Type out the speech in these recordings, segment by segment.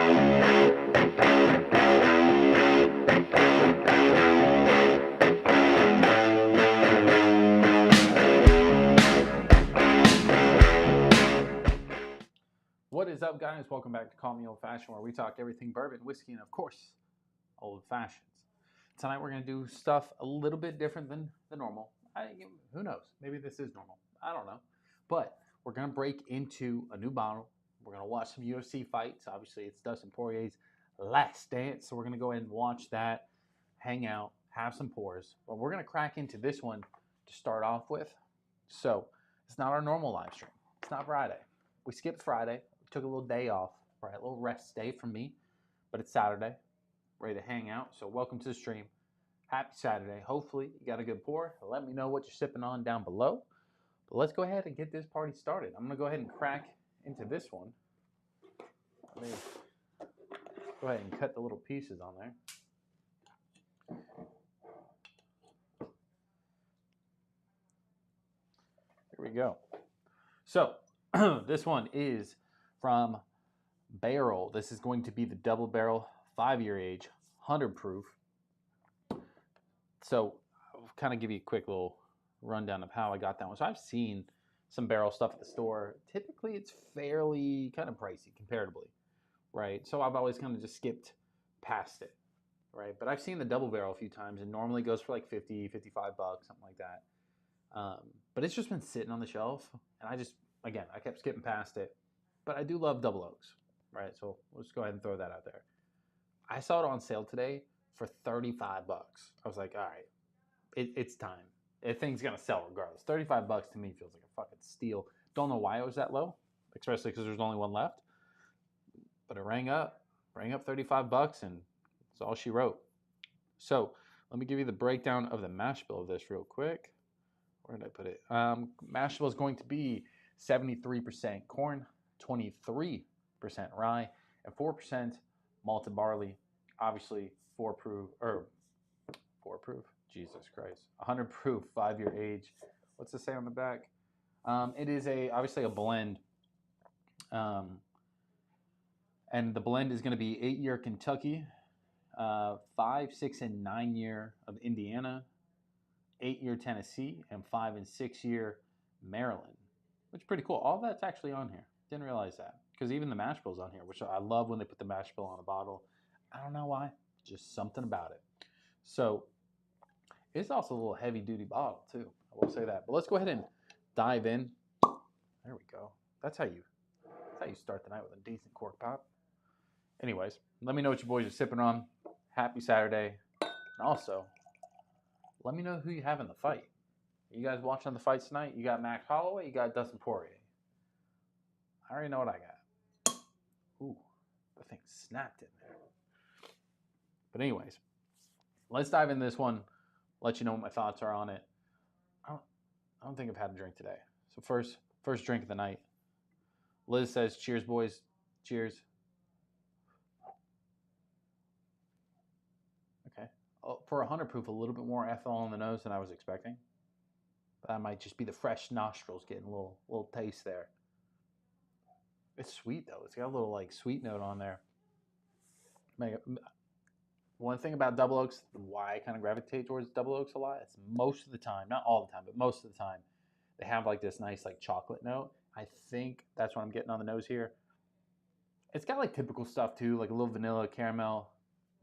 What is up, guys? Welcome back to Call Me Old Fashioned, where we talk everything bourbon, whiskey, and of course, old fashions. Tonight we're going to do stuff a little bit different than the normal. Who knows? Maybe this is normal. I don't know. But we're going to break into a new bottle. We're going to watch some UFC fights. Obviously, it's Dustin Poirier's last dance, so we're going to go ahead and watch that, hang out, have some pours. But we're going to crack into this one to start off with. So it's not our normal live stream. It's not Friday. We skipped Friday. Took a little day off, right? A little rest day from me, but it's Saturday, ready to hang out. So welcome to the stream. Happy Saturday. Hopefully you got a good pour. Let me know what you're sipping on down below. But let's go ahead and get this party started. I'm gonna go ahead and crack into this one. Let me go ahead and cut the little pieces on there. Here we go. So this one is from Barrell. This is going to be the double barrel, 5-year age, 100 proof. So I'll kind of give you a quick little rundown of how I got that one. So I've seen some Barrell stuff at the store. Typically it's fairly kind of pricey comparatively, right? So I've always kind of just skipped past it, right? But I've seen the double barrel a few times, and normally goes for like 50, 55 bucks, something like that. But it's just been sitting on the shelf, and I kept skipping past it. But I do love double oaks, right? So let's go ahead and throw that out there. I saw it on sale today for 35 bucks. I was like, all right, it's time. That thing's gonna sell regardless. 35 bucks to me feels like a fucking steal. Don't know why it was that low, especially because there's only one left. But it rang up 35 bucks, and that's all she wrote. So let me give you the breakdown of the mash bill of this real quick. Where did I put it? Mash bill is going to be 73% corn, 23% rye, and 4% malted barley. Obviously, 4 proof, Jesus Christ, 100 proof, 5-year age. What's it say on the back? It is obviously a blend. And the blend is going to be 8-year Kentucky, 5, 6, and 9-year of Indiana, 8-year Tennessee, and 5 and 6-year Maryland, which is pretty cool. All that's actually on here. Didn't realize that, because even the mash bill's on here, which I love when they put the mash bill on a bottle. I don't know why, just something about it. So it's also a little heavy duty bottle too, I will say that. But let's go ahead and dive in. There we go. That's how you start the night with a decent cork pop. Anyways, let me know what you boys are sipping on. Happy Saturday. And also, let me know who you have in the fight. You guys watching the fights tonight? You got Max Holloway, you got Dustin Poirier. I already know what I got. Ooh, the thing snapped in there. But anyways, let's dive in this one. Let you know what my thoughts are on it. I don't think I've had a drink today. So first drink of the night. Liz says, cheers, boys. Cheers. Okay. For 100 proof, a little bit more ethanol on the nose than I was expecting. But that might just be the fresh nostrils getting a little taste there. It's sweet, though. It's got a little, like, sweet note on there. One thing about double oaks, why I kind of gravitate towards double oaks a lot, it's most of the time, not all the time, but most of the time, they have, like, this nice, like, chocolate note. I think that's what I'm getting on the nose here. It's got, like, typical stuff, too, like a little vanilla, caramel.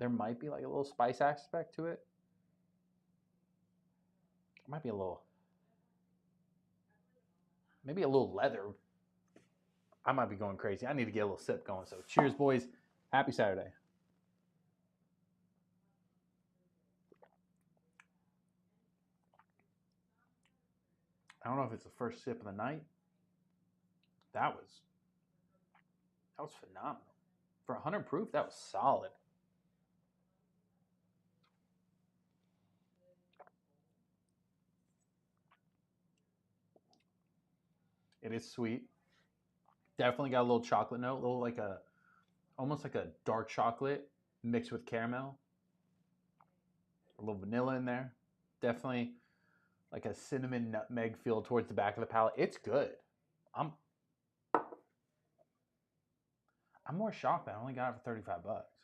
There might be, like, a little spice aspect to it. It might be maybe a little leather. I might be going crazy. I need to get a little sip going. So cheers, boys. Happy Saturday. I don't know if it's the first sip of the night. That was phenomenal. For 100 proof, that was solid. It is sweet. Definitely got a little chocolate note, almost like a dark chocolate mixed with caramel. A little vanilla in there. Definitely like a cinnamon nutmeg feel towards the back of the palate. It's good. I'm more shocked that I only got it for 35 bucks.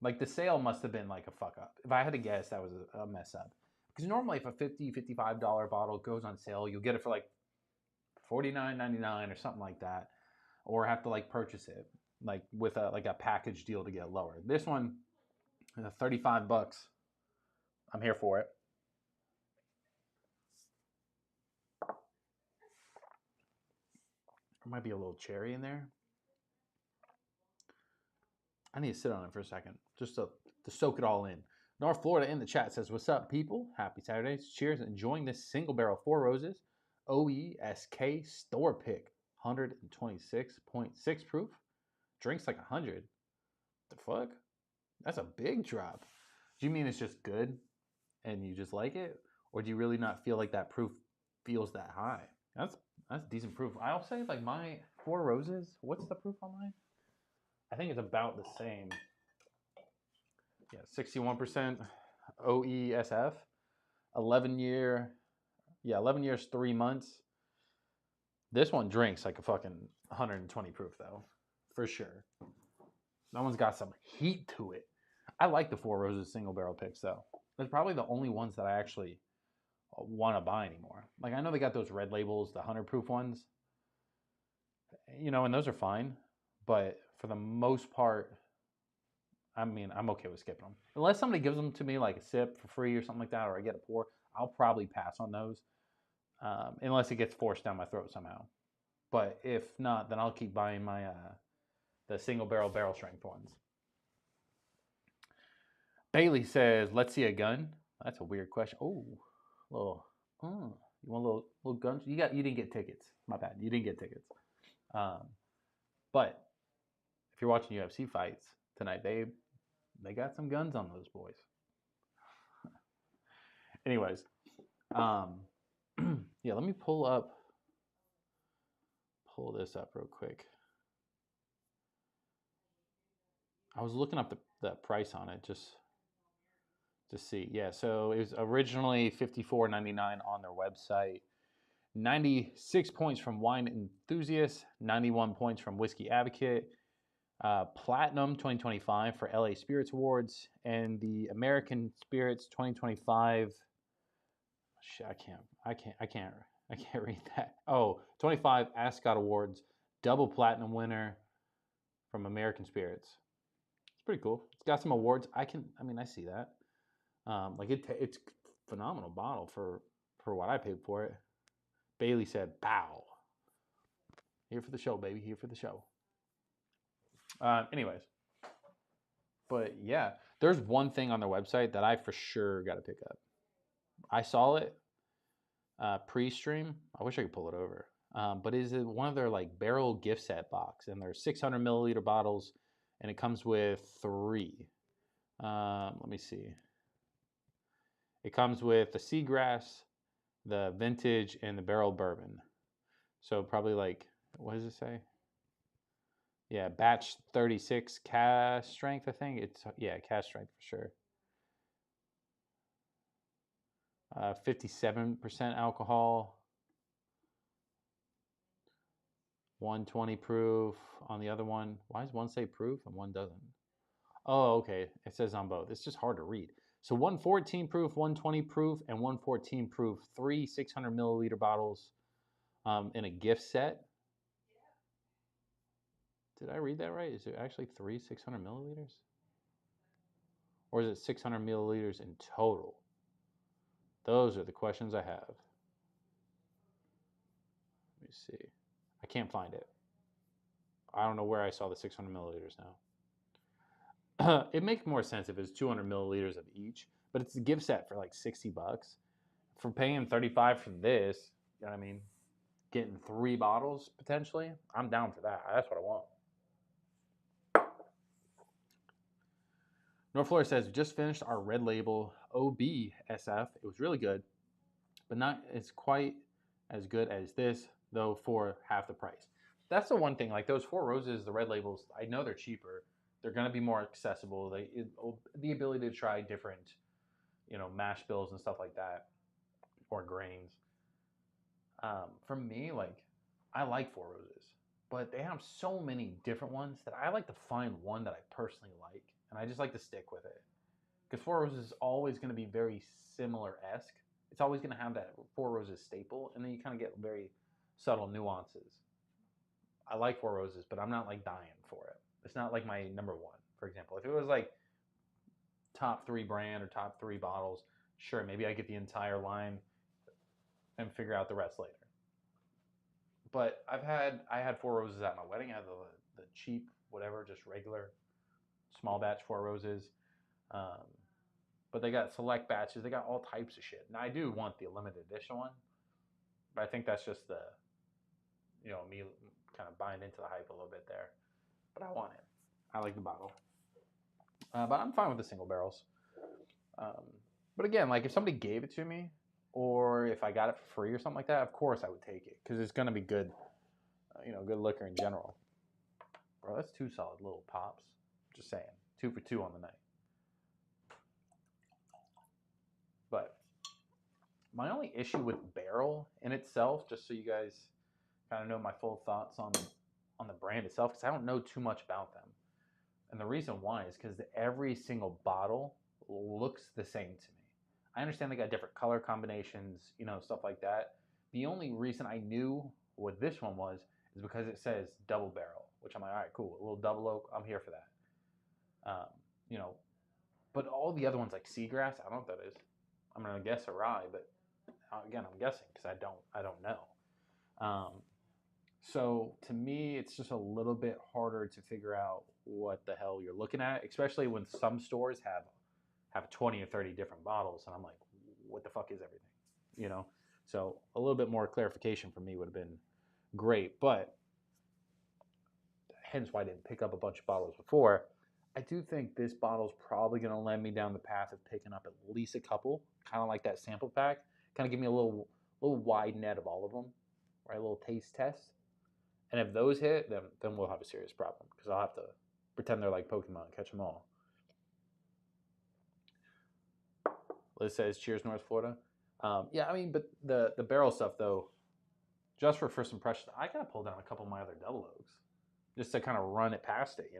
Like the sale must have been like a fuck up. If I had to guess, that was a mess up. Because normally if a $50, $55 bottle goes on sale, you'll get it for like $49.99 or something like that. Or have to like purchase it like with a package deal to get lower. This one, 35 bucks. I'm here for it. There might be a little cherry in there. I need to sit on it for a second just to soak it all in. North Florida in the chat says, "What's up, people? Happy Saturdays. Cheers. Enjoying this single barrel Four Roses OESK store pick. 126.6 proof. Drinks like 100. The fuck? That's a big drop. Do you mean it's just good and you just like it? Or do you really not feel like that proof feels that high? That's decent proof. I'll say like my Four Roses, what's the proof on mine? I think it's about the same. Yeah, 61% OESF, 11 years, 3 months. This one drinks like a fucking 120 proof though, for sure. That one's got some heat to it. I like the Four Roses single barrel picks though. They're probably the only ones that I actually want to buy anymore. Like I know they got those red labels, the 100 proof ones, and those are fine. But for the most part, I mean, I'm okay with skipping them. Unless somebody gives them to me like a sip for free or something like that, or I get a pour, I'll probably pass on those, unless it gets forced down my throat somehow. But if not, then I'll keep buying my the single barrel strength ones. Bailey says, "Let's see a gun." That's a weird question. Oh, little. You want a little gun? You didn't get tickets. My bad. You didn't get tickets. But if you're watching UFC fights tonight, they got some guns on those boys. Anyways, yeah, let me pull this up real quick. I was looking up the price on it just to see. Yeah, so it was originally $54.99 on their website. 96 points from Wine Enthusiast, 91 points from Whiskey Advocate, Platinum 2025 for LA Spirits Awards, and the American Spirits 2025. Shit, I can't read that. Oh, 25 Ascot Awards, double platinum winner from American Spirits. It's pretty cool. It's got some awards. I see that. It's phenomenal bottle for what I paid for it. Bailey said, "Bow." Here for the show, baby. Here for the show. Anyways, but yeah, there's one thing on their website that I for sure got to pick up. I saw it pre-stream. I wish I could pull it over. But is it one of their like Barrell gift set box, and they're 600 milliliter bottles, and it comes with 3. Let me see. It comes with the Seagrass, the Vintage, and the Barrell Bourbon. So probably like, what does it say? Yeah, batch 36 cask strength, I think. Cask strength for sure. 57% alcohol. 120 proof on the other one. Why does one say proof and one doesn't? Oh, okay. It says on both. It's just hard to read. So 114 proof, 120 proof, and 114 proof. 3 600 milliliter bottles in a gift set. Did I read that right? Is it actually 3 600 milliliters? Or is it 600 milliliters in total? Those are the questions I have. Let me see. I can't find it. I don't know where I saw the 600 milliliters now. It makes more sense if it's 200 milliliters of each, but it's a gift set for like $60. For paying $35 for this, you know what I mean? Getting 3 bottles potentially, I'm down for that. That's what I want. North Florida says, "We just finished our red label OBSF. It was really good, but not as quite as good as this, though, for half the price." That's the one thing. Like those Four Roses, the red labels, I know they're cheaper. They're going to be more accessible. The ability to try different, mash bills and stuff like that, or grains. For me, like, I like Four Roses, but they have so many different ones that I like to find one that I personally like, and I just like to stick with it. Because Four Roses is always going to be very similar-esque. It's always going to have that Four Roses staple, and then you kind of get very subtle nuances. I like Four Roses, but I'm not like dying for it. It's not like my number one, for example. If it was like top 3 brand or top 3 bottles, sure, maybe I get the entire line and figure out the rest later. But I had Four Roses at my wedding. I had the cheap, whatever, just regular small batch Four Roses. Um, but they got select batches. They got all types of shit. Now I do want the limited edition one, but I think that's just the, me kind of buying into the hype a little bit there. But I want it. I like the bottle. But I'm fine with the single barrels. But again, like if somebody gave it to me, or if I got it for free or something like that, of course I would take it because it's gonna be good, good liquor in general. Bro, that's 2 solid little pops. Just saying, 2 for 2 on the night. But my only issue with Barrell in itself, just so you guys kind of know my full thoughts on the brand itself, because I don't know too much about them. And the reason why is because every single bottle looks the same to me. I understand they got different color combinations, stuff like that. The only reason I knew what this one was is because it says double barrel, which I'm like, all right, cool. A little double oak, I'm here for that. But all the other ones like Seagrass, I don't know what that is. I'm gonna guess a rye, but again, I'm guessing because I don't know. So to me, it's just a little bit harder to figure out what the hell you're looking at, especially when some stores have 20 or 30 different bottles, and I'm like, what the fuck is everything? So a little bit more clarification for me would have been great, but hence why I didn't pick up a bunch of bottles before. I do think this bottle is probably going to land me down the path of picking up at least a couple, kind of like that sample pack, kind of give me a little wide net of all of them, right? A little taste test. And if those hit, then we'll have a serious problem because I'll have to pretend they're like Pokemon and catch them all. Liz says, cheers, North Florida. Yeah, I mean, but the barrel stuff, though, just for first impression, I got to pull down a couple of my other double oaks just to kind of run it past it,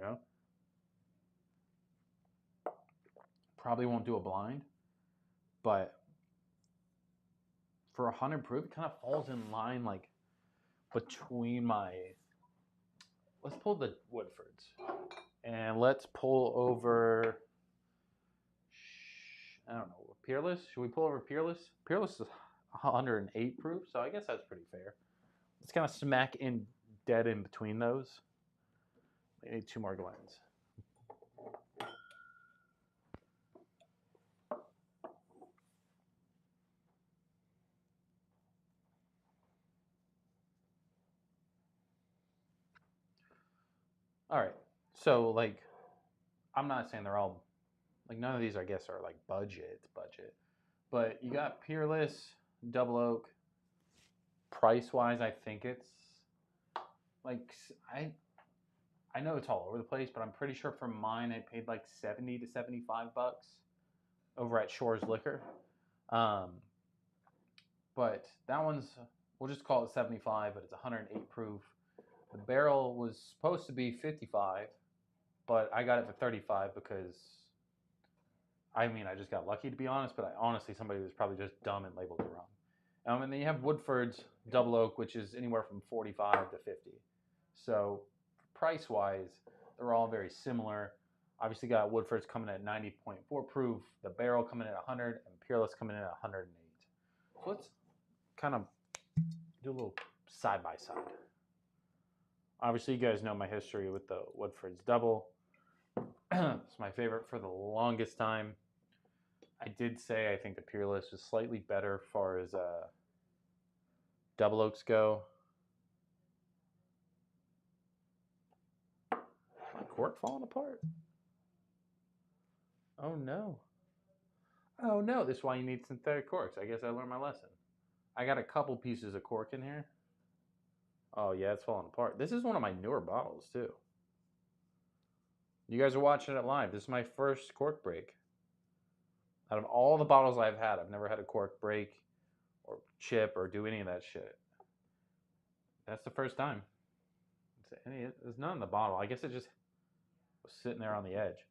Probably won't do a blind, but for 100 proof, it kind of falls in line like between my. Let's pull the Woodfords, and let's pull over. I don't know, Peerless. Should we pull over Peerless? Peerless is 108 proof, so I guess that's pretty fair. It's kind of smack in dead in between those. I need 2 more Glens. All right, so like, I'm not saying they're all like none of these I guess are like budget, but you got Peerless, Double Oak. Price wise, I think it's like I know it's all over the place, but I'm pretty sure for mine I paid like 70 to 75 bucks over at Shores Liquor. But that one's, we'll just call it 75, but it's 108 proof. The barrel was supposed to be 55, but I got it for 35 because, I mean, I just got lucky to be honest, but honestly, somebody was probably just dumb and labeled it wrong. And then you have Woodford's Double Oak, which is anywhere from 45 to 50. So price-wise, they're all very similar. Obviously got Woodford's coming at 90.4 proof, the Barrel coming at 100, and Peerless coming in at 108. So let's kind of do a little side-by-side. Obviously, you guys know my history with the Woodford's Double. It's my favorite for the longest time. I did say I think the Peerless is slightly better as far as Double Oaks go. My cork falling apart? Oh no. Oh no, this is why you need synthetic corks. I guess I learned my lesson. I got a couple pieces of cork in here. Oh yeah, it's falling apart. This is one of my newer bottles too. You guys are watching it live. This is my first cork break. Out of all the bottles I've had, I've never had a cork break or chip or do any of that shit. That's the first time. There's none in the bottle. I guess it just was sitting there on the edge.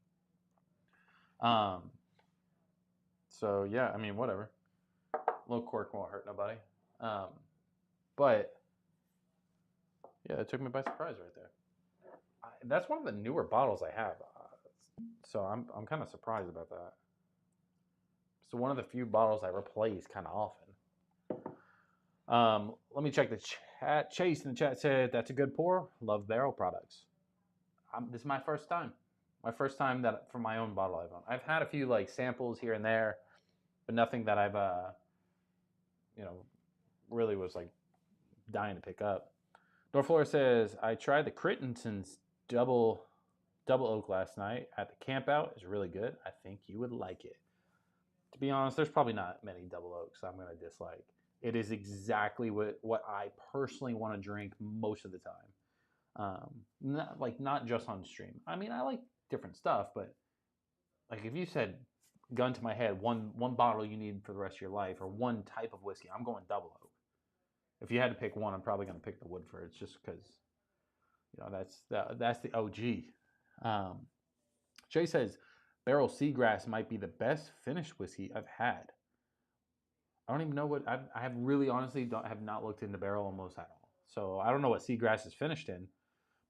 So yeah, I mean, whatever. A little cork won't hurt nobody. But yeah, it took me by surprise right there. That's one of the newer bottles I have, so I'm kind of surprised about that. So one of the few bottles I replace kind of often. Let me check the chat. Chase in the chat said that's a good pour. Love Barrell products. This is my first time. My first time that for my own bottle I've owned. I've had a few like samples here and there, but nothing that I've really was like dying to pick up. Norflora says I tried the Crittenson's double oak last night at the camp out. It's really good. I think you would like it. To be honest, there's probably not many double oaks I'm going to dislike. It is exactly what I personally want to drink most of the time. Not just on stream. I mean, I like different stuff, but like if you said gun to my head, one bottle you need for the rest of your life or one type of whiskey, I'm going double oak. If you had to pick one, I'm probably going to pick the Woodford. It's just because, that's the OG. Jay says Barrell Seagrass might be the best finished whiskey I've had. I don't even know what I have really honestly have not looked into Barrell almost at all. So I don't know what Seagrass is finished in,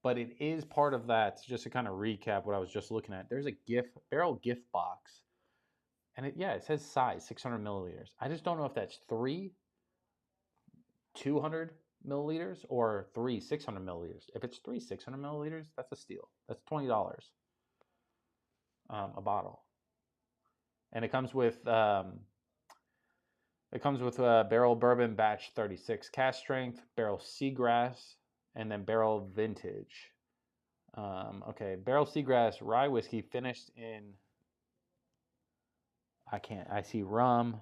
but it is part of that. Just to kind of recap what I was just looking at, there's a Barrell gift box, and it says size 600 milliliters. I just don't know if that's 3 200 milliliters or 3 600 milliliters. If it's 3 600 milliliters, that's a steal. That's $20 a bottle, and it comes with Barrell Bourbon Batch 36 cask strength, Barrell Seagrass, and then Barrell Vintage. Okay, Barrell Seagrass rye whiskey finished in. I see rum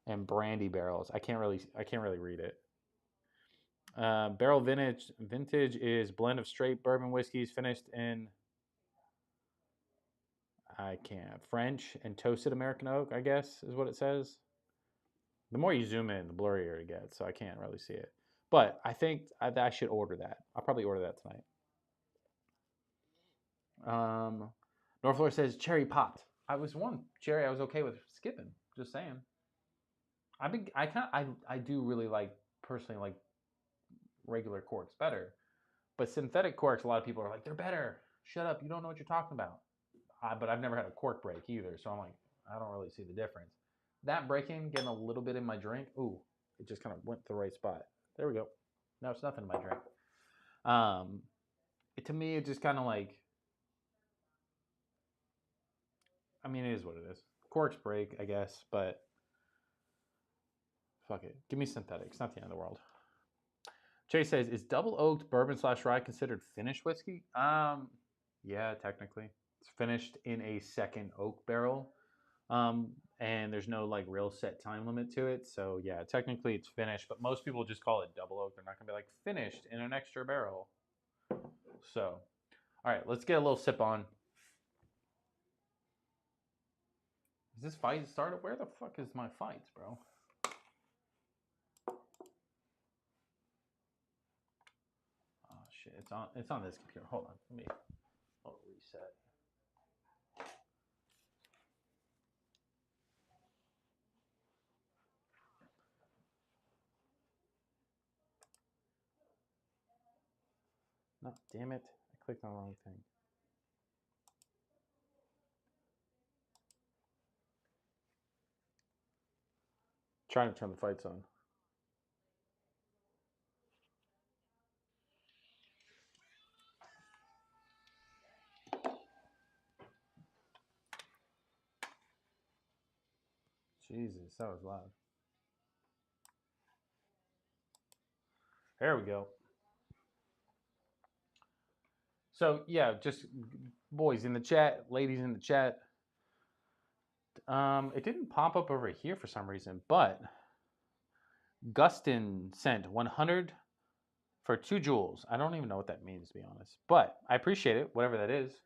and brandy barrels. I can't really read it. Barrell Vintage is blend of straight bourbon whiskeys finished in. French and toasted American oak, I guess, is what it says. The more you zoom in, the blurrier it gets, so I can't really see it. But I think I should order that. I'll probably order that tonight. Norflora says cherry popped. I was okay with skipping. Just saying. I do really personally like regular corks better, but synthetic corks, a lot of people are like, they're better. Shut up, you don't know what you're talking about. But I've never had a cork break either, so I'm like, I don't really see the difference. That breaking, getting a little bit in my drink, ooh, it just kind of went to the right spot. There we go. Now it's nothing in my drink. To me, it just kind of like, I mean, it is what it is. Corks break, I guess, but fuck it. Give me synthetic. It's not the end of the world. Chase says, is double oaked bourbon / rye considered finished whiskey? Yeah, technically. It's finished in a second oak barrel. And there's no like real set time limit to it. So yeah, technically it's finished, but most people just call it double oak. They're not gonna be like finished in an extra barrel. So, all right, let's get a little sip on. Is this fight started? Where the fuck is my fights, bro? Oh shit, it's on this computer. Hold on, let me reset. No, damn it. I clicked on the wrong thing. Trying to turn the fights on. Jesus, that was loud. There we go. So yeah, just boys in the chat, ladies in the chat. It didn't pop up over here for some reason, but Gustin sent 100 for 2 joules. I don't even know what that means, to be honest, but I appreciate it, whatever that is.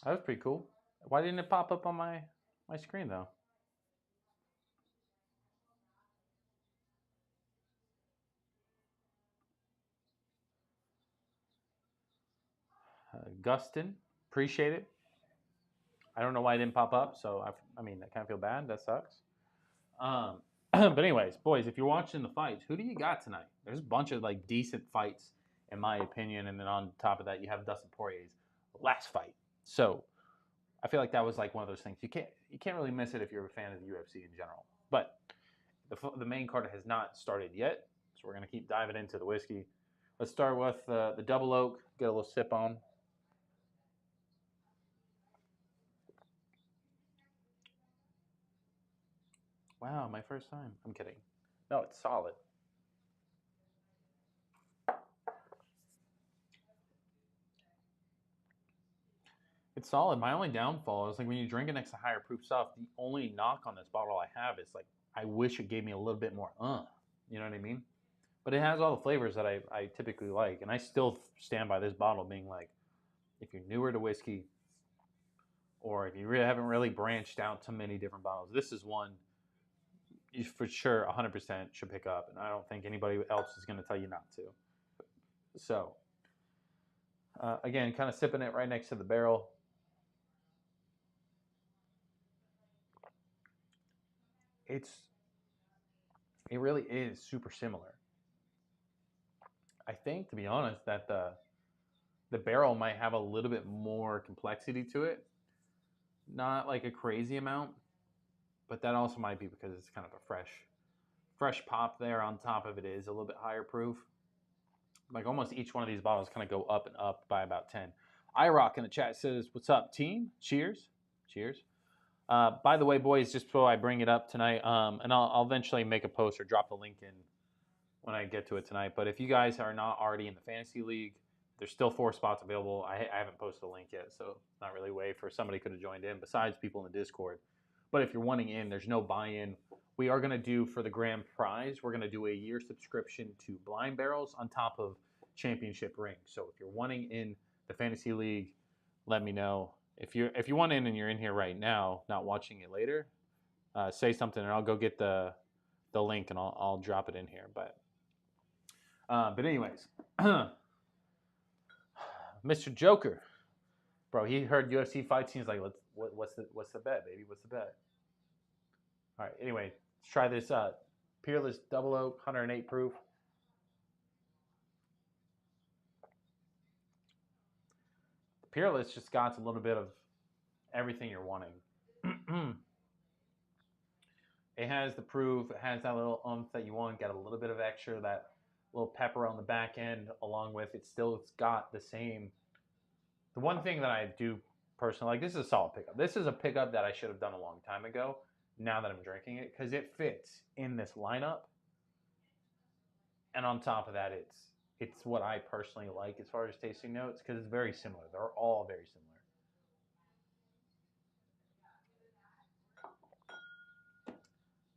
That was pretty cool. Why didn't it pop up on my screen though? Gustin, appreciate it. I don't know why it didn't pop up, so I mean, I kind of feel bad. That sucks. But anyways, boys, if you're watching the fights, who do you got tonight? There's a bunch of like decent fights, in my opinion, and then on top of that, you have Dustin Poirier's last fight. So I feel like that was like one of those things you can't really miss it if you're a fan of the UFC in general. But the main card has not started yet, so we're gonna keep diving into the whiskey. Let's start with the double oak. Get a little sip on. Wow, my first time. I'm kidding. No, it's solid. It's solid. My only downfall is like when you drink it next to higher proof stuff, the only knock on this bottle I have is like I wish it gave me a little bit more you know what I mean? But it has all the flavors that I typically like, and I still stand by this bottle being like, if you're newer to whiskey, or if you really haven't really branched out to many different bottles, this is one you for sure 100% should pick up, and I don't think anybody else is going to tell you not to. So, again, kind of sipping it right next to the barrel. It really is super similar. I think, to be honest, that the barrel might have a little bit more complexity to it, not like a crazy amount, but that also might be because it's kind of a fresh pop there. On top of it is a little bit higher proof. Like almost each one of these bottles kind of go up and up by about 10. iRock in the chat says, "What's up, team? Cheers, cheers." By the way, boys, just before I bring it up tonight, and I'll eventually make a post or drop the link in when I get to it tonight. But if you guys are not already in the fantasy league, there's still 4 spots available. I haven't posted a link yet, so not really a way for somebody could have joined in besides people in the Discord. But if you're wanting in, there's no buy-in. We are going to do for the grand prize, we're going to do a year subscription to Blind Barrels on top of championship rings. So if you're wanting in the fantasy league, let me know. If you want in and you're in here right now, not watching it later, say something and I'll go get the link and I'll drop it in here. But anyways, Mr. Joker, bro, he heard UFC fights. He's like, what's the bet, baby? What's the bet? All right. Anyway, let's try this. Peerless Double Oak, 108 proof. Peerless just got a little bit of everything you're wanting. It has the proof. It has that little oomph that you want. Got a little bit of extra, that little pepper on the back end, along with it's got the same. The one thing that I do personally like, this is a solid pickup. This is a pickup that I should have done a long time ago. Now that I'm drinking it, because it fits in this lineup, and on top of that, it's what I personally like as far as tasting notes, because it's very similar. They're all very similar.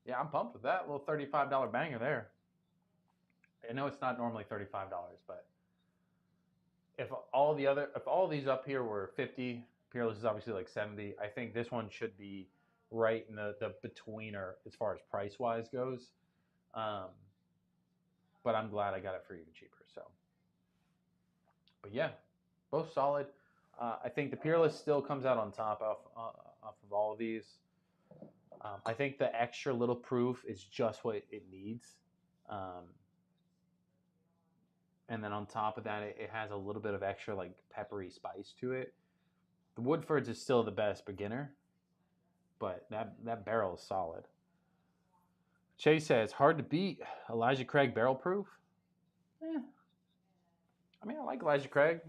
Yeah, I'm pumped with that little $35 banger there. I know it's not normally $35, but if all of these up here were 50, Peerless is obviously like 70. I think this one should be right in the betweener as far as price wise goes. But I'm glad I got it for even cheaper. So, but yeah, both solid. I think the Peerless still comes out on top off of all of these. I think the extra little proof is just what it needs. And then on top of that, it has a little bit of extra like peppery spice to it. The Woodford's is still the best beginner, but that barrel is solid. Chase says, hard to beat. Elijah Craig barrel proof? I mean, I like Elijah Craig.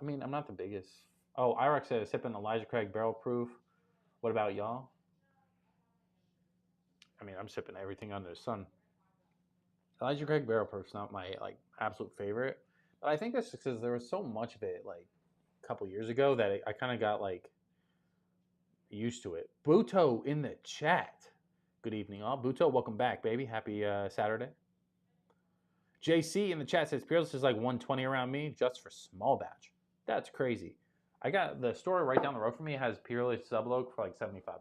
I mean, I'm not the biggest. Oh, Irox says, sipping Elijah Craig barrel proof. What about y'all? I mean, I'm sipping everything under the sun. Elijah Craig barrel proof is not my like absolute favorite, but I think that's just because there was so much of it like a couple years ago that I kind of got like used to it. Buto in the chat. Good evening, all. Buto, welcome back, baby. Happy Saturday. JC in the chat says Peerless is like 120 around me just for small batch. That's crazy. I got the store right down the road from me has Peerless Double Oak for like $75.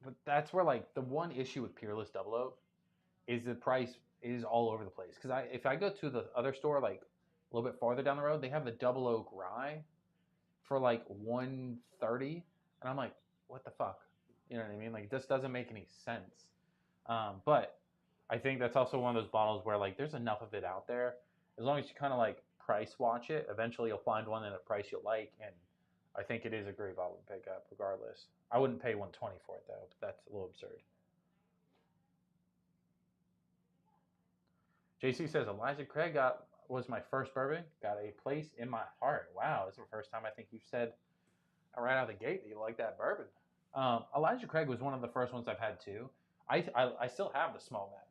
But that's where like the one issue with Peerless Double Oak is the price is all over the place. Because if I go to the other store, like a little bit farther down the road, they have the double oak rye for like 130, and I'm like, what the fuck? You know what I mean? Like, this doesn't make any sense. But I think that's also one of those bottles where like there's enough of it out there. As long as you kind of like price watch it, eventually you'll find one at a price you like, and I think it is a great bottle to pick up regardless. I wouldn't pay 120 for it though. That's a little absurd. JC says Elijah Craig was my first bourbon. Got a place in my heart. Wow, this is the first time I think you've said right out of the gate that you like that bourbon. Elijah Craig was one of the first ones I've had too. I still have the small batch.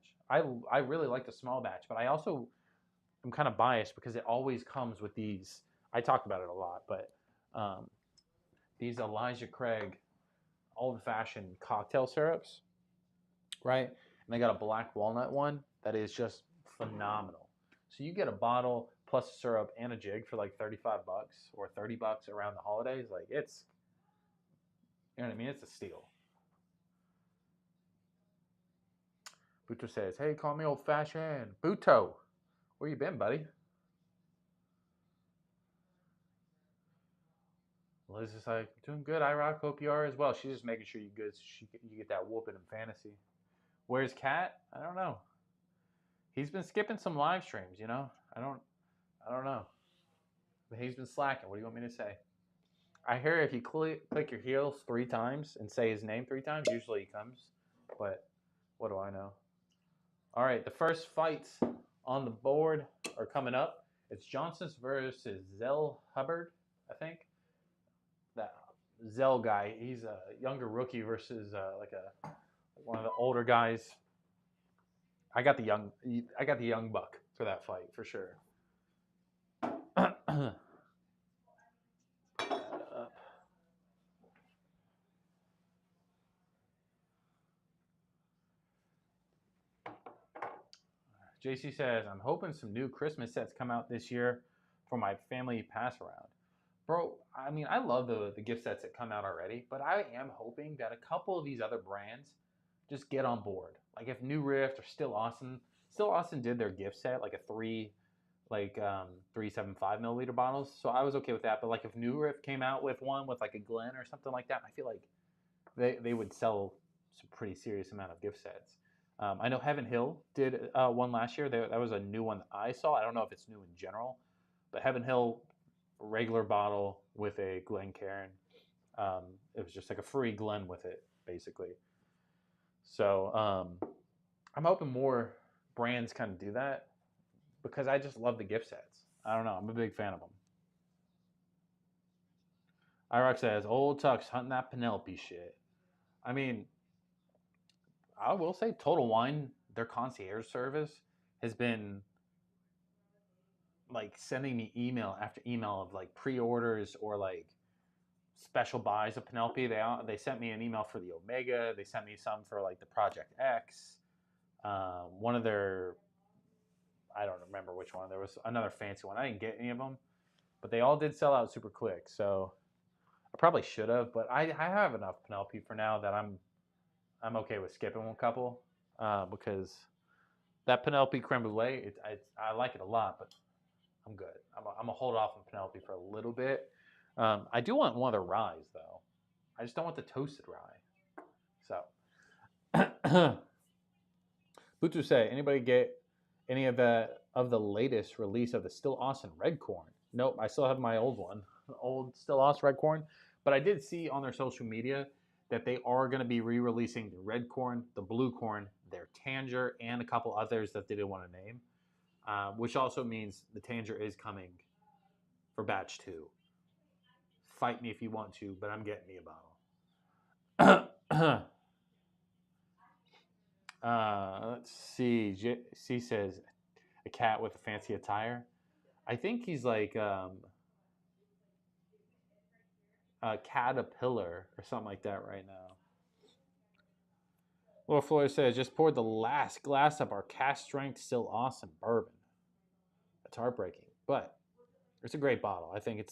I really like the small batch, but I also am kind of biased because it always comes with these. I talked about it a lot, but um, these Elijah Craig old-fashioned cocktail syrups, right? And they got a black walnut one that is just phenomenal. So you get a bottle plus a syrup and a jig for like $35 or $30 around the holidays. Like it's, you know what I mean? It's a steal. Buto says, "Hey, call me old-fashioned." Buto, where you been, buddy? Liz is like, "Doing good. I rock. Hope you are as well." She's just making sure you good. So you get that whooping in fantasy. Where's Cat? I don't know. He's been skipping some live streams. You know, I don't know. But he's been slacking. What do you want me to say? I hear if you click your heels 3 times and say his name 3 times, usually he comes. But what do I know? All right, the first fights on the board are coming up. It's Johnson's versus Zell Hubbard, I think. That Zell guy, he's a younger rookie versus like one of the older guys. I got the young buck for that fight for sure. JC says, "I'm hoping some new Christmas sets come out this year for my family pass around." Bro, I mean, I love the gift sets that come out already, but I am hoping that a couple of these other brands just get on board. Like if New Rift or Still Austin did their gift set, like a 375 milliliter bottles. So I was okay with that. But like if New Rift came out with one with like a Glen or something like that, I feel like they would sell some pretty serious amount of gift sets. I know Heaven Hill did one last year. That was a new one I saw. I don't know if it's new in general, but Heaven Hill regular bottle with a Glencairn. It was just like a free Glen with it, basically. So I'm hoping more brands kind of do that because I just love the gift sets. I don't know. I'm a big fan of them. IROC says, "Old Tuck's hunting that Penelope shit." I mean, I will say Total Wine, their concierge service has been like sending me email after email of like pre-orders or like special buys of Penelope. They sent me an email for the Omega. They sent me some for like the Project X. One of their, I don't remember which one. There was another fancy one. I didn't get any of them, but they all did sell out super quick. So I probably should have, but I have enough Penelope for now that I'm okay with skipping one couple because that Penelope creme brulee, I like it a lot, but I'm good. I'm gonna hold off on Penelope for a little bit. I do want one of the ryes though. I just don't want the toasted rye. So, Butu say, anybody get any of the latest release of the Still Austin Red Corn? Nope, I still have my old one, old Still Austin Red Corn. But I did see on their social media that they are going to be re-releasing the red corn, the blue corn, their Tanger, and a couple others that they didn't want to name. Which also means the Tanger is coming for batch 2. Fight me if you want to, but I'm getting me a bottle. Let's see. C says a cat with a fancy attire. I think he's like a caterpillar or something like that right now. Laura Flores says, "Just poured the last glass of our cast strength Still Awesome bourbon." That's heartbreaking, but it's a great bottle. I think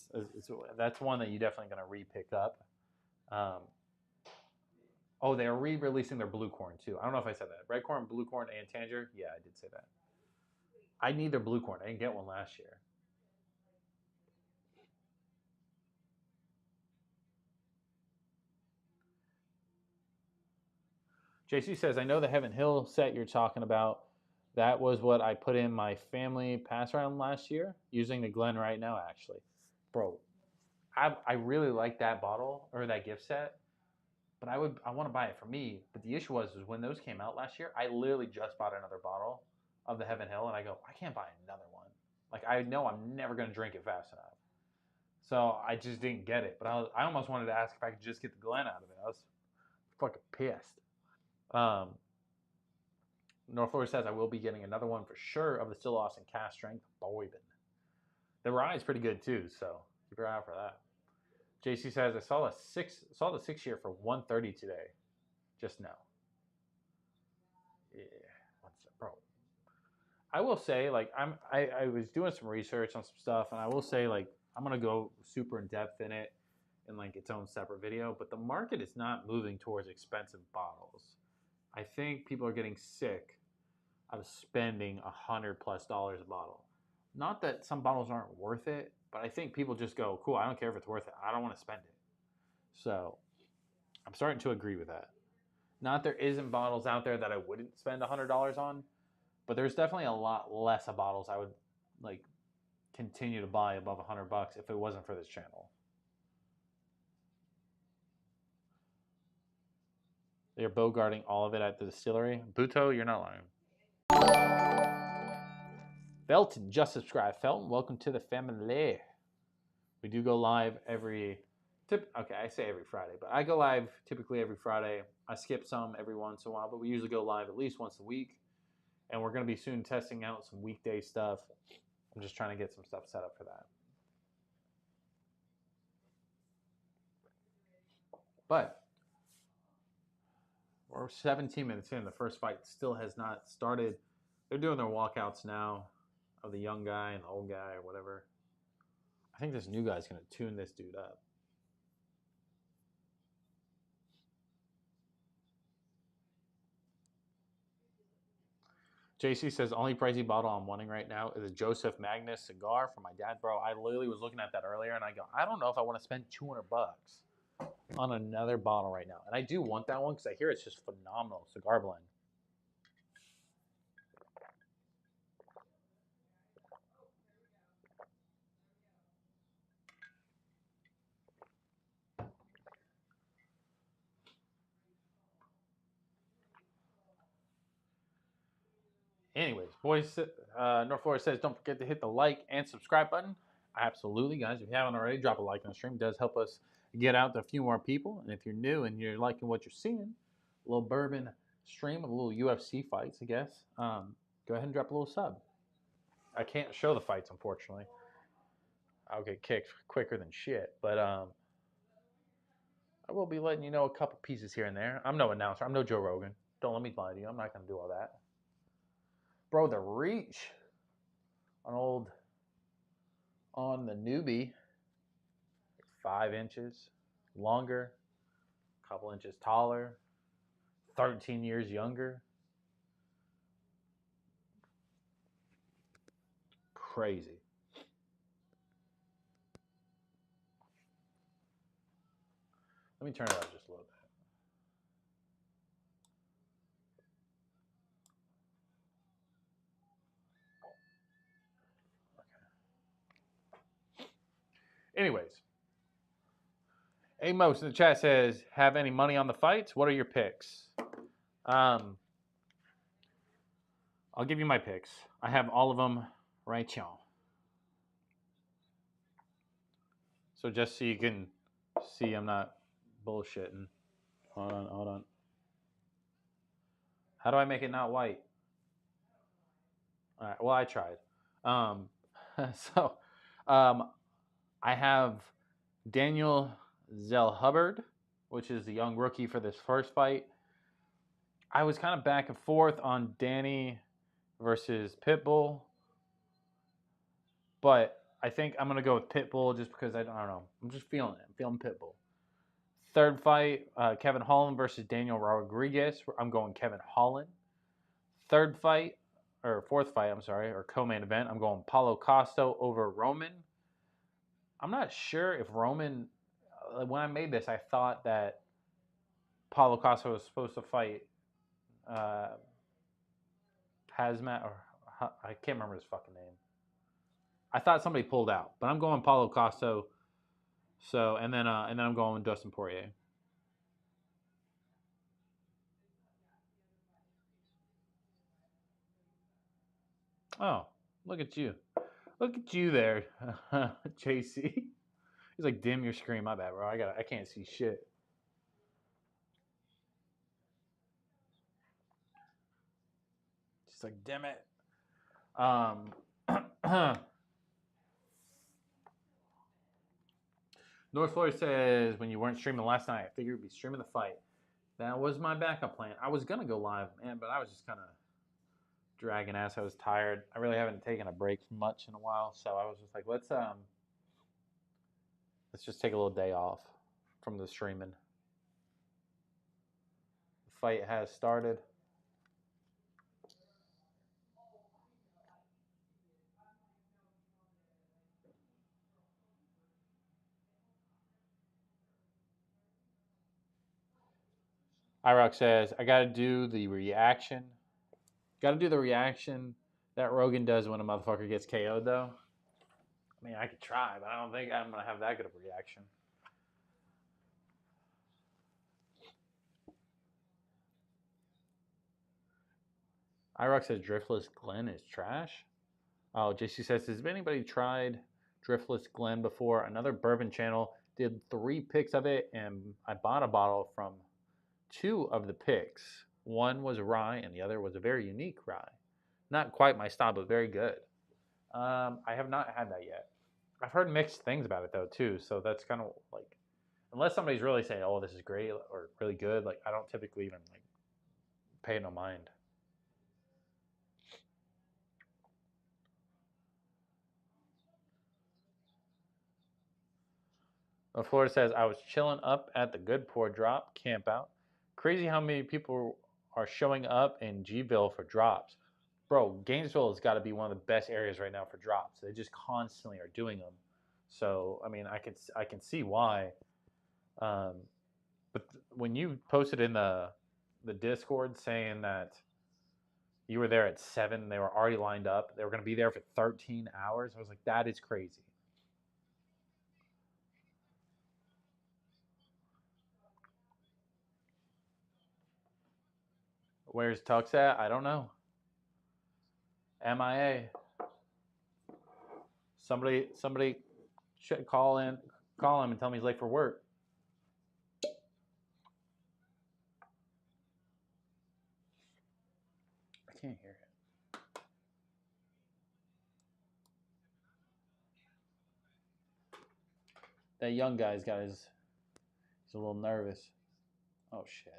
that's one that you're definitely going to re-pick up. Oh, they're re-releasing their blue corn too. I don't know if I said that. Red corn, blue corn, and tanger. Yeah, I did say that. I need their blue corn. I didn't get one last year. JC says, I know the Heaven Hill set you're talking about. That was what I put in my family pass round last year using the Glen right now, actually. Bro, I really like that bottle or that gift set, but I want to buy it for me. But the issue was is when those came out last year, I literally just bought another bottle of the Heaven Hill, and I go, I can't buy another one. Like I know I'm never gonna drink it fast enough, so I just didn't get it. But I almost wanted to ask if I could just get the Glen out of it. I was fucking pissed. Um, North Florida says I will be getting another one for sure of the Still Austin cast strength Bourbon. The rye is pretty good too, so keep your eye out for that. JC says I saw the 6 year for 130 today, just now. Yeah, bro. I will say like I was doing some research on some stuff, and I will say like I'm gonna go super in depth in it in like its own separate video. But the market is not moving towards expensive bottles. I think people are getting sick of spending $100+ a bottle. Not that some bottles aren't worth it, but I think people just go, cool, I don't care if it's worth it. I don't want to spend it. So I'm starting to agree with that. Not there isn't bottles out there that I wouldn't spend $100 on, but there's definitely a lot less of bottles I would like continue to buy above $100 if it wasn't for this channel. They're bogarting all of it at the distillery. Buto, you're not lying. Felton just subscribed. Felton, welcome to the family. We do go live every I say every Friday, but I go live typically every Friday. I skip some every once in a while, but we usually go live at least once a week. And we're going to be soon testing out some weekday stuff. I'm just trying to get some stuff set up for that. But we're 17 minutes in. The first fight still has not started. They're doing their walkouts now of the young guy and the old guy or whatever. I think this new guy's going to tune this dude up. JC says, only pricey bottle I'm wanting right now is a Joseph Magnus cigar from my dad. Bro, I literally was looking at that earlier, and I go, I don't know if I want to spend $200 on another bottle right now. And I do want that one because I hear it's just phenomenal cigar blend. Anyways, boys, North Florida says, don't forget to hit the like and subscribe button. Absolutely, guys. If you haven't already, drop a like on the stream. It does help us get out to a few more people. And if you're new and you're liking what you're seeing, a little bourbon stream of a little UFC fights, I guess, go ahead and drop a little sub. I can't show the fights, unfortunately. I'll get kicked quicker than shit. But I will be letting you know a couple pieces here and there. I'm no announcer. I'm no Joe Rogan. Don't let me lie to you. I'm not going to do all that. Bro, the reach on the newbie, 5 inches longer, a couple inches taller, 13 years younger. Crazy. Let me turn it up just a little bit. Okay. Anyways, Amos in the chat says, have any money on the fights? What are your picks? I'll give you my picks. I have all of them right here. So just so you can see I'm not bullshitting. Hold on. How do I make it not white? All right, well, I tried. I have Daniel Zellhubbard, which is the young rookie for this first fight. I was kind of back and forth on Danny versus Pitbull, but I think I'm going to go with Pitbull just because I don't know. I'm just feeling it. I'm feeling Pitbull. Third fight, Kevin Holland versus Daniel Rodriguez. I'm going Kevin Holland. Third fight, or fourth fight, I'm sorry, or co-main event, I'm going Paulo Costa over Roman. I'm not sure if Roman, when I made this, I thought that Paulo Costa was supposed to fight Hazmat, or I can't remember his fucking name. I thought somebody pulled out, but I'm going Paulo Costa. So and then I'm going with Dustin Poirier. Oh, look at you! Look at you there, JC. He's like, dim your screen. My bad, bro. I can't see shit. Just like, dim it. North Florida says, when you weren't streaming last night, I figured you'd be streaming the fight. That was my backup plan. I was gonna go live, man, but I was just kind of dragging ass. I was tired. I really haven't taken a break much in a while, so I was just like, let's just take a little day off from the streaming. The fight has started. IROC says, I got to do the reaction. Got to do the reaction that Rogan does when a motherfucker gets KO'd, though. I mean, I could try, but I don't think I'm going to have that good of a reaction. IROC says, Driftless Glen is trash. Oh, JC says, has anybody tried Driftless Glen before? Another bourbon channel did 3 picks of it, and I bought a bottle from 2 of the picks. One was rye, and the other was a very unique rye. Not quite my style, but very good. I have not had that yet. I've heard mixed things about it though too, so that's kind of like, unless somebody's really saying, "Oh, this is great" or really good, like I don't typically even like pay no mind. Florida says, I was chilling up at the Good Pour Drop camp out. Crazy how many people are showing up in Gville for drops. Bro, Gainesville has got to be one of the best areas right now for drops. They just constantly are doing them. So, I mean, I can see why. But when you posted in the Discord saying that you were there at 7, they were already lined up, they were going to be there for 13 hours, I was like, that is crazy. Where's Tux at? I don't know. MIA. Somebody should call him and tell me he's late for work. I can't hear it. That young guy's got he's a little nervous. Oh shit.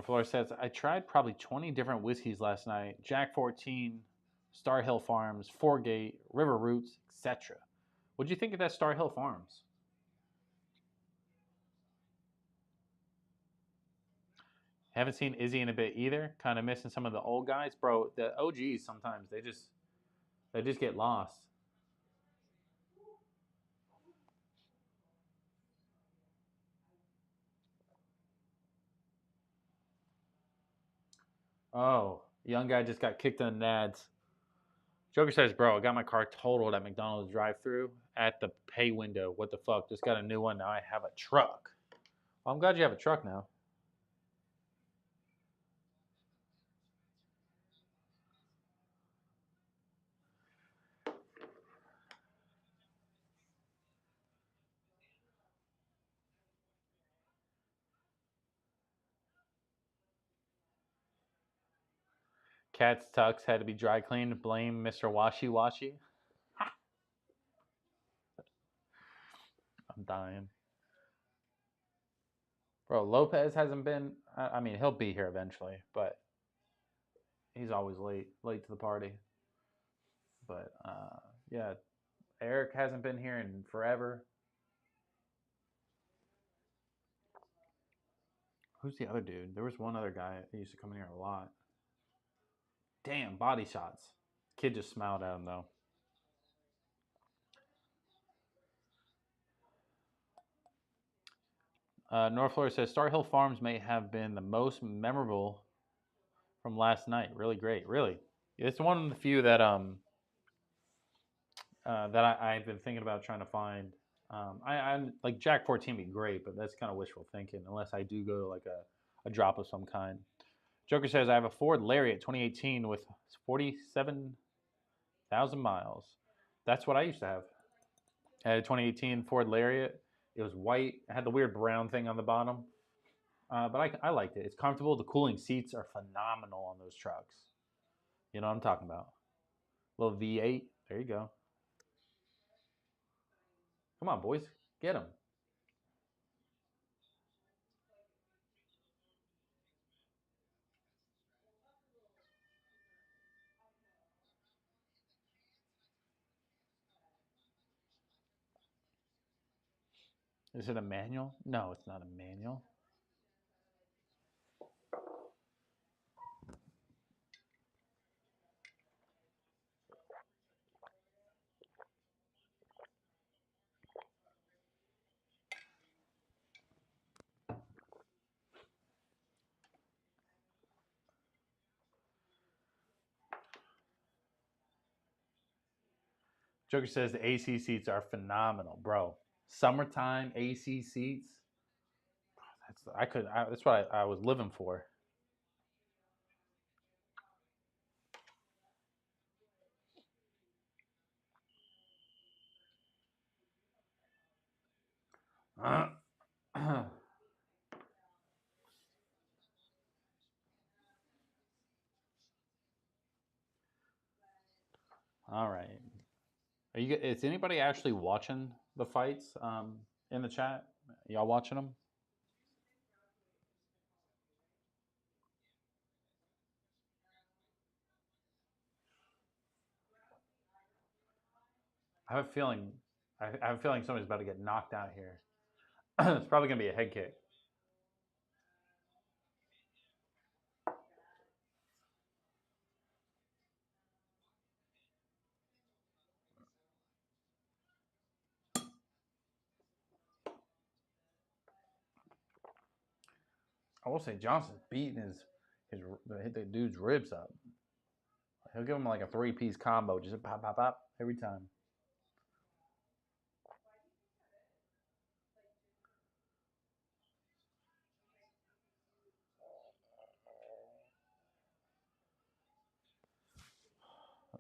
Flora says, I tried probably 20 different whiskeys last night. Jack 14, Star Hill Farms, Foregate, River Roots, etc. What'd you think of that Star Hill Farms? Haven't seen Izzy in a bit either. Kind of missing some of the old guys. Bro, the OGs sometimes they just get lost. Oh, young guy just got kicked in the nads. Joker says, bro, I got my car totaled at McDonald's drive-thru at the pay window. What the fuck? Just got a new one. Now I have a truck. Well, I'm glad you have a truck now. Cat's tux had to be dry cleaned. Blame Mr. Washy Washy. I'm dying. Bro, Lopez hasn't been. I mean, he'll be here eventually, but he's always late to the party. But yeah, Eric hasn't been here in forever. Who's the other dude? There was one other guy that used to come in here a lot. Damn, body shots. Kid just smiled at him though. North Florida says Star Hill Farms may have been the most memorable from last night. Really great. Really, it's one of the few that I've been thinking about trying to find. I like Jack 14 be great, but that's kind of wishful thinking unless I do go to like a drop of some kind. Joker says I have a Ford Lariat 2018 with 47,000 miles. That's what I used to have. I had a 2018 Ford Lariat. It was white. It had the weird brown thing on the bottom. But I liked it. It's comfortable. The cooling seats are phenomenal on those trucks. You know what I'm talking about. Little V8. There you go. Come on, boys. Get them. Is it a manual? No, it's not a manual. Joker says the AC seats are phenomenal, bro. Summertime AC seats. That's what I was living for. All right. Is anybody actually watching the fights in the chat? Y'all watching them? I have a feeling. I have a feeling somebody's about to get knocked out here. It's probably gonna be a head kick. I will say Johnson's beating the dude's ribs up. He'll give him like a 3-piece combo, just pop, pop, pop every time.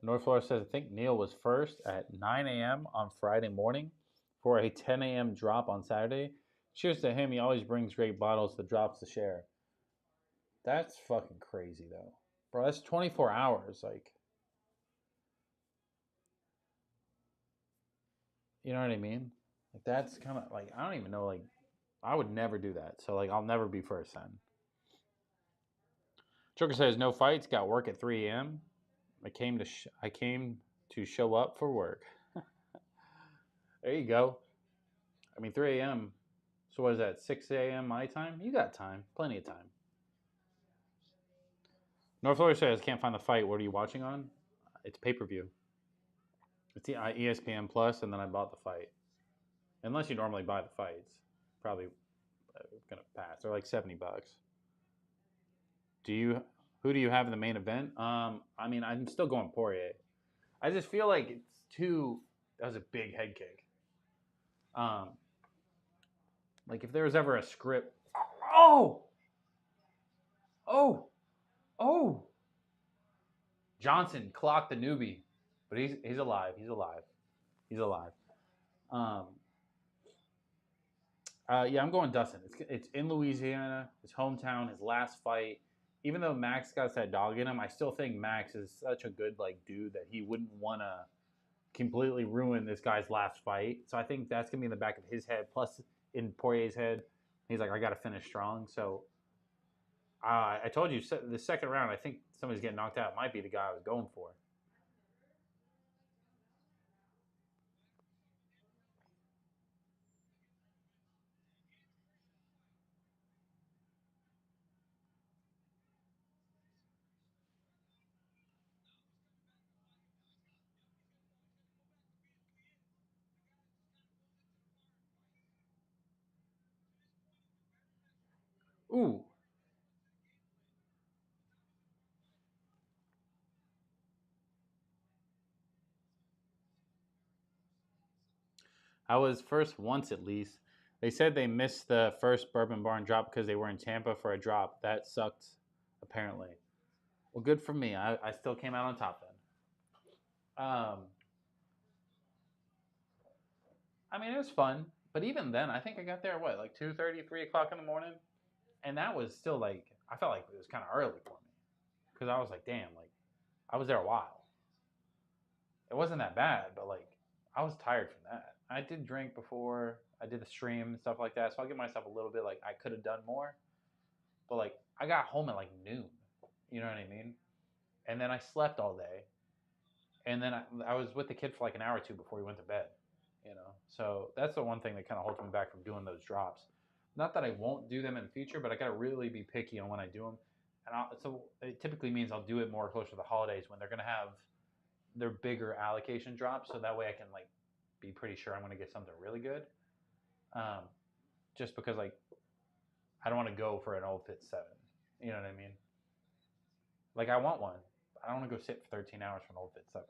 North Florida says, I think Neil was first at 9 a.m. on Friday morning for a 10 a.m. drop on Saturday. Cheers to him. He always brings great bottles to drops to share. That's fucking crazy, though. Bro, that's 24 hours. Like, you know what I mean? Like, that's kind of like, I don't even know. Like, I would never do that. So, like, I'll never be first then. Joker says, no fights. Got work at 3 a.m. I came to show up for work. There you go. I mean, 3 a.m. So what is that? 6 a.m. my time? You got time. Plenty of time. North Florida says, can't find the fight. What are you watching on? It's pay-per-view. It's the ESPN Plus, and then I bought the fight. Unless you normally buy the fights. Probably going to pass. They're like $70. Who do you have in the main event? I mean, I'm still going Poirier. I just feel like it's too. That was a big head kick. Like if there was ever a script. Oh, oh, oh. Johnson clocked the newbie, but he's alive. He's alive. He's alive. Um, yeah, I'm going Dustin. It's in Louisiana, his hometown, his last fight. Even though Max got that dog in him, I still think Max is such a good like dude that he wouldn't want to completely ruin this guy's last fight. So I think that's gonna be in the back of his head. Plus, in Poirier's head, he's like, I got to finish strong. So I told you the second round. I think somebody's getting knocked out. Might be the guy I was going for. Ooh, I was first once at least. They said they missed the first Bourbon Barn drop because they were in Tampa for a drop. That sucked, apparently. Well, good for me. I still came out on top then. I mean, it was fun, but even then, I think I got there what, like 2:30, 3 o'clock in the morning, and that was still like I felt like it was kind of early for me because I was like, damn, like I was there a while. It wasn't that bad, but like I was tired from that. I did drink before I did the stream and stuff like that, so I'll give myself a little bit like I could have done more, but like I got home at like noon. You know what I mean? And then I slept all day, and then I was with the kid for like an hour or two before he went to bed. So that's the one thing that kind of holds me back from doing those drops. Not that I won't do them in the future, but I got to really be picky on when I do them. So it typically means I'll do it more closer to the holidays when they're going to have their bigger allocation drops, so that way I can like be pretty sure I'm going to get something really good. Um, just because like I don't want to go for an old fit seven. You know what I mean? Like I want one, but I don't want to go sit for 13 hours for an old fit seven.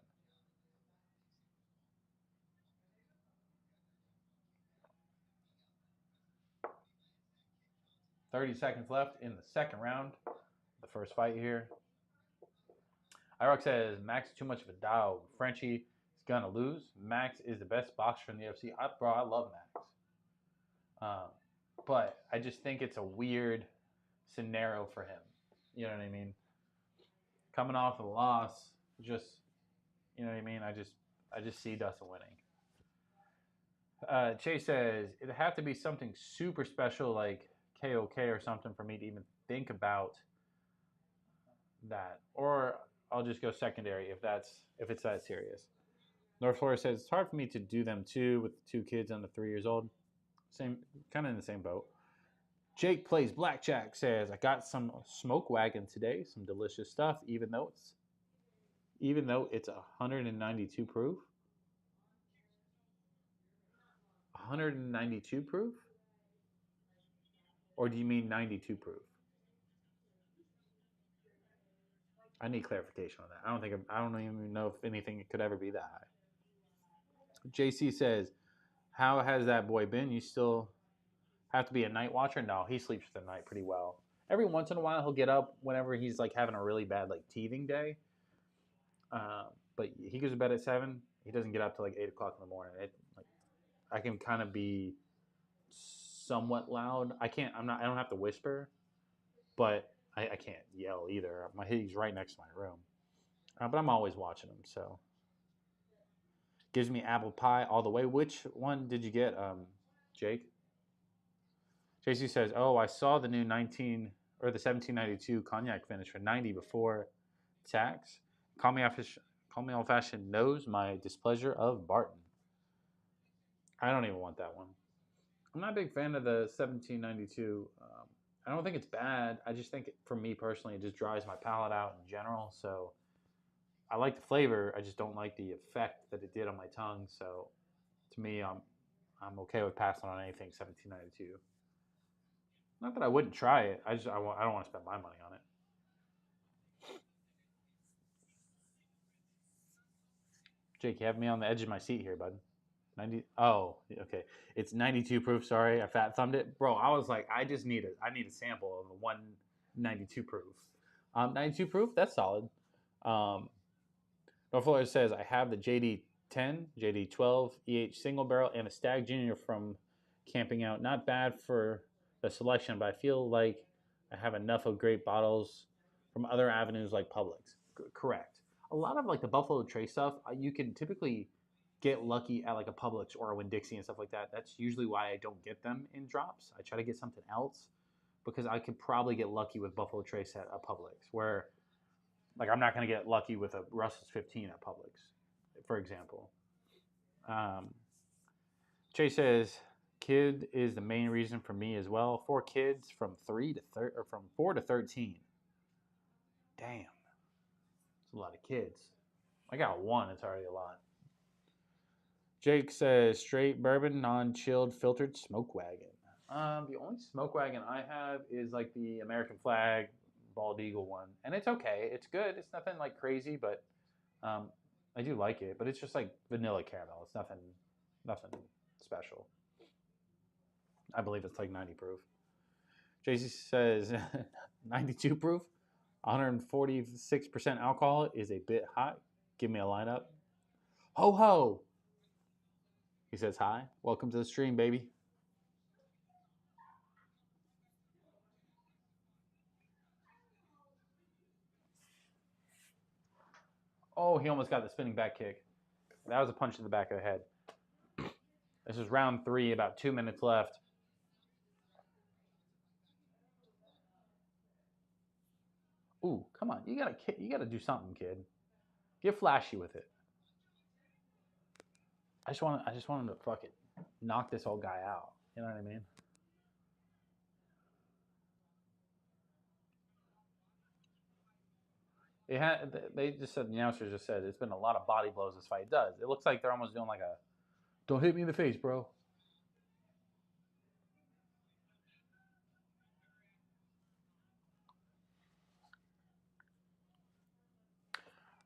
30 seconds left in the second round. The first fight here. IROC says Max is too much of a dog. Frenchie is gonna lose. Max is the best boxer in the UFC. Bro, I love Max. Um, but I just think it's a weird scenario for him. You know what I mean? Coming off a loss, just you know what I mean. I just see Dustin winning. Chase says it'd have to be something super special like KOK or something for me to even think about that. Or I'll just go secondary if it's that serious. North Florida says it's hard for me to do them too with 2 kids under 3 years old. Same, kind of in the same boat. Jake plays blackjack says I got some smoke wagon today, some delicious stuff. Even though it's 192 proof, 192 proof, or do you mean 92 proof? I need clarification on that. I don't even know if anything could ever be that high. JC says, "How has that boy been? You still have to be a night watcher?" No, he sleeps the night pretty well. Every once in a while, he'll get up whenever he's like having a really bad like teething day. But he goes to bed at 7. He doesn't get up till like 8 o'clock in the morning. Like I can kind of be somewhat loud. I can't. I'm not. I don't have to whisper, but I can't yell either. He's right next to my room, but I'm always watching him. So gives me apple pie all the way. Which one did you get, Jake? JC says, "Oh, I saw the new 19 or the 1792 cognac finish for 90 before tax. Call me old fashioned. Knows my displeasure of Barton. I don't even want that one. I'm not a big fan of the 1792. I don't think it's bad. I just think for me personally, it just dries my palate out in general. So I like the flavor. I just don't like the effect that it did on my tongue. So to me, I'm okay with passing on anything 1792. Not that I wouldn't try it. I don't want to spend my money on it. Jake, you have me on the edge of my seat here, bud. 90. Oh, okay. It's 92 proof. Sorry, I fat thumbed it, bro. I was like, I need a sample of the 192 proof. 92 proof. That's solid. North Florida says I have the JD10, JD12 EH single barrel, and a Stag Junior from camping out. Not bad for the selection, but I feel like I have enough of great bottles from other avenues like Publix. Correct. A lot of like the Buffalo Trace stuff, you can typically get lucky at like a Publix or a Winn-Dixie and stuff like that. That's usually why I don't get them in drops. I try to get something else because I could probably get lucky with Buffalo Trace at a Publix, where like I'm not going to get lucky with a Russell's 15 at Publix, for example. Chase says, kid is the main reason for me as well. 4 kids from 4 to 13. Damn, that's a lot of kids. I got 1. It's already a lot. Jake says, straight bourbon, non-chilled, filtered smoke wagon. The only smoke wagon I have is like the American flag bald eagle one, and it's okay. It's good. It's nothing like crazy, but I do like it. But it's just like vanilla caramel. It's nothing special. I believe it's like 90 proof. JC says 92 proof, 146% alcohol is a bit hot. Give me a lineup. Ho ho. He says hi. Welcome to the stream, baby. Oh, he almost got the spinning back kick. That was a punch in the back of the head. This is round 3, about 2 minutes left. Ooh, come on. You gotta do something, kid. Get flashy with it. I just want him to fucking knock this old guy out. You know what I mean? They just said, the announcers just said, it's been a lot of body blows this fight. It does. It looks like they're almost doing like a, don't hit me in the face, bro.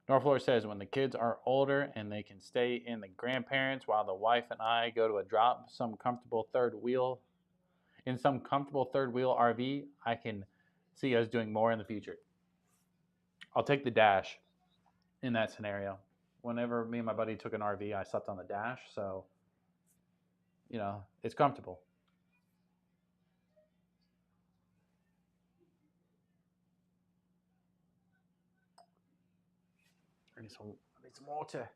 Norflor says, when the kids are older and they can stay in the grandparents while the wife and I go to a drop, in some comfortable third wheel RV, I can see us doing more in the future. I'll take the dash in that scenario. Whenever me and my buddy took an RV, I slept on the dash, so you know, it's comfortable. I need some water.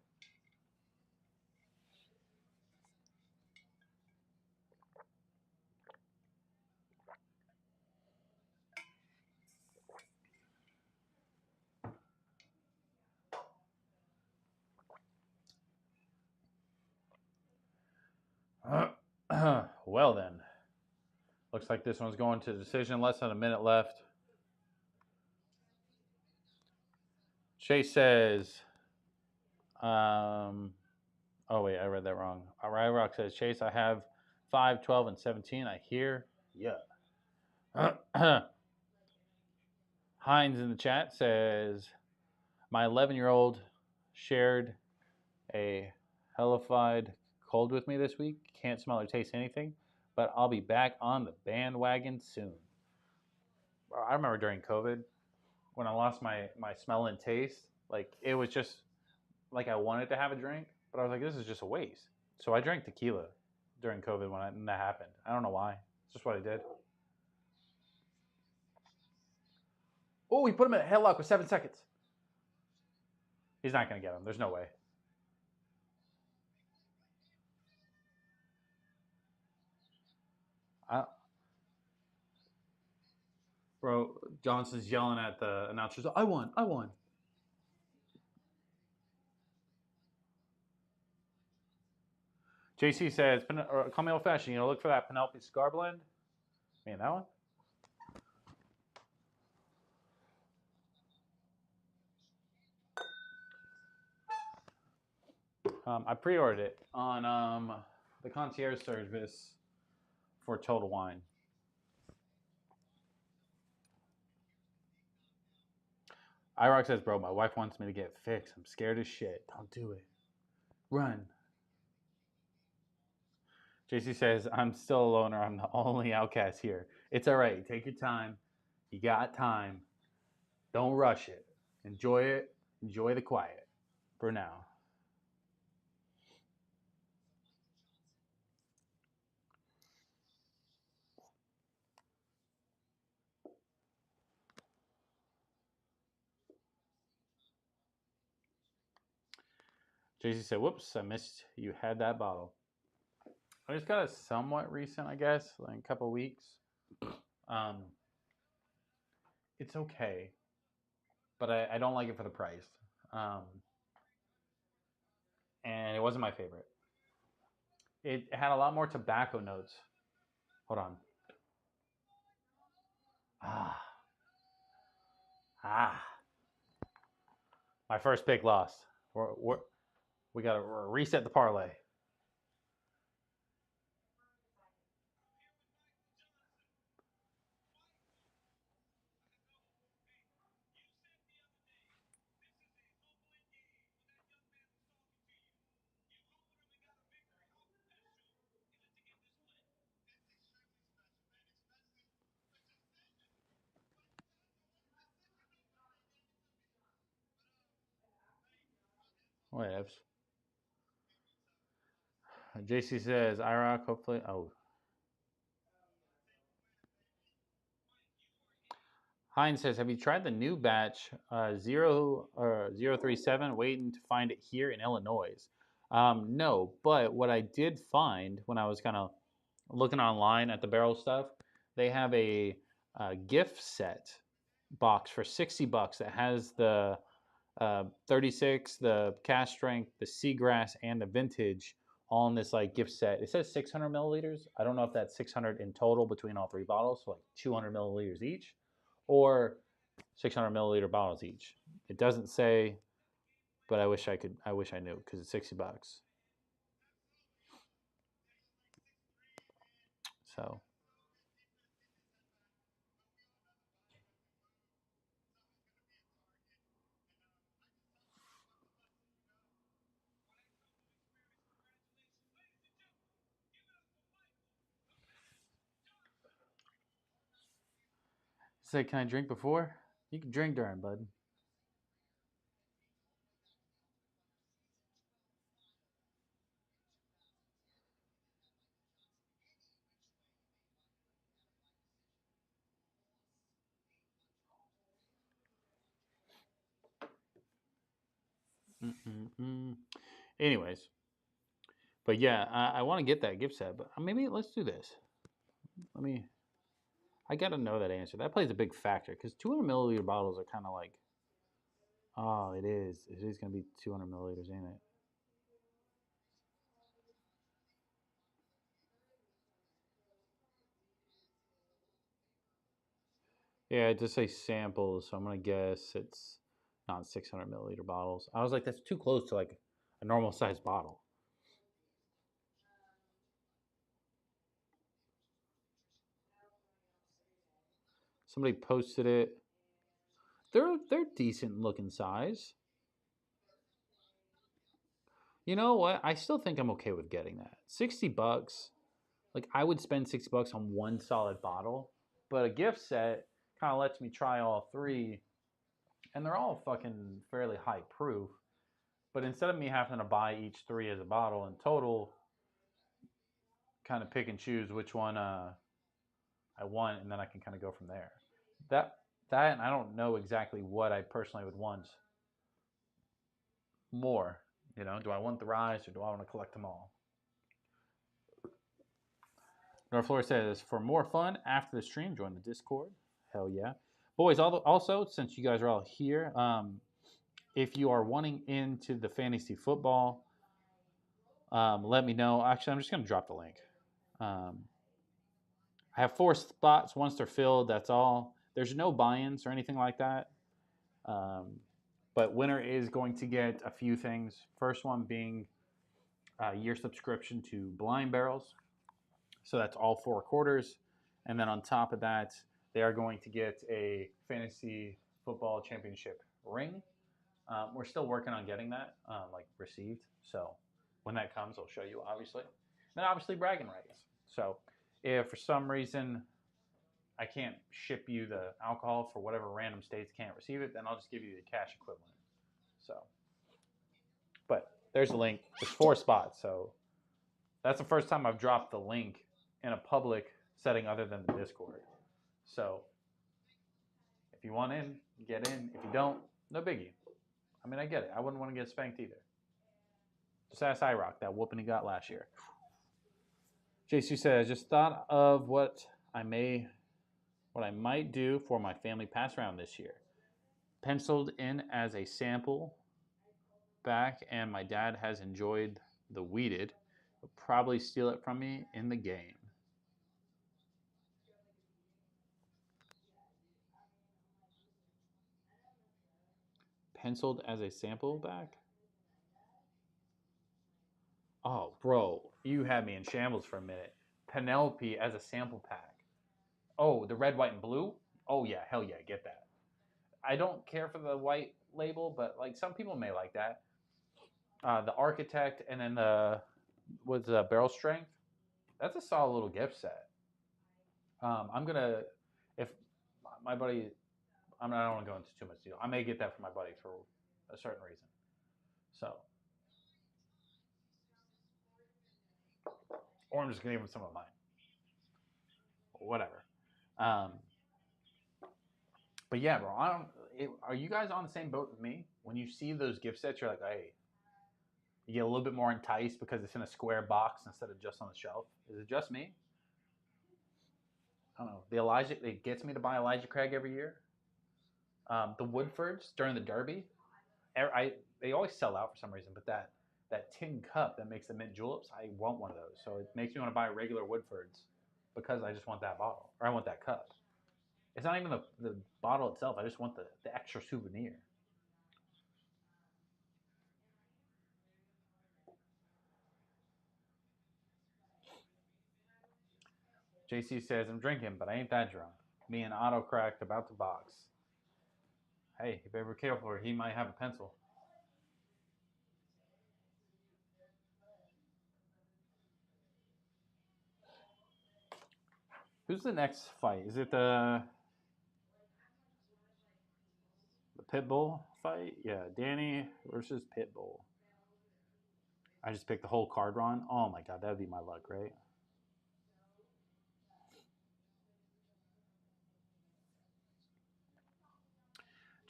Well then, looks like this one's going to decision. Less than a minute left. Chase says, oh wait, I read that wrong. Rock says, Chase, I have 5, 12, and 17. I hear, yeah. Hines in the chat says, my 11-year-old shared a hellified cold with me this week. Can't smell or taste anything, but I'll be back on the bandwagon soon. I remember during COVID when I lost my smell and taste, like it was just like I wanted to have a drink, but I was like, this is just a waste. So I drank tequila during COVID when that happened. I don't know why. It's just what I did. Oh, he put him in a headlock with 7 seconds. He's not going to get him. There's no way. Bro, Johnson's yelling at the announcers, I won. JC says, call me old fashioned, look for that Penelope cigar blend. Man, that one? I pre-ordered it on the concierge service for Total Wine. iRock says, bro, my wife wants me to get fixed. I'm scared as shit. Don't do it. Run. JC says, I'm still a loner. I'm the only outcast here. It's all right. Take your time. You got time. Don't rush it. Enjoy it. Enjoy the quiet for now. JC said, "Whoops, I missed you had that bottle." I just got it somewhat recent, I guess, like a couple weeks. Um, it's okay, but I don't like it for the price. Um, and it wasn't my favorite. It had a lot more tobacco notes. Hold on. Ah, ah. My first pick lost. We got to reset the parlay. Whatevs. JC says, IROC, hopefully. Oh. Heinz says, have you tried the new batch 037? Waiting to find it here in Illinois. No, but what I did find when I was kind of looking online at the Barrell stuff, they have a gift set box for $60 that has the 36, the cask strength, the seagrass, and the vintage all in this like gift set. It says 600 milliliters. I don't know if that's 600 in total between all three bottles, so like 200 milliliters each, or 600 milliliter bottles each. It doesn't say, but I wish I could. I wish I knew because it's $60. So say, can I drink before? You can drink during, bud. Mm-mm-mm. Anyways, but yeah, I want to get that gift set, but maybe let's do this. Let me. I gotta know that answer. That plays a big factor because 200 milliliter bottles are kind of like, oh, it is. It is gonna be 200 milliliters, ain't it? Yeah, it just say samples, so I'm gonna guess it's not 600 milliliter bottles. I was like, that's too close to like a normal size bottle. Somebody posted it. They're decent looking size. You know what? I still think I'm okay with getting that. $60. Like I would spend $60 on one solid bottle, but a gift set kind of lets me try all three, and they're all fucking fairly high proof. But instead of me having to buy each three as a bottle in total, kind of pick and choose which one I want, and then I can kind of go from there. That that and I don't know exactly what I personally would want more. You know, do I want the rise or do I want to collect them all? North Florida says, for more fun after the stream, join the Discord. Hell yeah. Boys, also, since you guys are all here, if you are wanting into the fantasy football, let me know. Actually, I'm just going to drop the link. Um, I have 4 spots. Once they're filled, that's all. There's no buy-ins or anything like that. Um, but winner is going to get a few things. First one being a year subscription to Blind Barrels. So that's all 4 quarters. And then on top of that, they are going to get a fantasy football championship ring. We're still working on getting that like received. So when that comes, I'll show you obviously. And then obviously bragging rights. So if for some reason I can't ship you the alcohol for whatever random states can't receive it, then I'll just give you the cash equivalent. So, but there's a link. There's 4 spots. So that's the first time I've dropped the link in a public setting other than the Discord. So if you want in, get in. If you don't, no biggie. I mean, I get it. I wouldn't want to get spanked either. Just ask IROC that whooping he got last year. JC says, just thought of what I might do for my family pass round this year. Penciled in as a sample back, and my dad has enjoyed the weeded. He'll probably steal it from me in the game. Penciled as a sample back? Oh, bro, you had me in shambles for a minute. Penelope as a sample pack. Oh, the red, white, and blue? Oh, yeah, hell yeah, get that. I don't care for the white label, but like some people may like that. The Architect and then the Barrel Strength. That's a solid little gift set. I'm gonna, if my buddy, I don't want to go into too much detail. I may get that for my buddy for a certain reason. So, or I'm just gonna give him some of mine. Whatever. Um, but yeah, bro, are you guys on the same boat with me? When you see those gift sets, you're like, hey, you get a little bit more enticed because it's in a square box instead of just on the shelf. Is it just me? I don't know. It gets me to buy Elijah Craig every year. The Woodfords during the Derby, they always sell out for some reason, but that tin cup that makes the mint juleps, I want one of those. So it makes me want to buy regular Woodfords because I just want that bottle, or I want that cup. It's not even the bottle itself. I just want the extra souvenir. JC says, I'm drinking, but I ain't that drunk. Me and Otto cracked about the box. Hey, you better be careful or he might have a pencil. Who's the next fight? Is it the Pitbull fight? Yeah, Danny versus Pitbull. I just picked the whole card wrong. Oh my god, that would be my luck, right?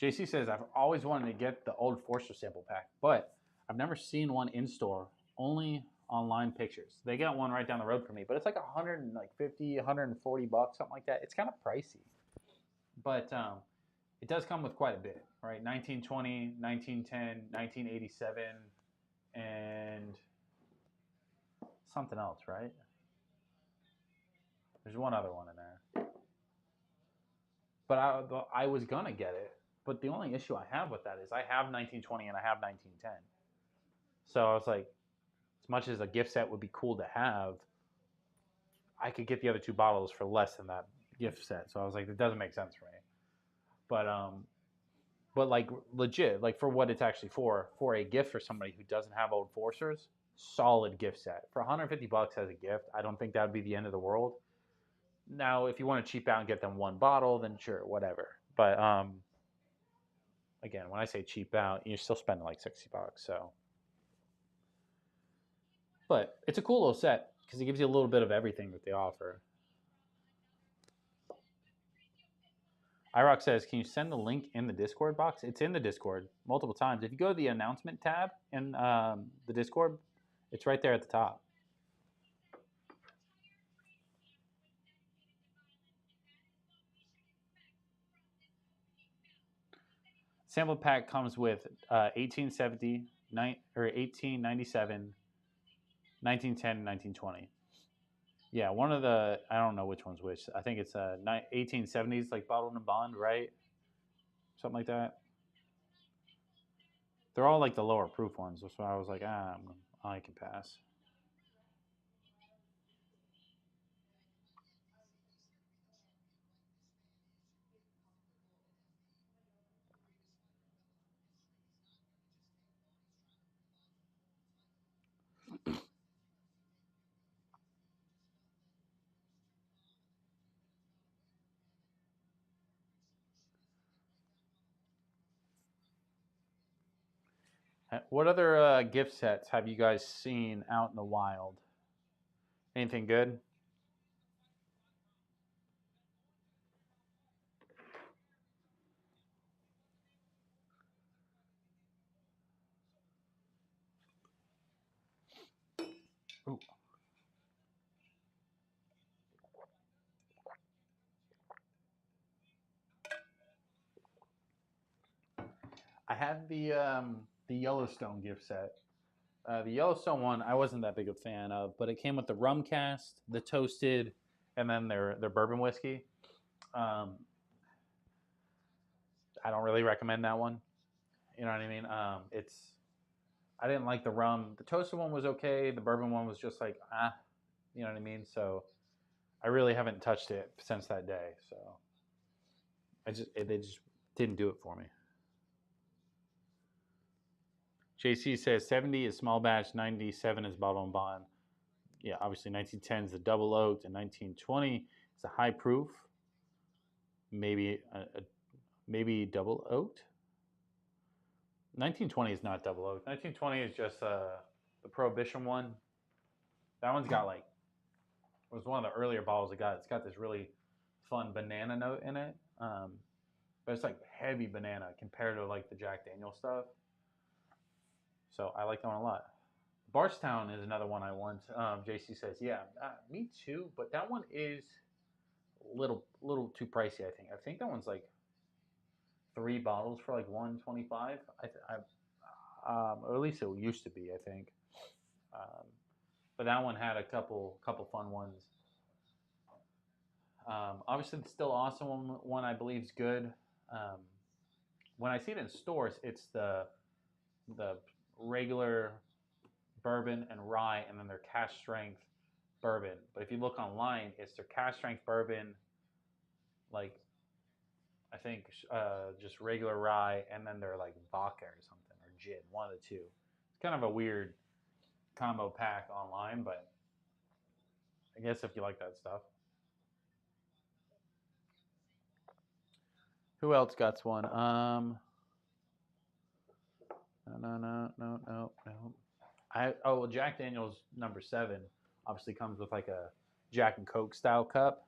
JC says, I've always wanted to get the Old Forester sample pack, but I've never seen one in store, only online pictures. They got one right down the road from me, but it's like 150, 140 bucks, something like that. It's kind of pricey. But it does come with quite a bit, right? 1920, 1910, 1987, and something else, right? There's one other one in there. But I was going to get it. But the only issue I have with that is I have 1920 and I have 1910. So I was like, as much as a gift set would be cool to have, I could get the other two bottles for less than that gift set. So I was like, it doesn't make sense for me. But like legit, like for what it's actually for a gift for somebody who doesn't have Old Foresters, solid gift set. For 150 bucks as a gift, I don't think that would be the end of the world. Now, if you want to cheap out and get them one bottle, then sure, whatever. But again, when I say cheap out, you're still spending like 60 bucks. So, but it's a cool little set because it gives you a little bit of everything that they offer. IROC says, can you send the link in the Discord box? It's in the Discord multiple times. If you go to the announcement tab in the Discord, it's right there at the top. Sample pack comes with 1870, 1897, 1910, and 1920. Yeah, one of the, I don't know which one's which. I think it's 1870s, like Bottled and Bond, right? Something like that. They're all like the lower proof ones. So I was like, I can pass. What other gift sets have you guys seen out in the wild? Anything good? Ooh. I had the Yellowstone gift set. The Yellowstone one I wasn't that big a fan of, but it came with the rum cast, the toasted, and then their bourbon whiskey. Um, I don't really recommend that one. You know what I mean? It's I didn't like the rum. The toasted one was okay. The bourbon one was just like ah, you know what I mean? So I really haven't touched it since that day. So they just didn't do it for me. JC says 70 is small batch, 97 is bottle and bond. Yeah, obviously 1910 is the double oaked, and 1920 is a high proof, maybe maybe double oaked. 1920 is not double oaked. 1920 is just the prohibition one. That one's got like it was one of the earlier bottles I got. It's got this really fun banana note in it, but it's like heavy banana compared to like the Jack Daniel stuff. So I like that one a lot. Bardstown is another one I want. JC says, yeah, me too. But that one is little too pricey. I think that one's like 3 bottles for like 125. Or at least it used to be. I think. But that one had a couple fun ones. Obviously, the Still Awesome one I believe is good. Um, when I see it in stores, it's the regular bourbon and rye, and then their cask strength bourbon. But if you look online, it's their cask strength bourbon, like I think just regular rye, and then they're like vodka or something or gin, one of the two. It's kind of a weird combo pack online, but I guess if you like that stuff. Who else got one? No. Well, Jack Daniel's number 7 obviously comes with like a Jack and Coke style cup.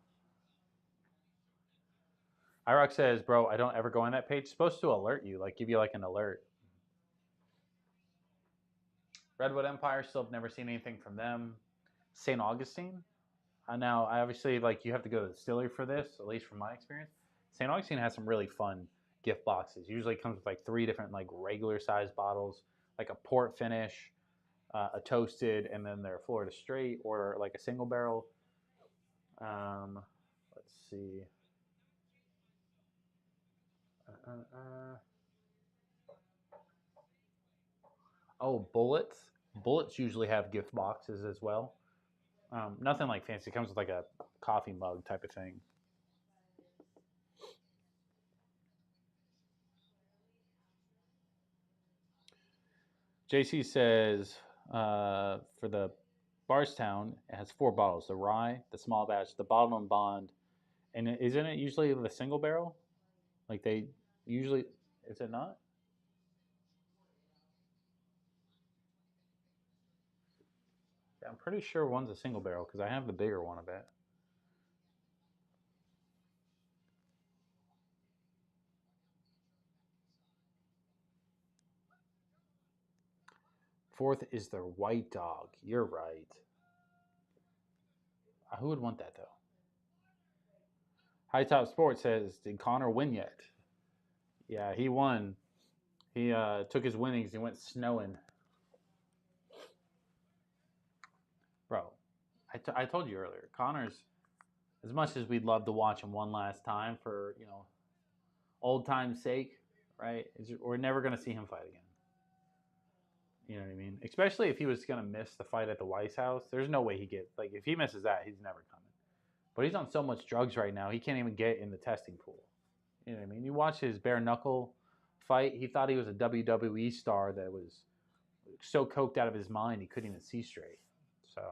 IROC says, bro, I don't ever go on that page. It's supposed to alert you, like give you like an alert. Redwood Empire, still have never seen anything from them. St. Augustine. Now, I obviously like you have to go to the distillery for this, at least from my experience. St. Augustine has some really fun gift boxes. Usually it comes with like 3 different like regular size bottles, like a port finish, a toasted, and then their Florida straight or like a single barrel. Let's see. Oh, Bullets. Bullets usually have gift boxes as well. Nothing like fancy. It comes with like a coffee mug type of thing. JC says for the Barstown, it has 4 bottles: the rye, the small batch, the bottle and bond, and isn't it usually the single barrel? Like they usually, is it not? Yeah, I'm pretty sure one's a single barrel because I have the bigger one of it. Fourth is the White Dog. You're right. Who would want that though? High Top Sports says, did Connor win yet? Yeah, he won. He took his winnings. He went snowing. Bro, I told you earlier, Connor's, as much as we'd love to watch him one last time for, old time's sake, right? We're never going to see him fight again. You know what I mean? Especially if he was going to miss the fight at the Weiss House. There's no way he gets, like, if he misses that, he's never coming. But he's on so much drugs right now, he can't even get in the testing pool. You know what I mean? You watch his bare knuckle fight, he thought he was a WWE star that was so coked out of his mind he couldn't even see straight. So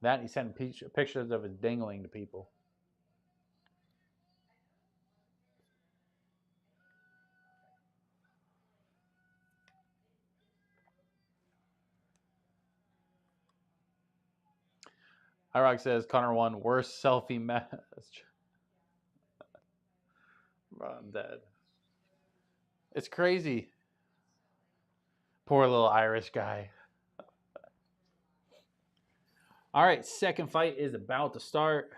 that he sent pictures of his dingling to people. Iraq says Connor won worst selfie match. I'm dead. It's crazy. Poor little Irish guy. All right, second fight is about to start.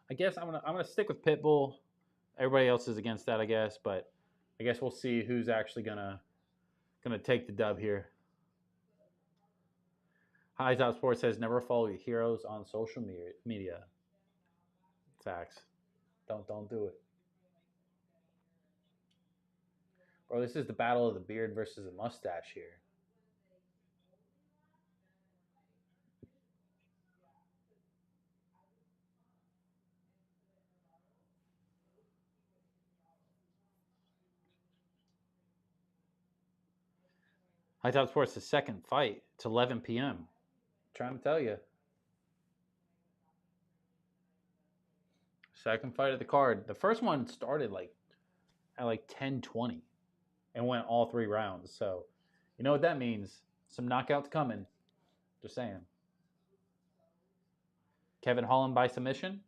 I guess I'm gonna stick with Pitbull. Everybody else is against that, I guess, but I guess we'll see who's actually gonna take the dub here. High Top Sports says never follow your heroes on social media. Facts. Don't do it. Bro, this is the battle of the beard versus the mustache here. High Top Sports, the second fight. It's 11 p.m. Trying to tell you. Second fight of the card. The first one started at 10:20 and went all 3 rounds. So, you know what that means? Some knockouts coming. Just saying. Kevin Holland by submission.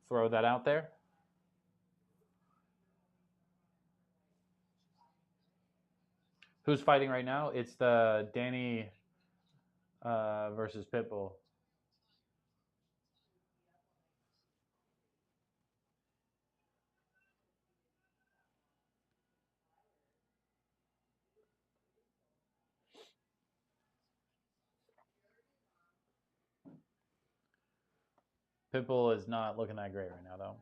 Throw that out there. Who's fighting right now? It's the Danny versus Pitbull. Pitbull is not looking that great right now, though.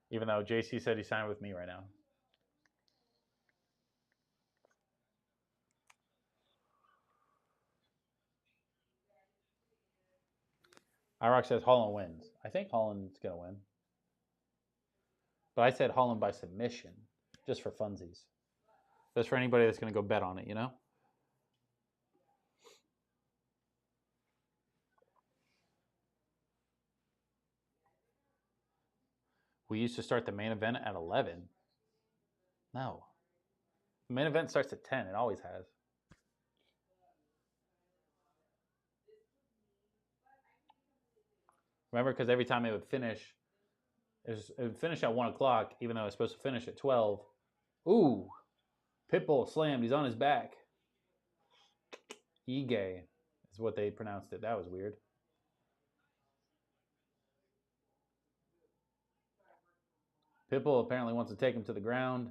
Even though JC said he signed with me right now. IROC says Holland wins. I think Holland's going to win. But I said Holland by submission, just for funsies. Just for anybody that's going to go bet on it, you know? We used to start the main event at 11. No. The main event starts at 10. It always has. Remember, because every time it would finish, it would finish at 1 o'clock, even though it was supposed to finish at 12. Ooh. Pitbull slammed. He's on his back. Ige is what they pronounced it. That was weird. Pitbull apparently wants to take him to the ground.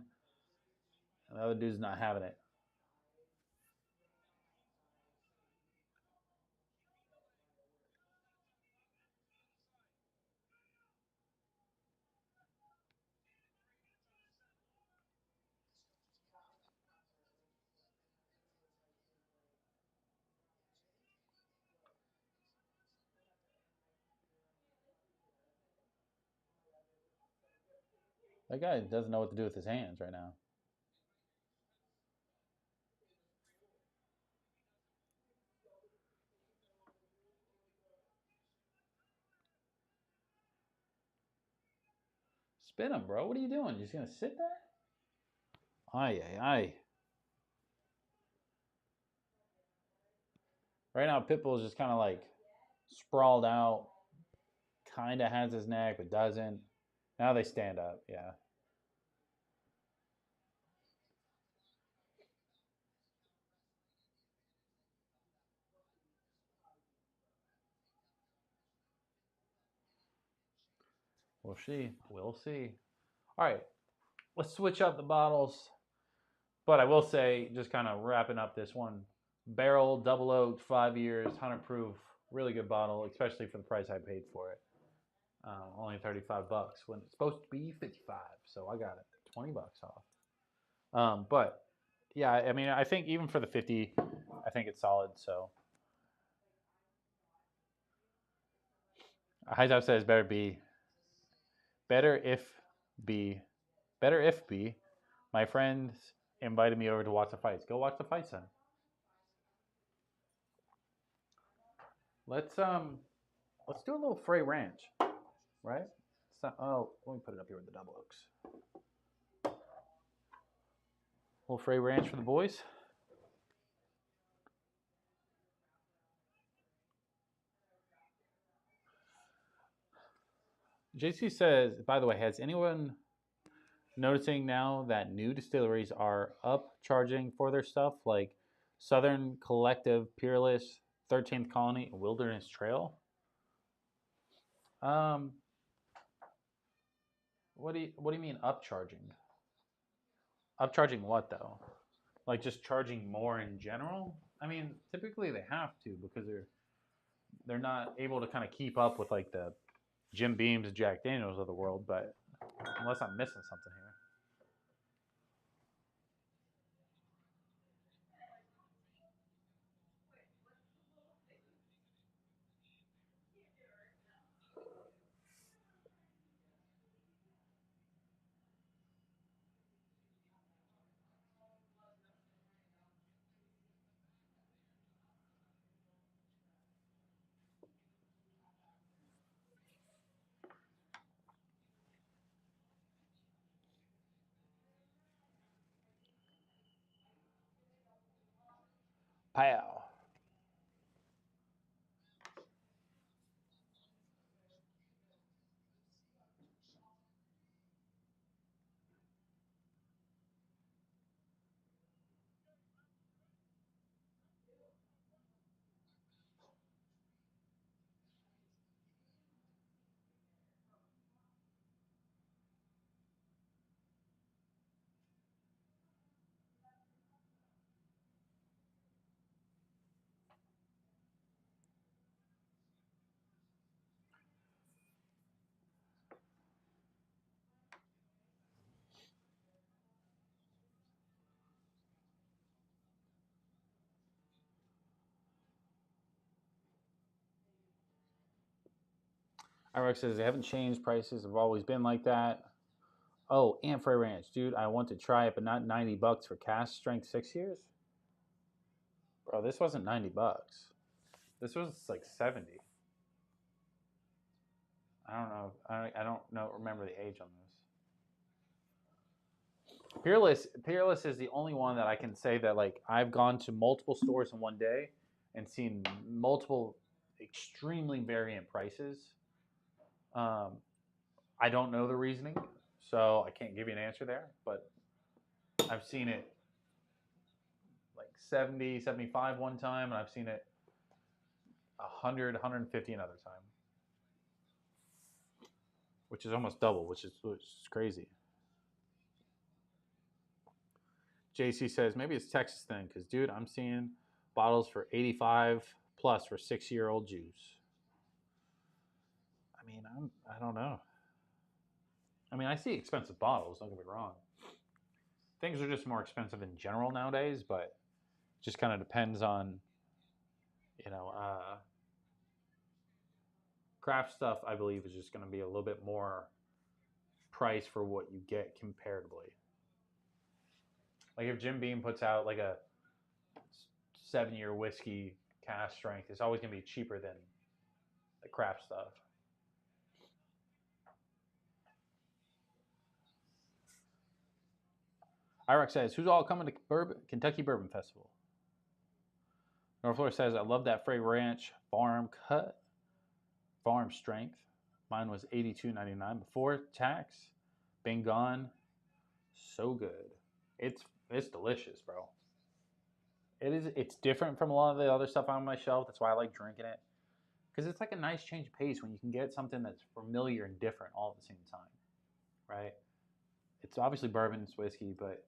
And the other dude's not having it. That guy doesn't know what to do with his hands right now. Spin him, bro. What are you doing? You just going to sit there? Aye, aye, aye. Right now, Pitbull's just kind of like sprawled out. Kind of has his neck, but doesn't. Now they stand up, yeah. We'll see. We'll see. All right, let's switch up the bottles. But I will say, just kind of wrapping up this one, Barrell, double oaked, 5 years, 100 proof, really good bottle, especially for the price I paid for it. Only $35 when it's supposed to be 55, so I got it $20 off. But yeah, I mean, I think even for the 50, I think it's solid. So Hightower says better if be. My friends invited me over to watch the fights. Go watch the fights then. Let's do a little Frey Ranch, right? Oh, let me put it up here with the double oaks. A little Frey Ranch for the boys. JC says, by the way, has anyone noticing now that new distilleries are upcharging for their stuff? Like Southern Collective Peerless, 13th Colony Wilderness Trail. What do you mean upcharging? Upcharging what though? Like just charging more in general? I mean, typically they have to because they're not able to kind of keep up with like the Jim Beams and Jack Daniels of the world, but unless I'm missing something here. Pow. Irex says they haven't changed prices. Have always been like that. Oh, Amphrey Ranch, dude. I want to try it, but not $90 for cask strength 6 years. Bro, this wasn't $90. This was like 70. I don't know. I don't know. Remember the age on this. Peerless is the only one that I can say that like I've gone to multiple stores in one day and seen multiple extremely variant prices. I don't know the reasoning, so I can't give you an answer there, but I've seen it like 70, 75 one time, and I've seen it 100, 150 another time, which is almost double, which is crazy. JC says maybe it's Texas thing, because dude, I'm seeing bottles for 85 plus for 6-year-old juice. I mean, I don't know. I mean, I see expensive bottles. Don't get me wrong. Things are just more expensive in general nowadays, but it just kind of depends on, you know, craft stuff. I believe is just going to be a little bit more price for what you get comparatively. Like if Jim Beam puts out like a 7-year whiskey cask strength, it's always going to be cheaper than the craft stuff. Irex says, who's all coming to Kentucky Bourbon Festival? North Florida says, I love that Frey Ranch farm cut, farm strength. Mine was $82.99 before tax. Been gone. So good. It's delicious, bro. It's different from a lot of the other stuff on my shelf. That's why I like drinking it. Because it's like a nice change of pace when you can get something that's familiar and different all at the same time. Right? It's obviously bourbon, it's whiskey, but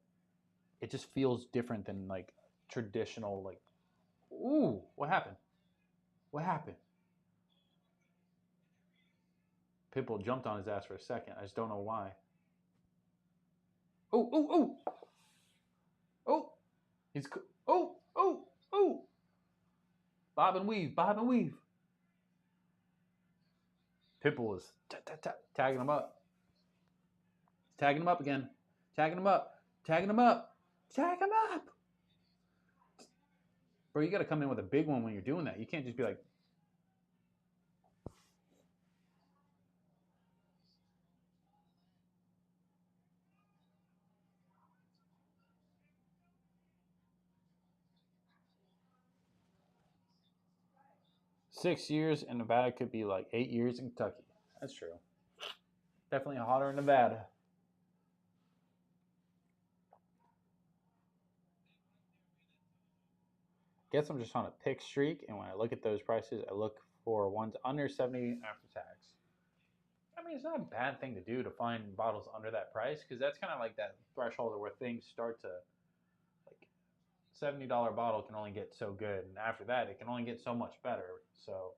it just feels different than like traditional like, ooh, what happened? What happened? Pitbull jumped on his ass for a second. I just don't know why. Oh, oh, oh. Oh. He's oh, oh, oh. Bob and weave, bob and weave. Pitbull is tagging him up. Tagging him up again. Tagging him up. Tagging him up. Tag him up. Bro, you got to come in with a big one when you're doing that. You can't just be like, 6 years in Nevada could be like 8 years in Kentucky. That's true. Definitely hotter in Nevada. guess I'm just on a pick streak, and when I look at those prices, I look for ones under 70 after tax. I mean, it's not a bad thing to do to find bottles under that price because that's kind of like that threshold where things start to like $70 bottle can only get so good, and after that, it can only get so much better. So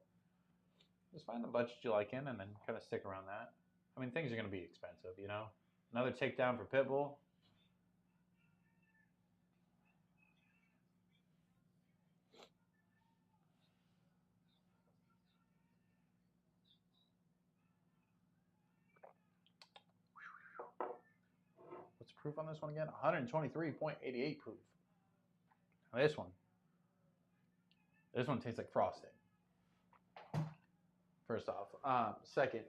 just find the budget you like in, and then kind of stick around that. I mean, things are going to be expensive, you know. Another takedown for Pitbull. What's the proof on this one again? 123.88 proof. Now this one tastes like frosting. First off, second,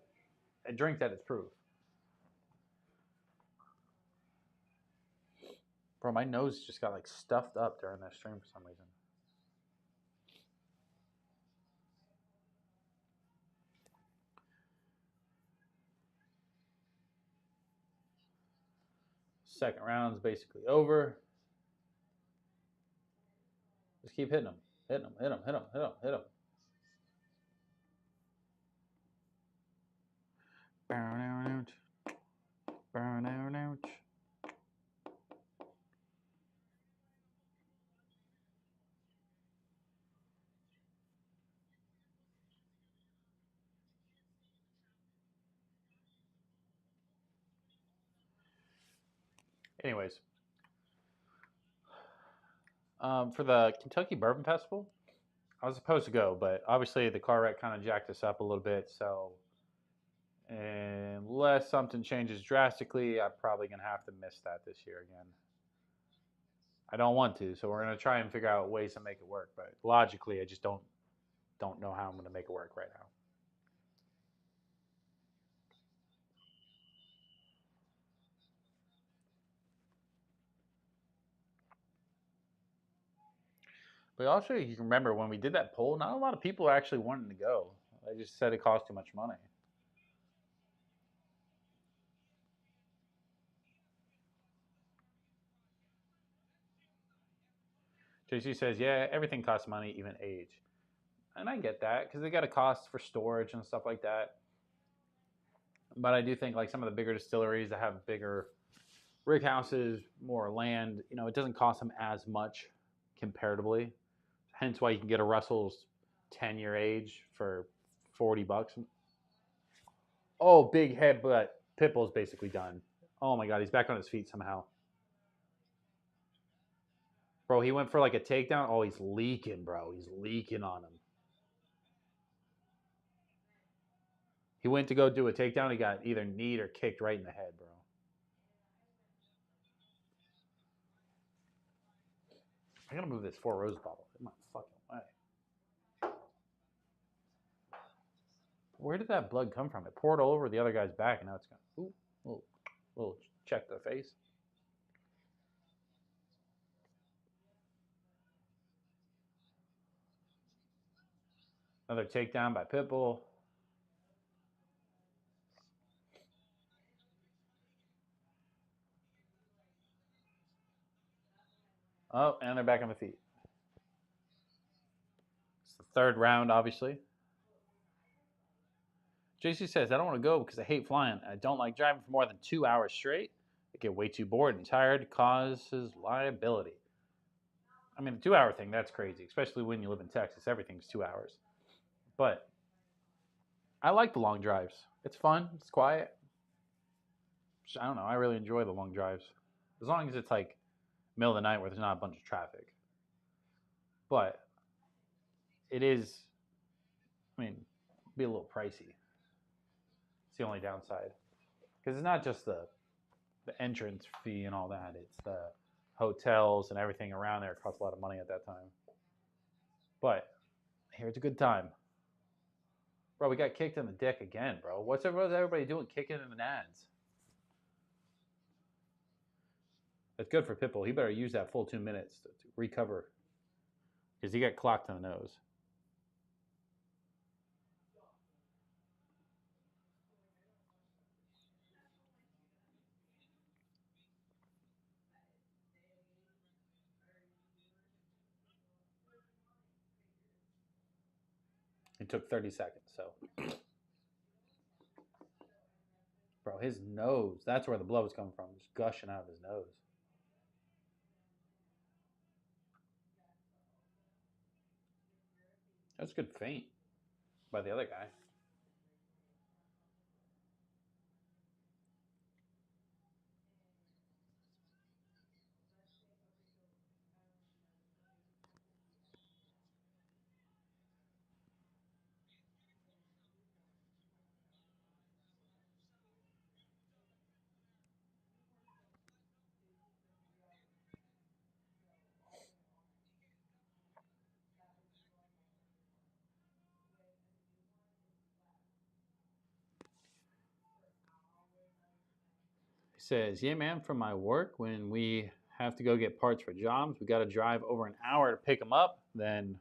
a drink that is proof. Bro, my nose just got like stuffed up during that stream for some reason. Second round's basically over. Just keep hitting them. Hitting them, hit them, hit them, hit them, hit them. Burn out. Burn out. Anyways, for the Kentucky Bourbon Festival, I was supposed to go, but obviously the car wreck kind of jacked us up a little bit. So, unless something changes drastically, I'm probably going to have to miss that this year again. I don't want to, so we're going to try and figure out ways to make it work. But logically, I just don't know how I'm going to make it work right now. But also, you can remember when we did that poll, not a lot of people actually wanted to go. They just said it cost too much money. JC says, yeah, everything costs money, even age. And I get that because they got a cost for storage and stuff like that. But I do think like some of the bigger distilleries that have bigger rig houses, more land, you know, it doesn't cost them as much comparatively. Hence why you can get a Russell's 10-year age for $40. Oh, big head, but Pitbull's basically done. Oh my God, he's back on his feet somehow. Bro, he went for like a takedown. Oh, he's leaking, bro. He's leaking on him. He went to go do a takedown. He got either kneed or kicked right in the head, bro. I gotta move this Four Roses bottle. In my fucking way. Where did that blood come from? It poured all over the other guy's back, and now it's gone. Ooh, little check the face. Another takedown by Pitbull. Oh, and they're back on the feet. It's the third round, obviously. JC says, I don't want to go because I hate flying. I don't like driving for more than 2 hours straight. I get way too bored and tired, causes liability. I mean, the 2 hour thing, that's crazy, especially when you live in Texas. Everything's 2 hours. But I like the long drives. It's fun, it's quiet. I don't know, I really enjoy the long drives. As long as it's like middle of the night where there's not a bunch of traffic. But it is, I mean, be a little pricey. It's the only downside. Because it's not just the entrance fee and all that, it's the hotels and everything around there. It costs a lot of money at that time. But here it's a good time. Bro, we got kicked in the dick again, bro. What's everybody doing kicking in the nads? That's good for Pitbull. He better use that full 2 minutes to recover because he got clocked in the nose. It took 30 seconds. So, bro, his nose, that's where the blood was coming from. Just gushing out of his nose. That's a good feint by the other guy. He says, yeah, man, from my work, when we have to go get parts for jobs, we got to drive over an hour to pick them up, then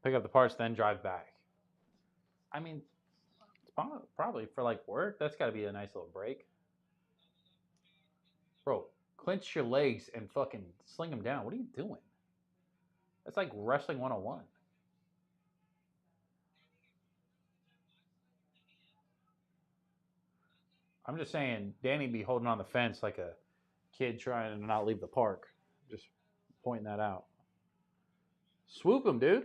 pick up the parts, then drive back. I mean, it's probably for like work. That's got to be a nice little break. Bro, clench your legs and fucking sling them down. What are you doing? That's like wrestling 101. I'm just saying, Danny be holding on the fence like a kid trying to not leave the park. Just pointing that out. Swoop him, dude.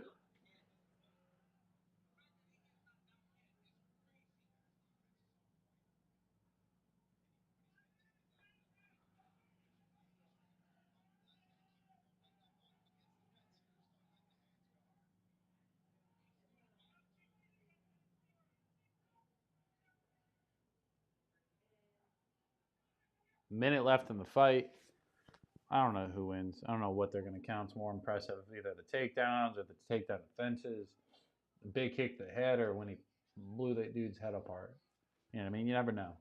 Minute left in the fight. I don't know who wins. I don't know what they're going to count. It's more impressive, either the takedowns or the takedown defenses, the big kick to the head, or when he blew that dude's head apart. You know what I mean? You never know.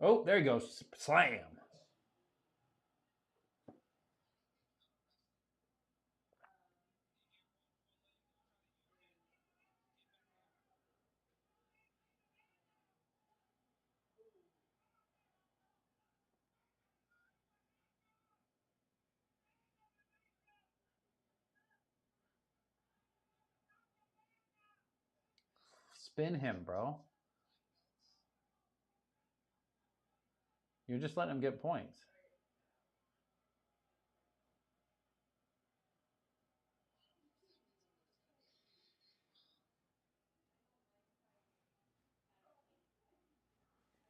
Oh, there he goes. Slam. Spin him, bro. You're just letting him get points.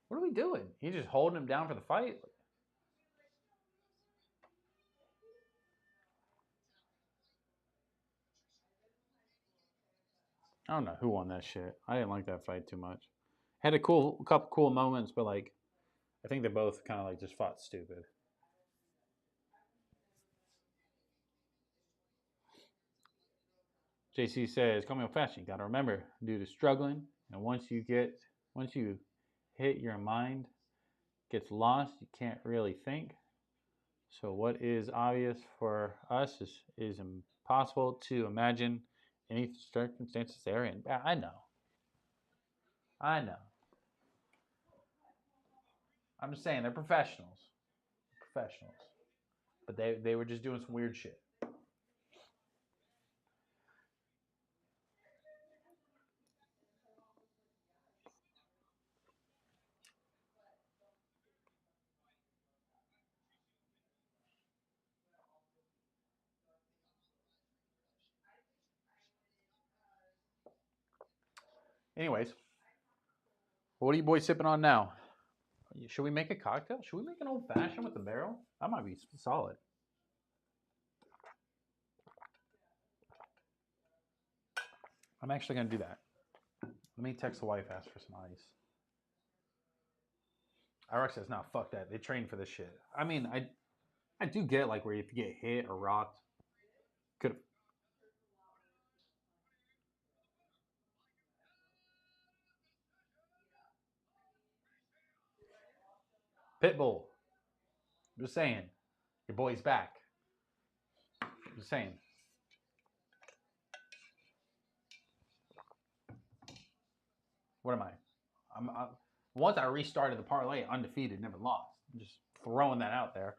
What are we doing? He just holding him down for the fight? I don't know who won that shit. I didn't like that fight too much. Had a couple cool moments, but like, I think they both kind of like just fought stupid. JC says, coming up fast, you got to remember, dude is struggling. And once you hit your mind gets lost, you can't really think. So what is obvious for us is impossible to imagine any circumstances they're in. I know. I know. I'm just saying they're professionals. Professionals. But they were just doing some weird shit. Anyways, what are you boys sipping on now? Should we make a cocktail? Should we make an old fashioned with the barrel? That might be solid. I'm actually going to do that. Let me text the wife, ask for some ice. Iraq says, "No, fuck that. They train for this shit." I mean, I do get like where if you get hit or rocked, could Pitbull. I'm just saying, your boy's back. I'm just saying. What am I? I'm once I restarted the parlay, undefeated, never lost. I'm just throwing that out there.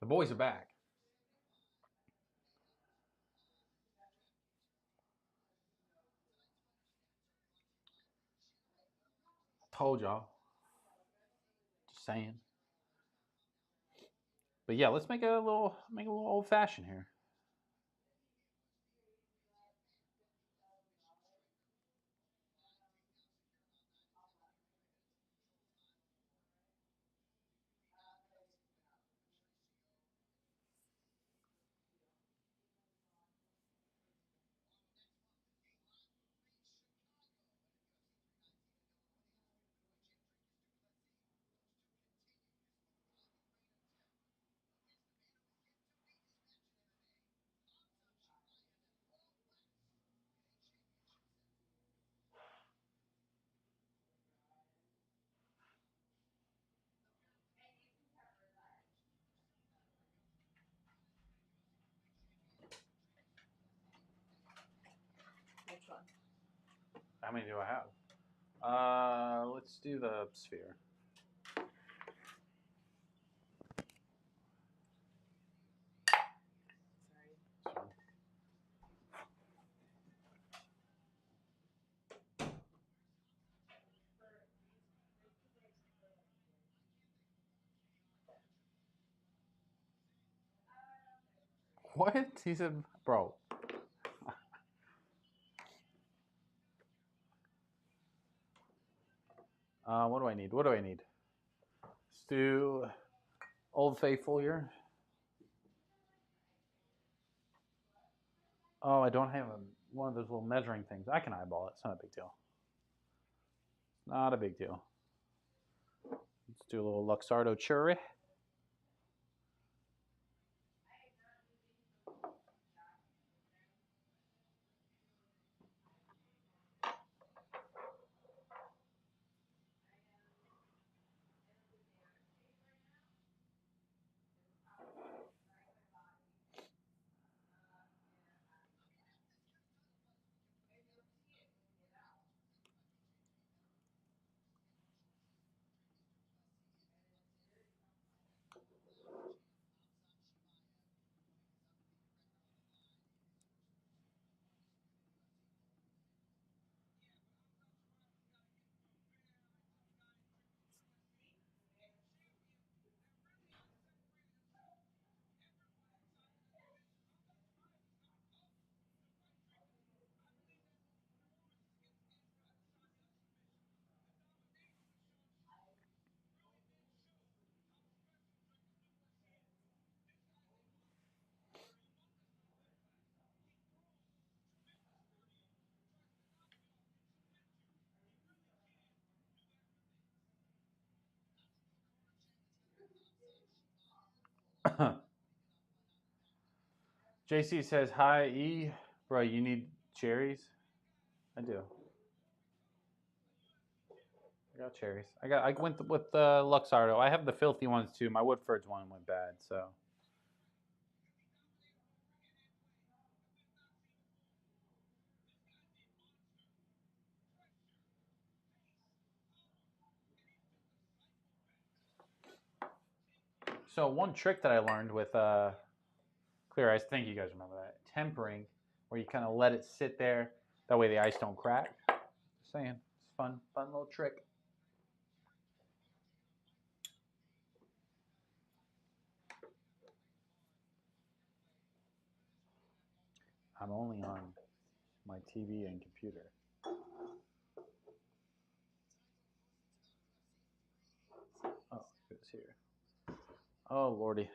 The boys are back. Told y'all. Just saying. But yeah, let's make a little old fashioned here. Which one? How many do I have? Let's do the sphere. Sorry. What? He said, bro. What do I need? What do I need? Let's do Old Faithful here. Oh, I don't have one of those little measuring things. I can eyeball it. It's not a big deal. Not a big deal. Let's do a little Luxardo cherry. JC says, hi, E. Bro, you need cherries? I do. I got cherries. I went with the Luxardo. I have the filthy ones too. My Woodford's one went bad, so. So one trick that I learned with clear ice, I think you guys remember that, tempering, where you kind of let it sit there. That way the ice don't crack. Just saying, it's fun little trick. I'm only on my TV and computer. Oh, it's here. Oh lordy.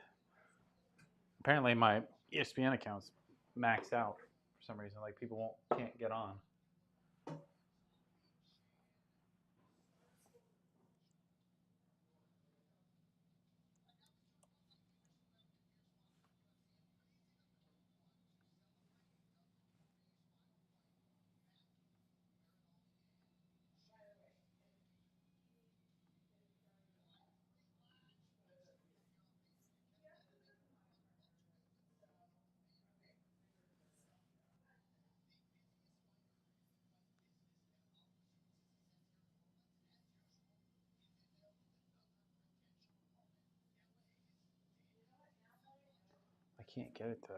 Apparently my ESPN account's maxed out for some reason. Like people can't get on. I can't get it to.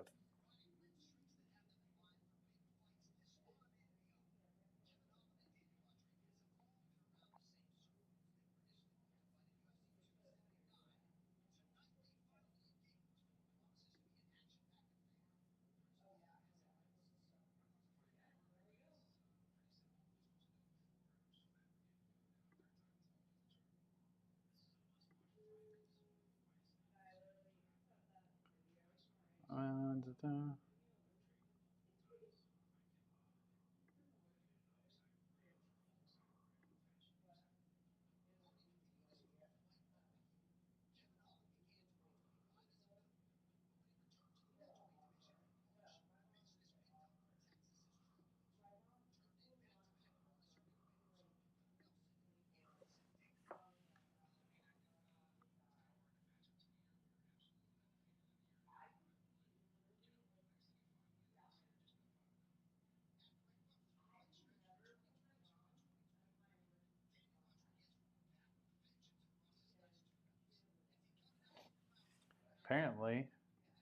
Apparently,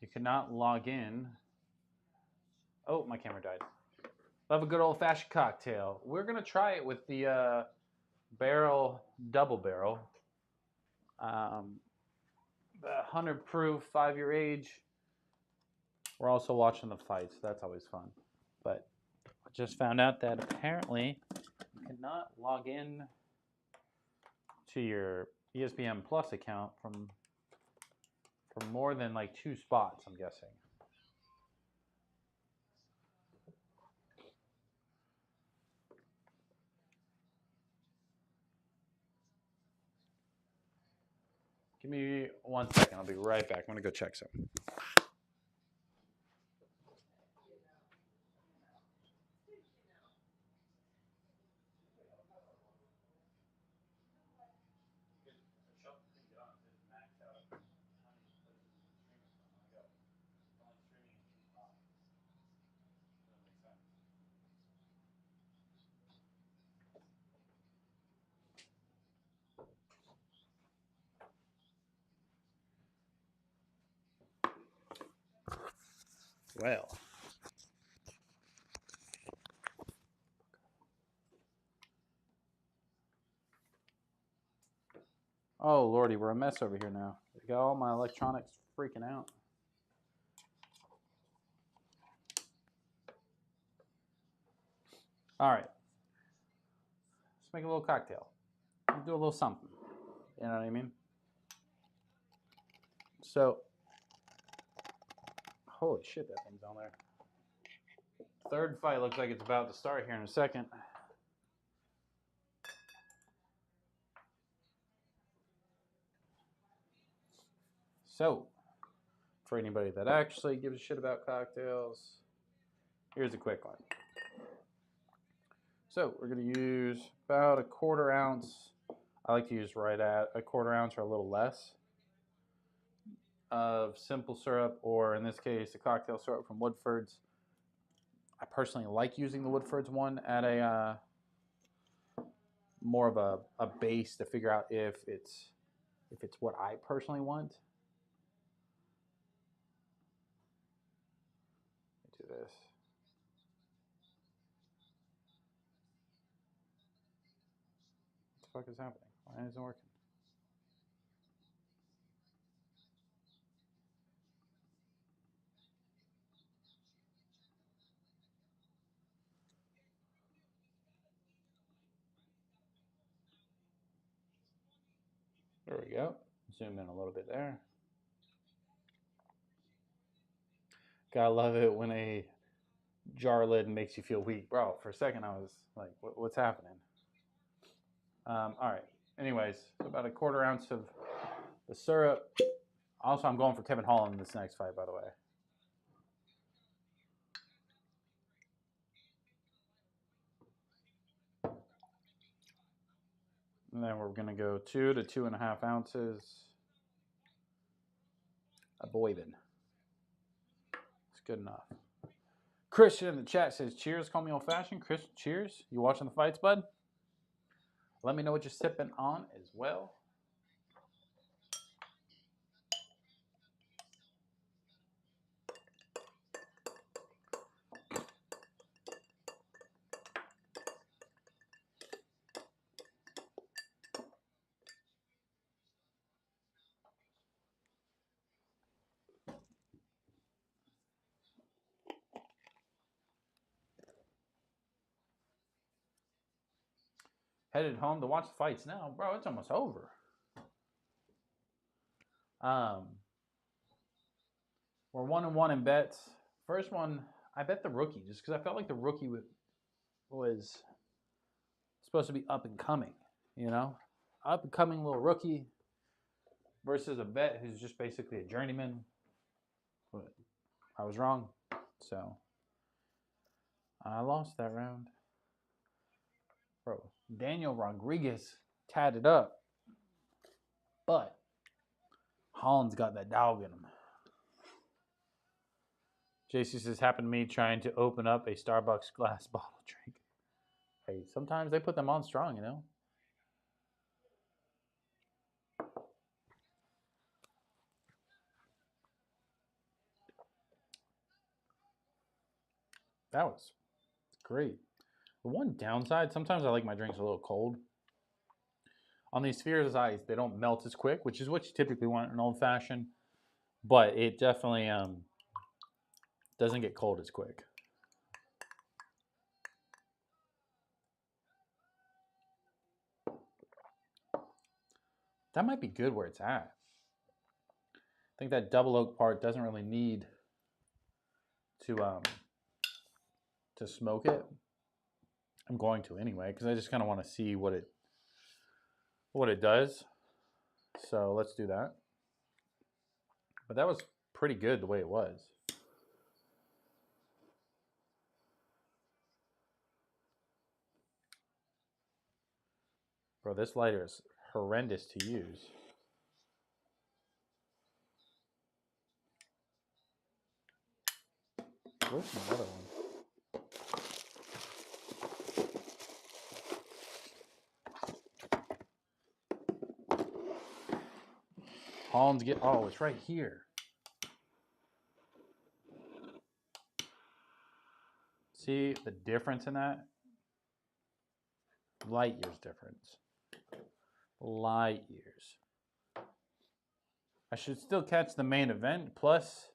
you cannot log in. Oh, my camera died. Love a good old-fashioned cocktail. We're going to try it with the Barrell Double Barrel. The 100 proof, 5-year age. We're also watching the fights. That's always fun. But I just found out that apparently you cannot log in to your ESPN Plus account from more than like 2 spots, I'm guessing. Give me 1 second. I'll be right back. I'm going to go check something. Well. Oh, Lordy, we're a mess over here now. I got all my electronics freaking out. All right. Let's make a little cocktail. Let's do a little something. You know what I mean? So, holy shit, that thing's on there. Third fight looks like it's about to start here in a second. So, for anybody that actually gives a shit about cocktails, here's a quick one. So, we're going to use about a 1/4 ounce. I like to use right at a 1/4 ounce or a little less of simple syrup, or in this case, a cocktail syrup from Woodford's. I personally like using the Woodford's one at a more of a base to figure out if it's what I personally want. Let me do this. What the fuck is happening? Why isn't it working? There we go. Zoom in a little bit there. Gotta love it when a jar lid makes you feel weak. Bro, for a second I was like, what's happening? All right. Anyways, so about a 1/4 ounce of the syrup. Also, I'm going for Kevin Holland in this next fight, by the way. And then we're going to go 2 to 2.5 ounces of Bourbon. It's good enough. Christian in the chat says, cheers, call me old fashioned. Chris, cheers. You watching the fights, bud? Let me know what you're sipping on as well. Headed home to watch the fights now. Bro, it's almost over. We're 1-1 in bets. First one, I bet the rookie, just because I felt like the rookie was supposed to be up and coming, you know? Up and coming little rookie versus a vet who's just basically a journeyman. But I was wrong. So I lost that round. Bro, Daniel Rodriguez tatted up. But Holland's got that dog in him. JC says, happened to me trying to open up a Starbucks glass bottle drink. Hey, sometimes they put them on strong, you know? That was great. The one downside, sometimes I like my drinks a little cold. On these Spheres Ice, they don't melt as quick, which is what you typically want in an old fashioned. But it definitely doesn't get cold as quick. That might be good where it's at. I think that double oak part doesn't really need to smoke it. I'm going to anyway because I just kind of want to see what it does. So let's do that. But that was pretty good the way it was. Bro, this lighter is horrendous to use. Where's my other one? Holland's oh, it's right here. See the difference in that? Light years difference. Light years. I should still catch the main event. Plus,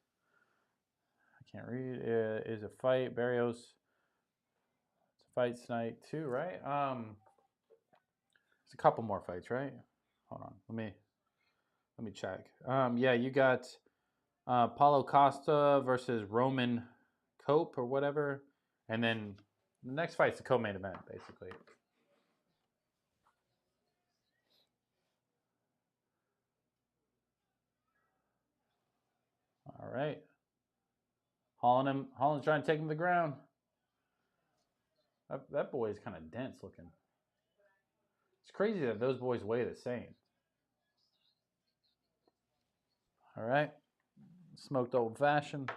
I can't read. Is a fight. Barrios. It's a fight tonight too, right? It's a couple more fights, right? Hold on. Let me check. Yeah, you got Paulo Costa versus Roman Cope or whatever, and then the next fight's the co-main event, basically. All right. Holland's trying to take him to the ground. That boy is kind of dense looking. It's crazy that those boys weigh the same. All right. Smoked old fashioned.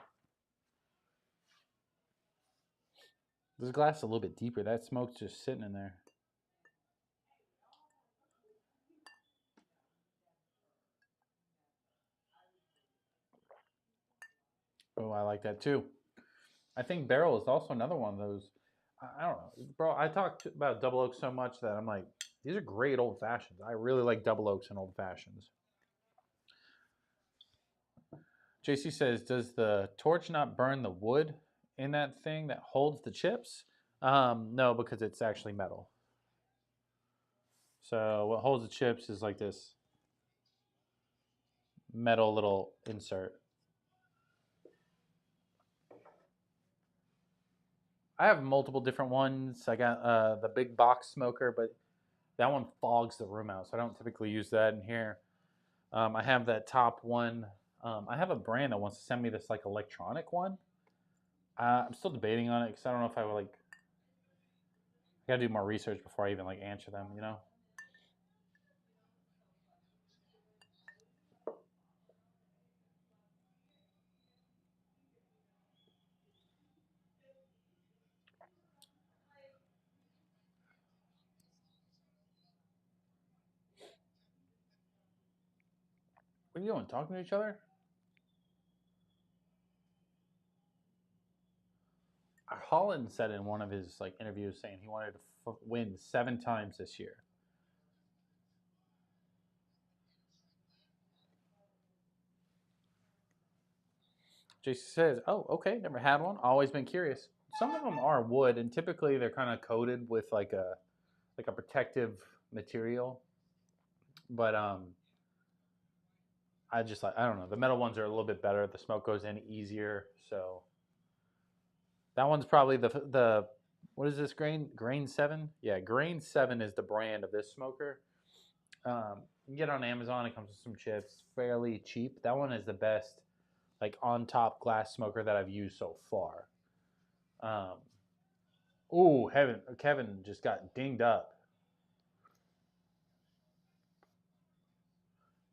This glass is a little bit deeper. That smoke's just sitting in there. Oh, I like that too. I think Barrell is also another one of those. I don't know, bro. I talked about double oaks so much that I'm like, these are great old fashions. I really like double oaks and old fashions. JC says, does the torch not burn the wood in that thing that holds the chips? No, because it's actually metal. So what holds the chips is like this metal little insert. I have multiple different ones. I got the big box smoker, but that one fogs the room out, so I don't typically use that in here. I have that top one. I have a brand that wants to send me this like electronic one. I'm still debating on it because I don't know if I would like. I gotta do more research before I even like answer them. You know. What are you doing? Talking to each other? Holland said in one of his like interviews saying he wanted to win 7 times this year. JC says, "Oh, okay, never had one. Always been curious. Some of them are wood, and typically they're kind of coated with like a protective material. But I just like I don't know. The metal ones are a little bit better. The smoke goes in easier, so That one's probably the what is this grain? Grain 7? Yeah, Grain 7 is the brand of this smoker. You can get it on Amazon. It comes with some chips, fairly cheap. That one is the best, like on top glass smoker that I've used so far. Oh, Kevin just got dinged up.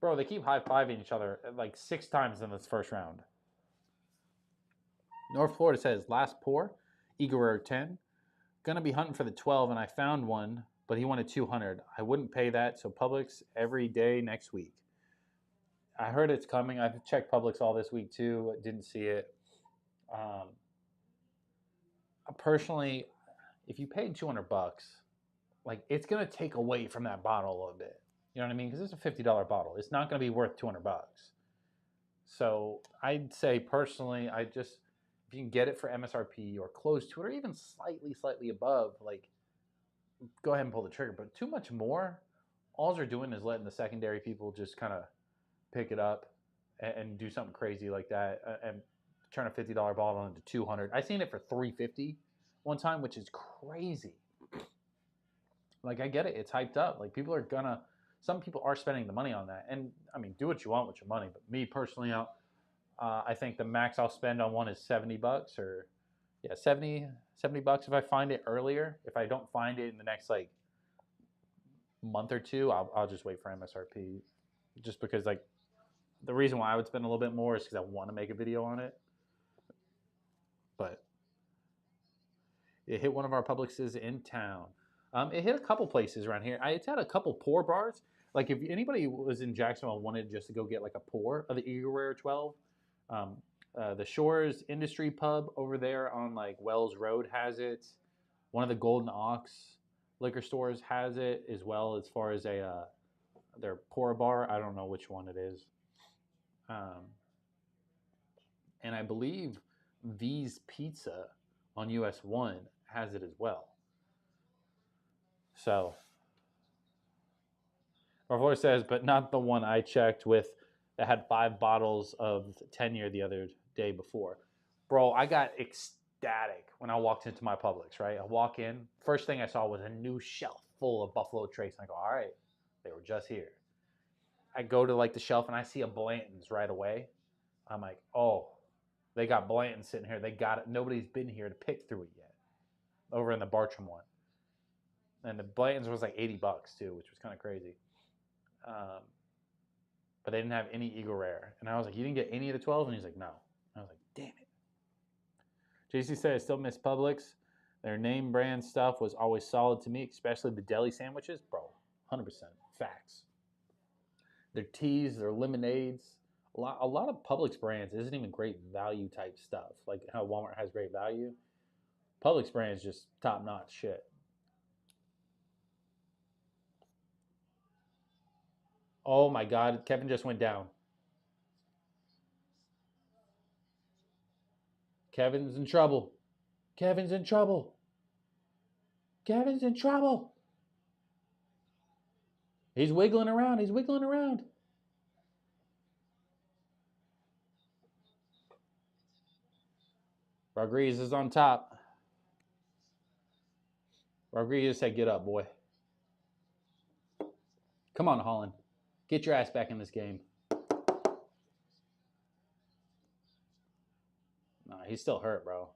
Bro, they keep high-fiving each other like 6 times in this first round. North Florida says, last pour, Eagle 10. Gonna be hunting for the 12, and I found one, but he wanted 200. I wouldn't pay that, so Publix every day next week. I heard it's coming. I've checked Publix all this week too. Didn't see it. Personally, if you paid $200, like it's gonna take away from that bottle a little bit. You know what I mean? Because it's a $50 bottle. It's not gonna be worth $200. So I'd say personally, if you can get it for MSRP or close to it, or even slightly above, like go ahead and pull the trigger. But too much more, all they're doing is letting the secondary people just kind of pick it up and do something crazy like that and turn a $50 bottle into 200. I seen it for $350 one time, which is crazy. Like I get it, it's hyped up. Like some people are spending the money on that, and I mean, do what you want with your money. But me personally, I think the max I'll spend on one is $70 or yeah, $70 if I find it earlier. If I don't find it in the next like month or two, I'll just wait for MSRP. Just because like the reason why I would spend a little bit more is because I want to make a video on it. But it hit one of our Publixes in town. It hit a couple places around here. It's had a couple pour bars. Like if anybody was in Jacksonville and wanted just to go get like a pour of the Eagle Rare 12, the Shores Industry Pub over there on like Wells Road has it. One of the Golden Ox liquor stores has it as well, as far as their pour bar. I don't know which one it is. And I believe V's Pizza on US 1 has it as well. So, our voice says, but not the one I checked with that had 5 bottles of 10-year the other day before. Bro, I got ecstatic when I walked into my Publix, right? I walk in, first thing I saw was a new shelf full of Buffalo Trace. And I go, all right, they were just here. I go to like the shelf and I see a Blanton's right away. I'm like, oh, they got Blanton's sitting here. They got it. Nobody's been here to pick through it yet. Over in the Bartram one. And the Blanton's was like $80 too, which was kind of crazy. But they didn't have any Eagle Rare. And I was like, you didn't get any of the 12s? And he's like, no. I was like, damn it. JC said, I still miss Publix. Their name brand stuff was always solid to me, especially the deli sandwiches. Bro, 100%. Facts. Their teas, their lemonades. A lot of Publix brands isn't even great value type stuff. Like how Walmart has great value. Publix brands just top-notch shit. Oh my God, Kevin just went down. Kevin's in trouble. Kevin's in trouble. Kevin's in trouble. He's wiggling around. He's wiggling around. Rodriguez is on top. Rodriguez said, get up, boy. Come on, Holland. Get your ass back in this game. Nah, he's still hurt, bro.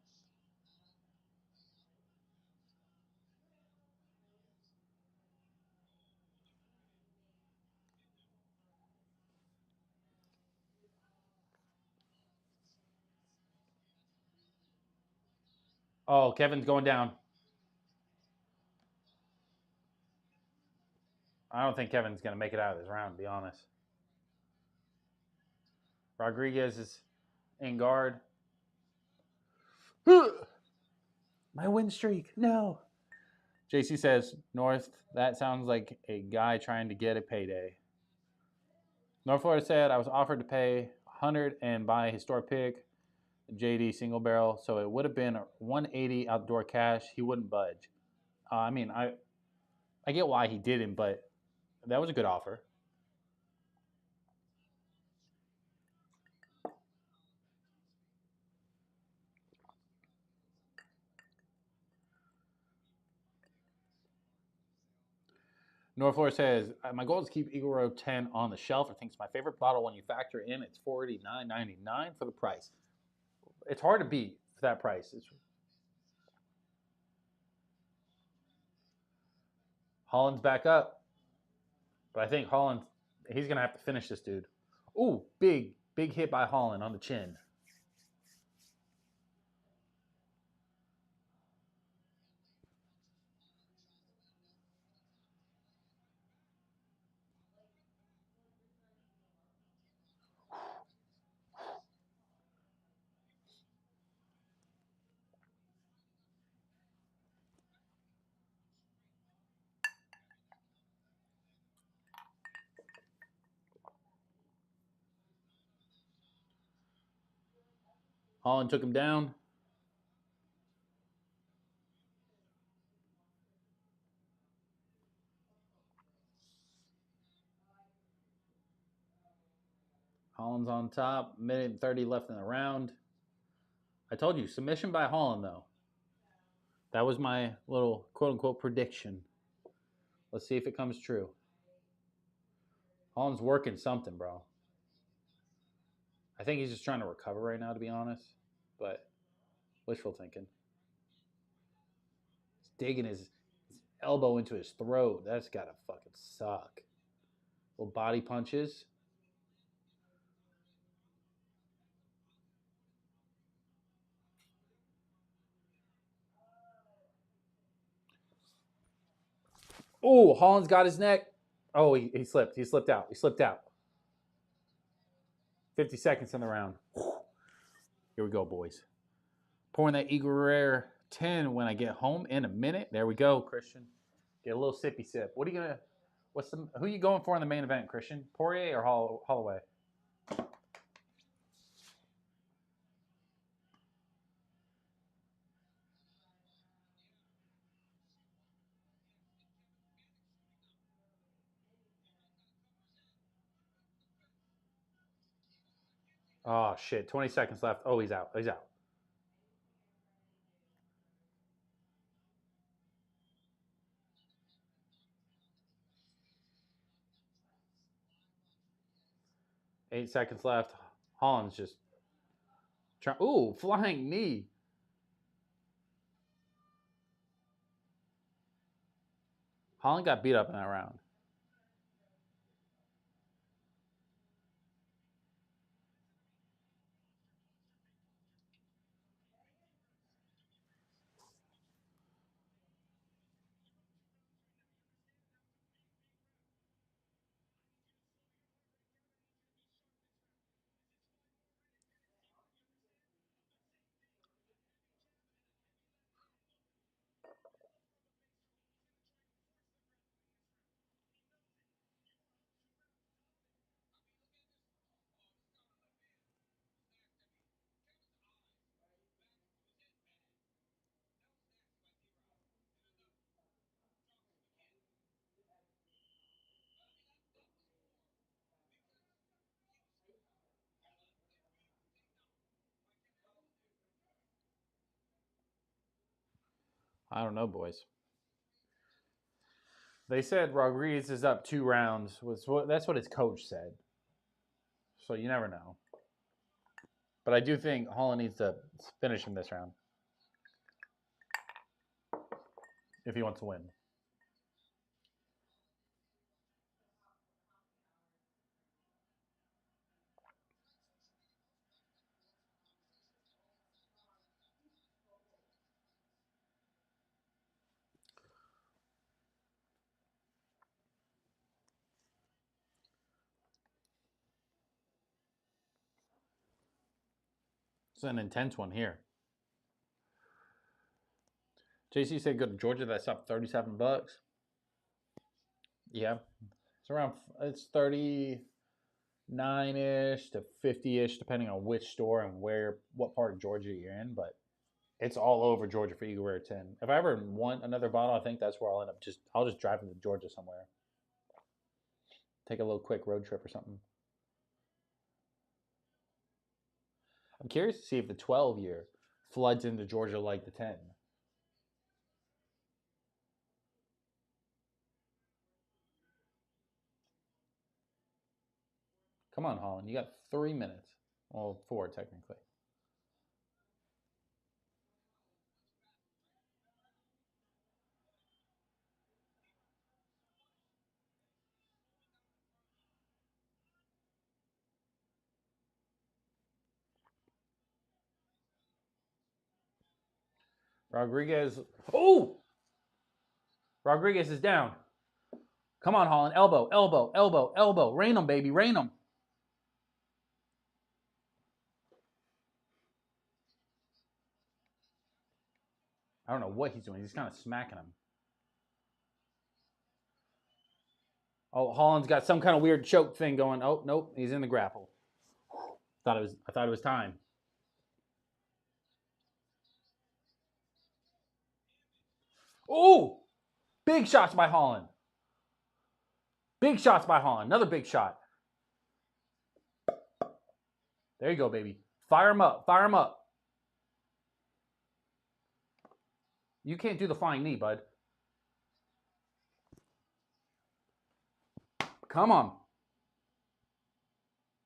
Oh, Kevin's going down. I don't think Kevin's going to make it out of this round, to be honest. Rodriguez is in guard. My win streak. No. JC says, North, that sounds like a guy trying to get a payday. North Florida said, I was offered to pay $100 and buy a historic pick, JD single barrel, so it would have been $180 outdoor cash. He wouldn't budge. I mean, I get why he didn't, but that was a good offer. North Florida says, my goal is to keep Eagle Road 10 on the shelf. I think it's my favorite bottle when you factor in it's $49.99 for the price. It's hard to beat for that price. Holland's back up. But I think Holland, he's going to have to finish this dude. Ooh, big hit by Holland on the chin. Holland took him down. Holland's on top. Minute and 30 left in the round. I told you, submission by Holland, though. That was my little quote-unquote prediction. Let's see if it comes true. Holland's working something, bro. I think he's just trying to recover right now, to be honest. But wishful thinking. He's digging his elbow into his throat. That's gotta fucking suck. Little body punches. Oh, Holland's got his neck. Oh, he slipped. He slipped out. He slipped out. 50 seconds in the round. Here we go, boys. Pouring that Eagle Rare 10 when I get home in a minute. There we go, Christian. Get a little sippy sip. What are you gonna? Who are you going for in the main event, Christian? Poirier or Holloway? Oh shit! 20 seconds left. Oh, he's out. He's out. Eight seconds left. Holland's just trying. Ooh, flying knee. Holland got beat up in that round. I don't know, boys. They said Rodriguez is up 2 rounds. That's what his coach said. So you never know. But I do think Holland needs to finish him this round if he wants to win. It's an intense one here. JC said go to Georgia. That's up $37. Yeah, it's 39-ish to 50-ish, depending on which store and what part of Georgia you're in. But it's all over Georgia for Eagle Rare 10. If I ever want another bottle, I think that's where I'll end up. I'll just drive into Georgia somewhere. Take a little quick road trip or something. I'm curious to see if the 12 year floods into Georgia like the 10. Come on, Holland. You got 3 minutes. Well, 4 technically. Rodriguez. Oh! Rodriguez is down. Come on, Holland. Elbow, elbow, elbow, elbow. Rain him, baby. Rain him. I don't know what he's doing. He's kind of smacking him. Oh, Holland's got some kind of weird choke thing going. Oh, nope. He's in the grapple. I thought it was time. Oh! Big shots by Holland. Big shots by Holland. Another big shot. There you go, baby. Fire him up. Fire him up. You can't do the flying knee, bud. Come on.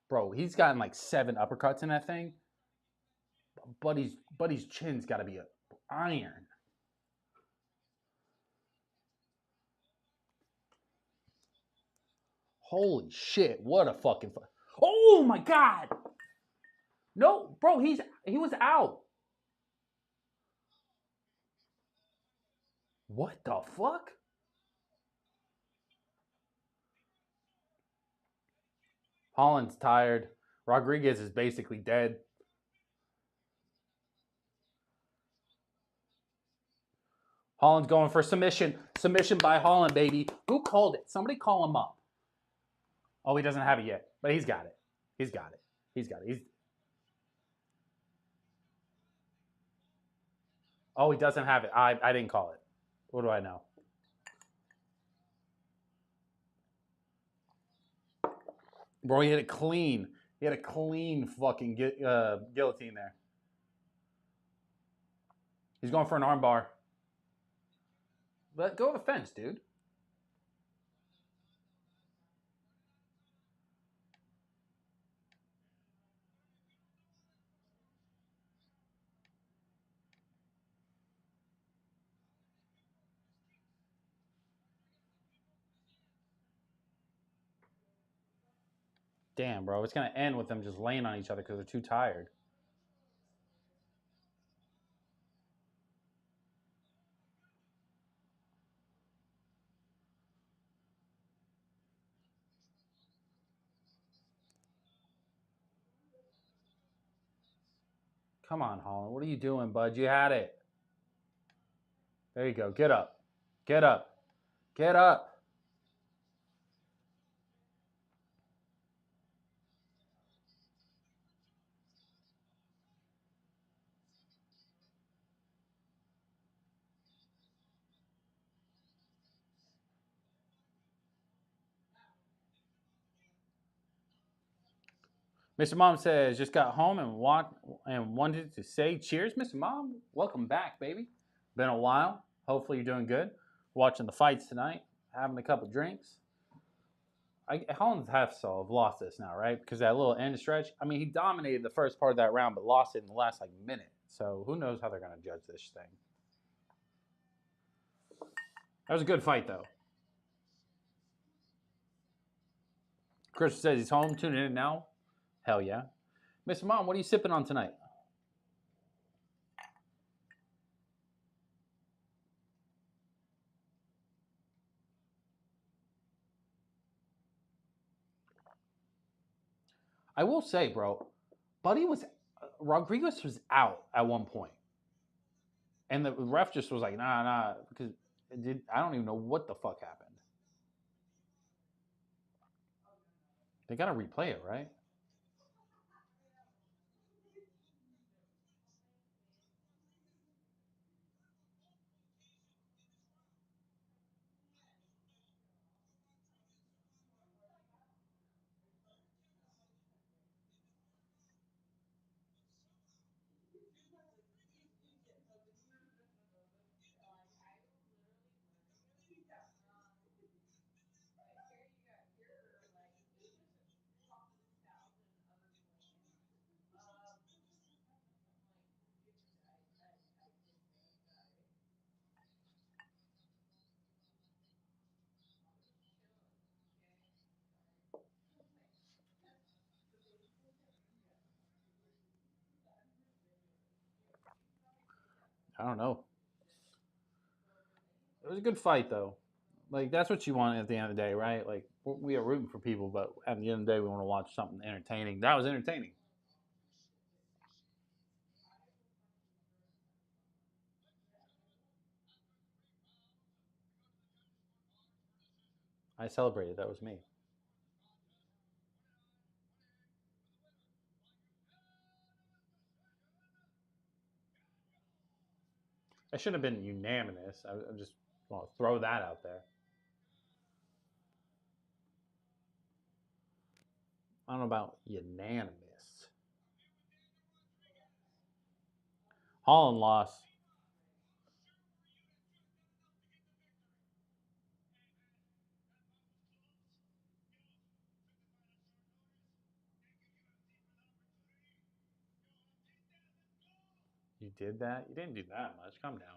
Bro, he's gotten like 7 uppercuts in that thing. Buddy's chin's got to be iron. Holy shit, what a fucking oh my god. No, bro, he was out. What the fuck? Holland's tired. Rodriguez is basically dead. Holland's going for submission. Submission by Holland, baby. Who called it? Somebody call him up. Oh, he doesn't have it yet, but he's got it. He's got it. He's got it. Oh, he doesn't have it. I didn't call it. What do I know? Bro, he hit it clean. He had a clean fucking guillotine there. He's going for an armbar. Let go of the fence, dude. Damn, bro. It's going to end with them just laying on each other because they're too tired. Come on, Holland. What are you doing, bud? You had it. There you go. Get up. Get up. Get up. Mr. Mom says, just got home and wanted to say cheers. Mr. Mom, welcome back, baby. Been a while. Hopefully you're doing good. Watching the fights tonight, having a couple drinks. Holland's have lost this now, right? Because that little end stretch. I mean, he dominated the first part of that round, but lost it in the last minute. So who knows how they're going to judge this thing. That was a good fight, though. Chris says he's home, tuning in now. Hell yeah. Mr. Mom, what are you sipping on tonight? I will say, bro, Rodriguez was out at one point. And the ref just was like, nah, because I don't even know what the fuck happened. They got to replay it, right? I don't know. It was a good fight, though. Like, that's what you want at the end of the day, right? Like, we are rooting for people, but at the end of the day, we want to watch something entertaining. That was entertaining. I celebrated. That was me. I should have been unanimous. I just want to throw that out there. I don't know about unanimous. Holland lost. You did that? You didn't do that much. Calm down.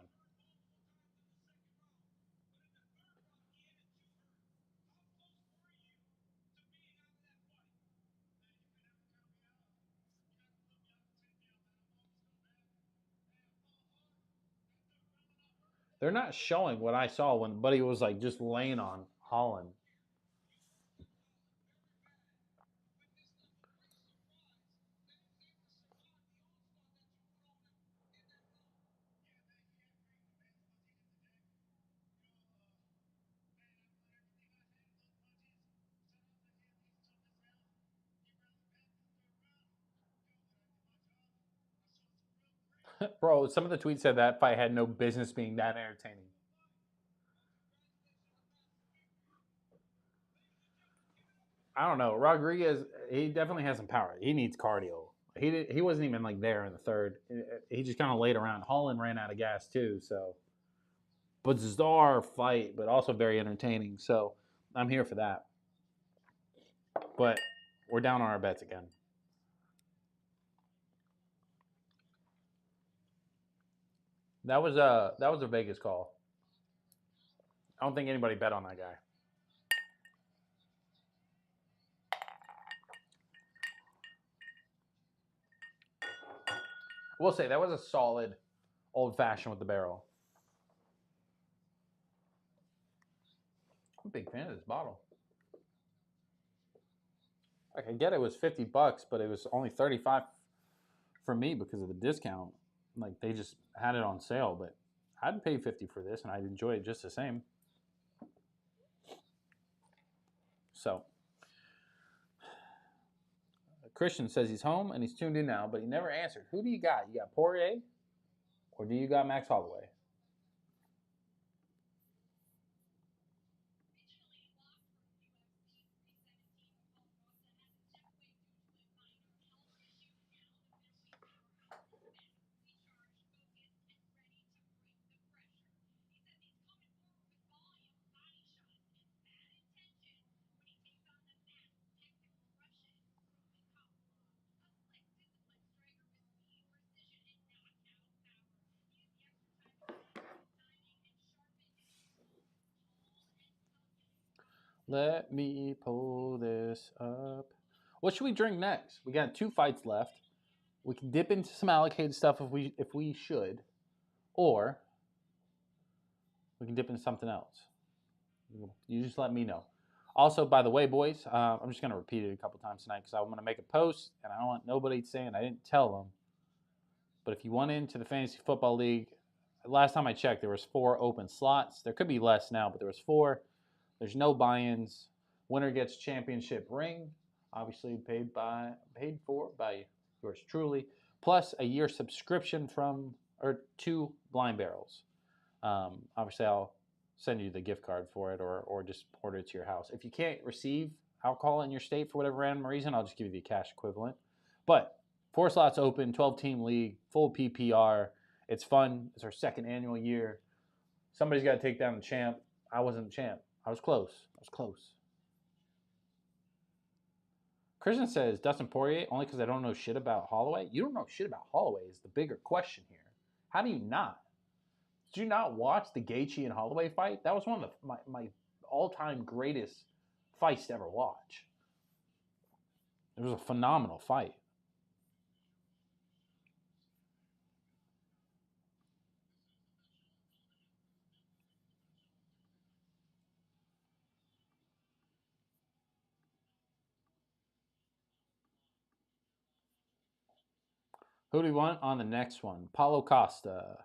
They're not showing what I saw when Buddy was like just laying on Holland. Bro, some of the tweets said that fight had no business being that entertaining. I don't know. Rodriguez, he definitely has some power. He needs cardio. He wasn't even like there in the third. He just kind of laid around. Holland ran out of gas too, so bizarre fight, but also very entertaining. So I'm here for that. But we're down on our bets again. That was a Vegas call. I don't think anybody bet on that guy. We'll say that was a solid old fashioned with the barrel. I'm a big fan of this bottle. Like I get it was $50, but it was only 35 for me because of the discount. Like they just had it on sale, but I'd pay 50 for this and I'd enjoy it just the same. So Christian says he's home and he's tuned in now, but he never answered. Who do you got? You got Poirier or do you got Max Holloway? Let me pull this up. What should we drink next? We got 2 fights left. We can dip into some allocated stuff if we should, or we can dip into something else. You just let me know. Also, by the way, boys, I'm just gonna repeat it a couple times tonight because I'm gonna make a post, and I don't want nobody saying I didn't tell them. But if you want into the fantasy football league, last time I checked, there was 4 open slots. There could be less now, but there was 4. There's no buy-ins. Winner gets championship ring, obviously paid for by yours truly, plus a year subscription to Blind Barrels. Obviously, I'll send you the gift card for it, or just order it to your house. If you can't receive alcohol in your state for whatever random reason, I'll just give you the cash equivalent. But 4 slots open, 12-team league, full PPR. It's fun. It's our 2nd annual year. Somebody's got to take down the champ. I wasn't the champ. I was close. Christian says Dustin Poirier only because I don't know shit about Holloway. You don't know shit about Holloway is the bigger question here. How do you not? Did you not watch the Gaethje and Holloway fight? That was one of my all-time greatest fights to ever watch. It was a phenomenal fight. Who do we want on the next one? Paulo Costa.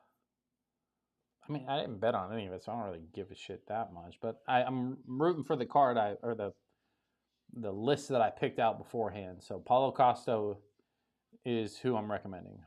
I mean, I didn't bet on any of it, so I don't really give a shit that much. But I'm rooting for the card or the list that I picked out beforehand. So Paulo Costa is who I'm recommending.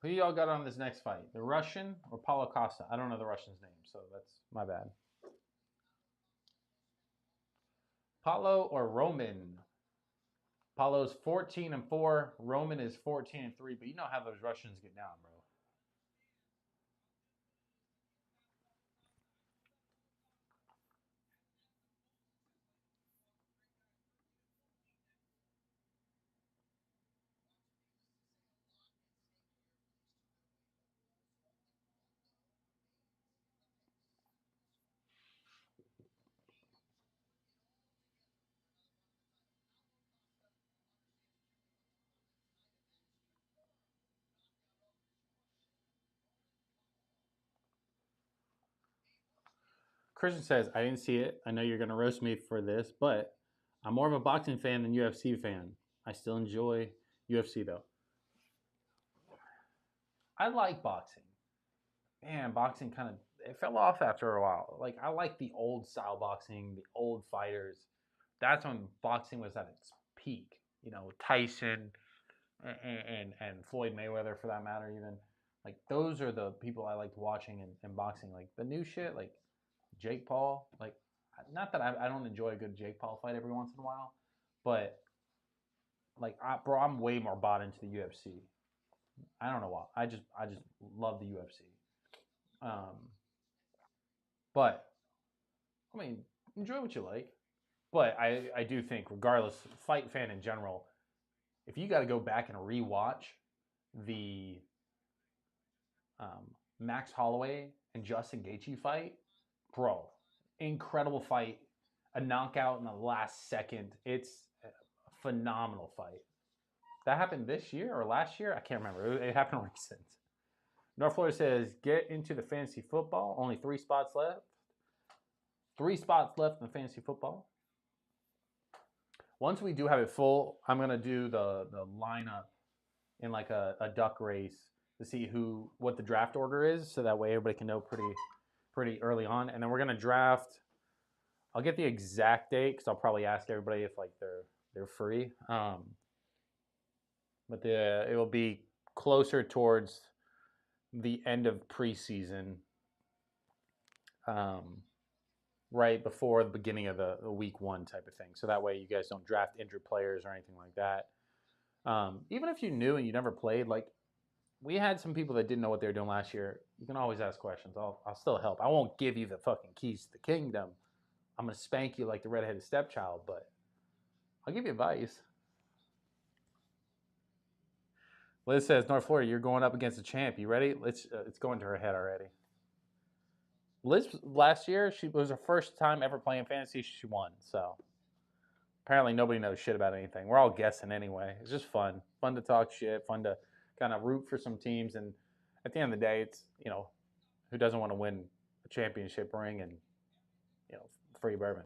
Who y'all got on this next fight? The Russian or Paulo Costa? I don't know the Russian's name, so that's my bad. Paulo or Roman? Paulo's 14-4. Roman is 14-3. But you know how those Russians get down, bro. Christian says, I didn't see it. I know you're going to roast me for this, but I'm more of a boxing fan than UFC fan. I still enjoy UFC, though. I like boxing. Man, boxing kind of it fell off after a while. Like I like the old style boxing, the old fighters. That's when boxing was at its peak. You know, Tyson and Floyd Mayweather for that matter. Even like those are the people I liked watching in boxing. Like the new shit, like Jake Paul. Like not that I don't enjoy a good Jake Paul fight every once in a while, but like bro, I'm way more bought into the UFC. I don't know why. I just love the UFC. Um, but I mean, enjoy what you like. But I do think, regardless, fight fan in general, if you got to go back and rewatch the Max Holloway and Justin Gaethje fight, bro, incredible fight, a knockout in the last second. It's a phenomenal fight. That happened this year or last year? I can't remember. It happened recent. North Florida says, get into the fantasy football. Only 3 spots left. 3 spots left in the fantasy football. Once we do have it full, I'm gonna do the lineup in like a duck race to see what the draft order is, so that way everybody can know pretty early on. And then we're gonna draft. I'll get the exact date because I'll probably ask everybody if like they're free. But it will be closer towards the end of preseason, right before the beginning of the week 1 type of thing. So that way you guys don't draft injured players or anything like that. Even if you knew and you never played, like we had some people that didn't know what they were doing last year. You can always ask questions. I'll still help. I won't give you the fucking keys to the kingdom. I'm gonna spank you like the redheaded stepchild, but I'll give you advice. Liz says, North Florida, you're going up against a champ. You ready? It's going to her head already. Liz, last year, she was her first time ever playing fantasy. She won. So apparently nobody knows shit about anything. We're all guessing anyway. It's just fun. Fun to talk shit. Fun to kind of root for some teams. And at the end of the day, it's, who doesn't want to win a championship ring and, free bourbon.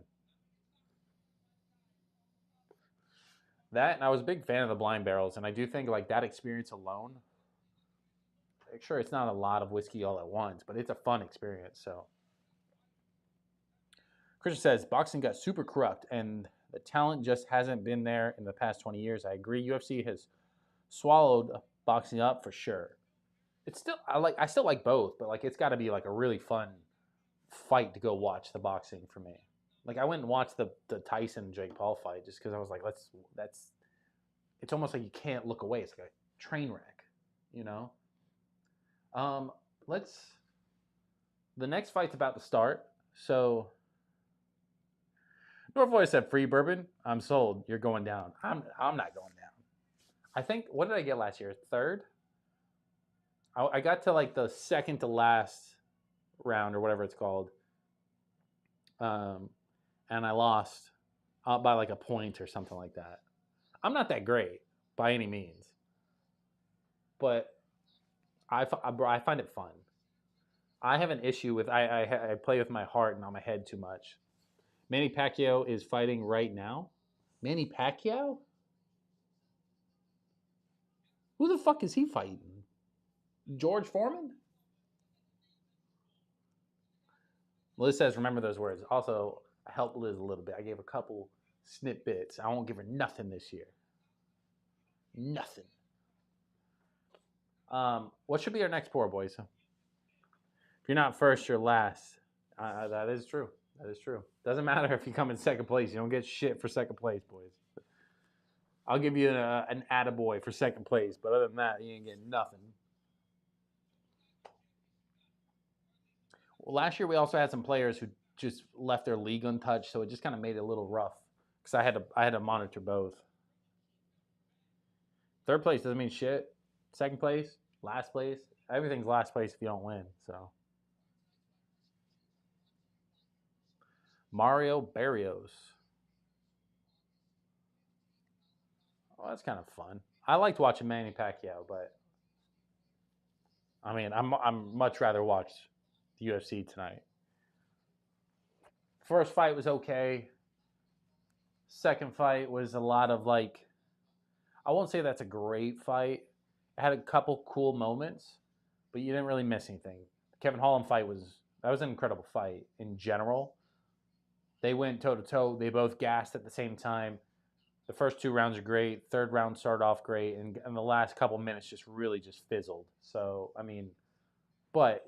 That, and I was a big fan of the blind barrels. And I do think like that experience alone, sure, it's not a lot of whiskey all at once, but it's a fun experience. So Christian says, boxing got super corrupt and the talent just hasn't been there in the past 20 years. I agree. UFC has swallowed boxing up for sure. It's still I still like both, but like it's got to be like a really fun fight to go watch the boxing for me. Like I went and watched the Tyson Jake Paul fight just because I was like, that's it's almost like you can't look away. It's like a train wreck, you know. Let's. The next fight's about to start, so North Voice said free bourbon. I'm sold. You're going down. I'm not going down. I think what did I get last year? Third. I got to like the second to last round or whatever it's called, and I lost by like a point or something like that. I'm not that great by any means, but I find it fun. I have an issue with I play with my heart and not my head too much. Manny Pacquiao is fighting right now. Manny Pacquiao? Who the fuck is he fighting? George Foreman? Liz says, remember those words. Also, I helped Liz a little bit. I gave a couple snippets. I won't give her nothing this year. Nothing. What should be our next pour, boys? If you're not first, you're last. That is true. That is true. Doesn't matter if you come in second place. You don't get shit for second place, boys. I'll give you an attaboy for second place, but other than that, you ain't getting nothing. Well, last year we also had some players who just left their league untouched, so it just kind of made it a little rough because I had to monitor both. Third place doesn't mean shit. Second place, last place, everything's last place if you don't win. So Mario Barrios. Oh, that's kind of fun. I liked watching Manny Pacquiao, but I mean, I'm much rather watch the UFC tonight. First fight was okay. Second fight was a lot of like, I won't say that's a great fight. It had a couple cool moments, but you didn't really miss anything. The Kevin Holland fight was an incredible fight in general. They went toe to toe. They both gassed at the same time. The first two rounds are great. Third round started off great, and the last couple minutes just really just fizzled. So I mean, but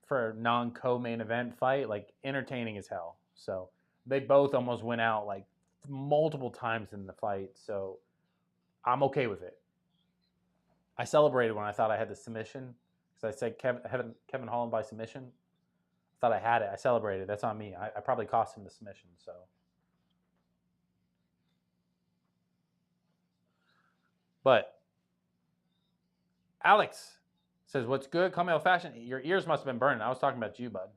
for a non-co-main event fight, like entertaining as hell. So they both almost went out like multiple times in the fight. So I'm okay with it. I celebrated when I thought I had the submission because I said Kevin Holland by submission. I thought I had it. I celebrated. That's on me. I probably cost him the submission. So. But Alex says, "What's good? Camel fashion. Your ears must have been burning. I was talking about you, bud.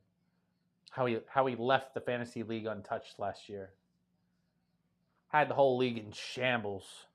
How he left the fantasy league untouched last year. Had the whole league in shambles."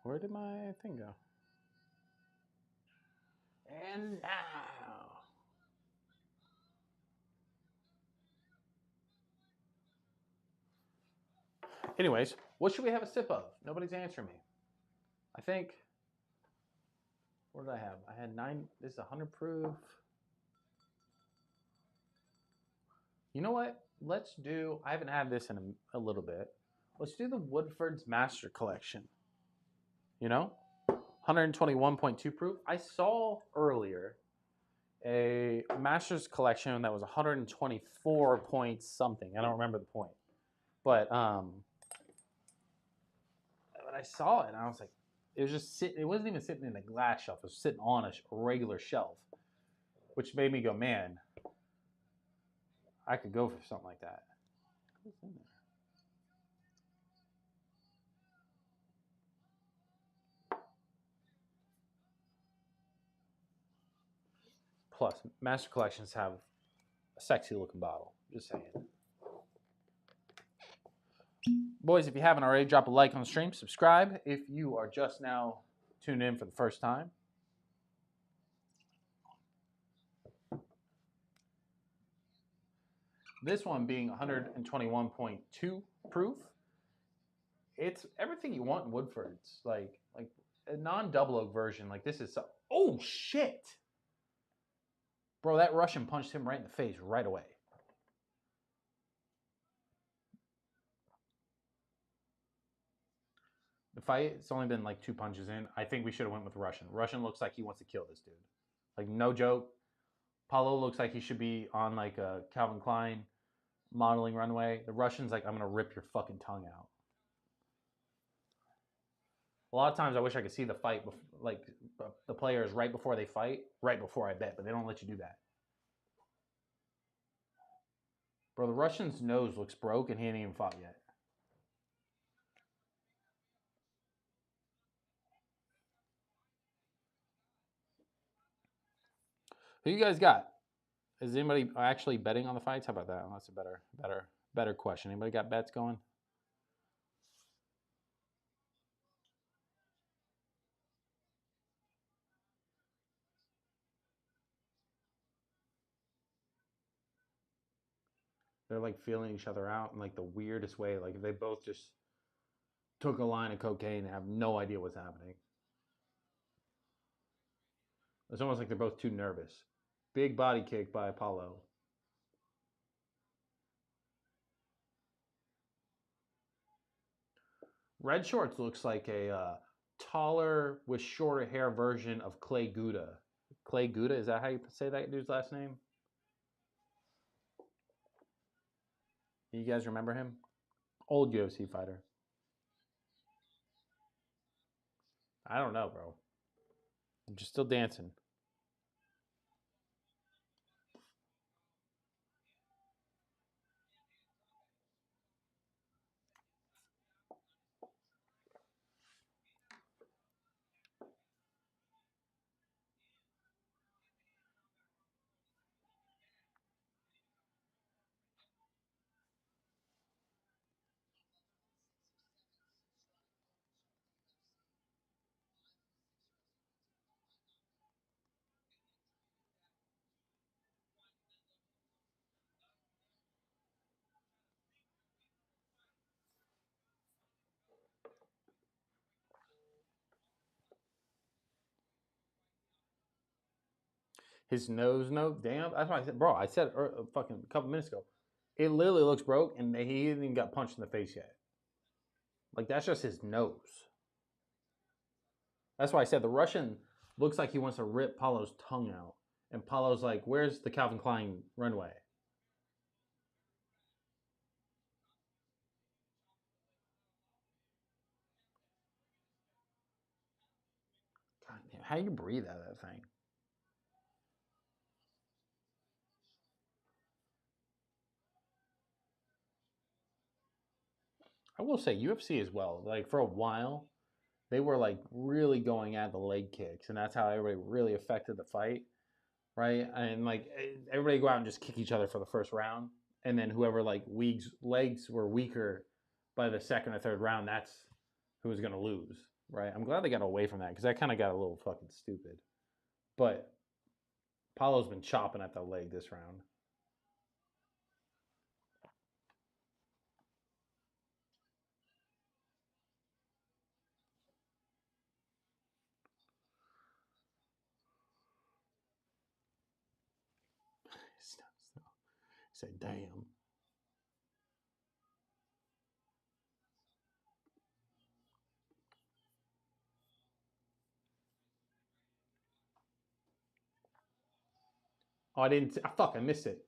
Where did my thing go? And now. Anyways, what should we have a sip of? Nobody's answering me. I think. What did I have? I had 9. This is 100 proof. You know what? Let's do. I haven't had this in a little bit. Let's do the Woodford's Master Collection. You know, 121.2 proof. I saw earlier a Master's Collection that was 124 point something. I don't remember the point, but when I saw it, I was like, it was just sitting. It wasn't even sitting in a glass shelf. It was sitting on a regular shelf, which made me go, man. I could go for something like that. What's in there? Plus, Master Collections have a sexy looking bottle. Just saying. Boys, if you haven't already, drop a like on the stream. Subscribe if you are just now tuned in for the first time. This one being 121.2 proof. It's everything you want in Woodford's. Like a non-double oak version. Like this is so... Oh, shit! Bro, that Russian punched him right in the face right away. The fight, it's only been like 2 punches in. I think we should have went with Russian. Russian looks like he wants to kill this dude. Like, no joke. Paulo looks like he should be on like a Calvin Klein modeling runway. The Russian's like, I'm going to rip your fucking tongue out. A lot of times I wish I could see the fight, like the players right before they fight, right before I bet, but they don't let you do that. Bro, the Russian's nose looks broke and he ain't even fought yet. Who you guys got? Is anybody actually betting on the fights? How about that? Well, that's a better question. Anybody got bets going? They're like feeling each other out in like the weirdest way. Like if they both just took a line of cocaine and have no idea what's happening. It's almost like they're both too nervous. Big body kick by Apollo. Red Shorts looks like a taller with shorter hair version of Clay Guda. Clay Guda, is that how you say that dude's last name? You guys remember him? Old UFC fighter. I don't know, bro. I'm just still dancing. His nose note, damn. That's why I said, bro. I said fucking a couple minutes ago. It literally looks broke, and he hasn't even got punched in the face yet. Like that's just his nose. That's why I said the Russian looks like he wants to rip Paulo's tongue out, and Paulo's like, "Where's the Calvin Klein runway?" God damn, how do you breathe out of that thing? I will say UFC as well. Like for a while, they were like really going at the leg kicks, and that's how everybody really affected the fight, right? And like everybody go out and just kick each other for the first round, and then whoever like legs were weaker by the second or third round, that's who was gonna lose, right? I'm glad they got away from that because that kind of got a little fucking stupid. But Paulo's been chopping at the leg this round. Say, damn. Oh, I missed it.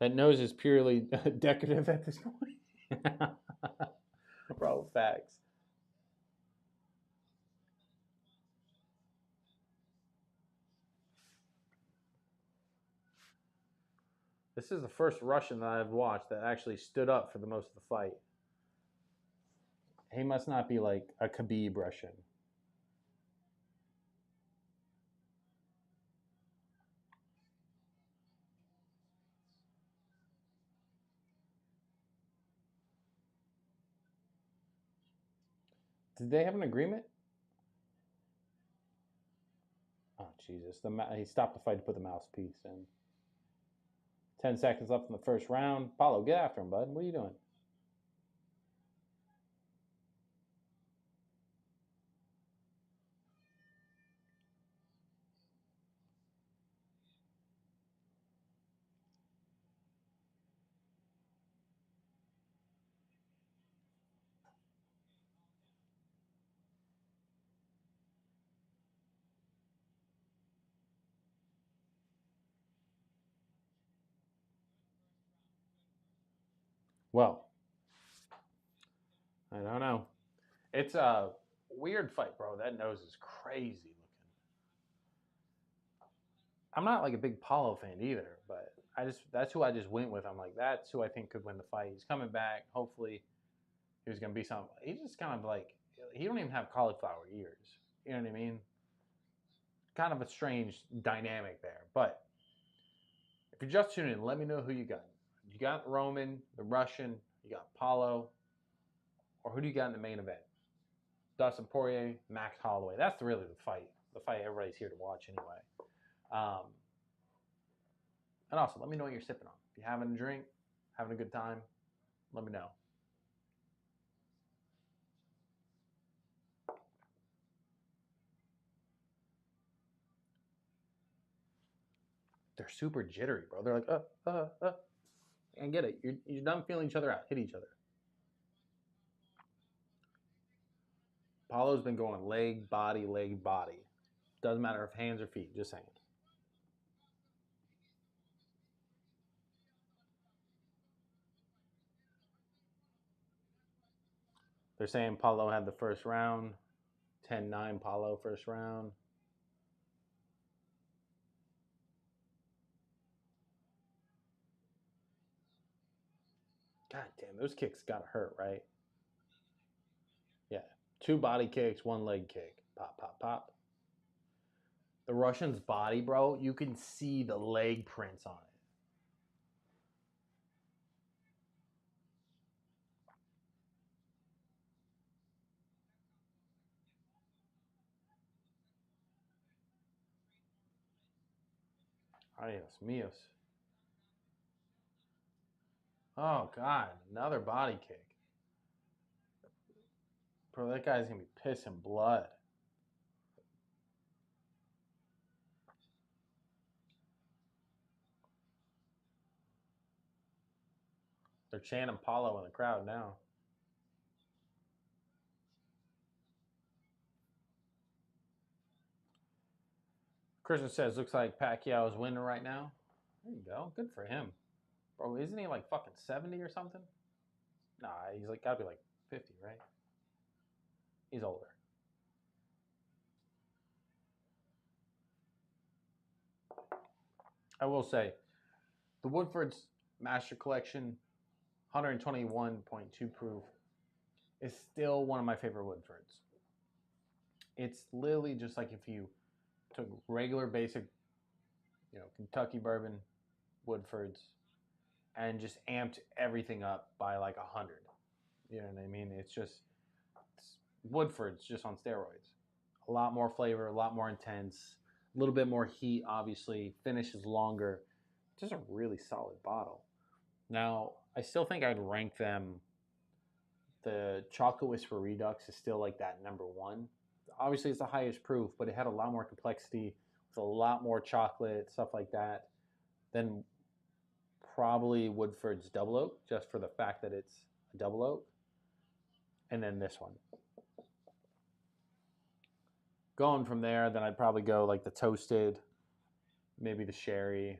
That nose is purely decorative at this point. Bro, facts. This is the first Russian that I've watched that actually stood up for the most of the fight. He must not be like a Khabib Russian. Did they have an agreement? Oh, Jesus. He stopped the fight to put the mouthpiece in. 10 seconds left in the first round. Paulo, get after him, bud. What are you doing? Well, I don't know. It's a weird fight, bro. That nose is crazy looking. I'm not like a big Paulo fan either, but that's who I just went with. I'm like, that's who I think could win the fight. He's coming back. Hopefully, he was gonna be something. He's just kind of like he don't even have cauliflower ears. You know what I mean? Kind of a strange dynamic there. But if you're just tuning in, let me know who you got. You got Roman, the Russian. You got Paulo, or who do you got in the main event? Dustin Poirier, Max Holloway. That's really the fight. The fight everybody's here to watch anyway. And also, let me know what you're sipping on. If you're having a drink, having a good time, let me know. They're super jittery, bro. They're like, and get it. You're done feeling each other out. Hit each other. Paulo's been going leg, body, leg, body. Doesn't matter if hands or feet. Just saying. They're saying Paulo had the first round. 10-9 Paulo first round. God damn, those kicks gotta hurt, right? Yeah. 2 body kicks, 1 leg kick. Pop, pop, pop. The Russian's body, bro, you can see the leg prints on it. Adios, míos. Oh, God. Another body kick. Bro, that guy's going to be pissing blood. They're chanting Paulo in the crowd now. Christian says, looks like Pacquiao is winning right now. There you go. Good for him. Bro, isn't he like fucking 70 or something? Nah, he's like gotta be like 50, right? He's older. I will say, the Woodford's Master Collection 121.2 proof is still one of my favorite Woodfords. It's literally just like if you took regular basic, Kentucky bourbon Woodfords and just amped everything up by like 100. You know what I mean? It's Woodford's just on steroids. A lot more flavor, a lot more intense, a little bit more heat, obviously. Finishes longer. Just a really solid bottle. Now, I still think I'd rank them. The Chocolate Whisper Redux is still like that number one. Obviously, it's the highest proof, but it had a lot more complexity with a lot more chocolate, stuff like that, than probably Woodford's Double Oak, just for the fact that it's a double oak. And then this one. Going from there, then I'd probably go like the Toasted, maybe the Sherry.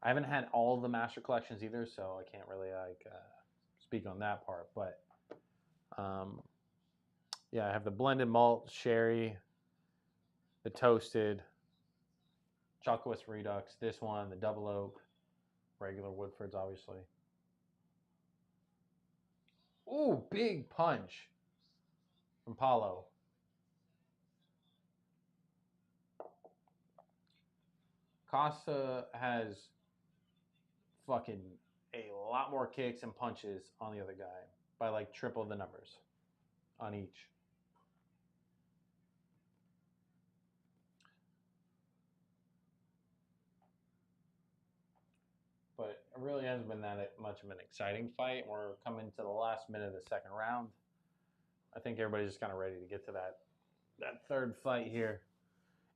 I haven't had all of the Master Collections either, so I can't really speak on that part. But yeah, I have the blended malt Sherry, the Toasted, Chocolate Whisper Redux, this one, the Double Oak, Regular Woodfords, obviously. Ooh, big punch from Paulo. Costa has fucking a lot more kicks and punches on the other guy by like triple the numbers on each. But it really hasn't been that much of an exciting fight. We're coming to the last minute of the second round. I think everybody's just kind of ready to get to that third fight here.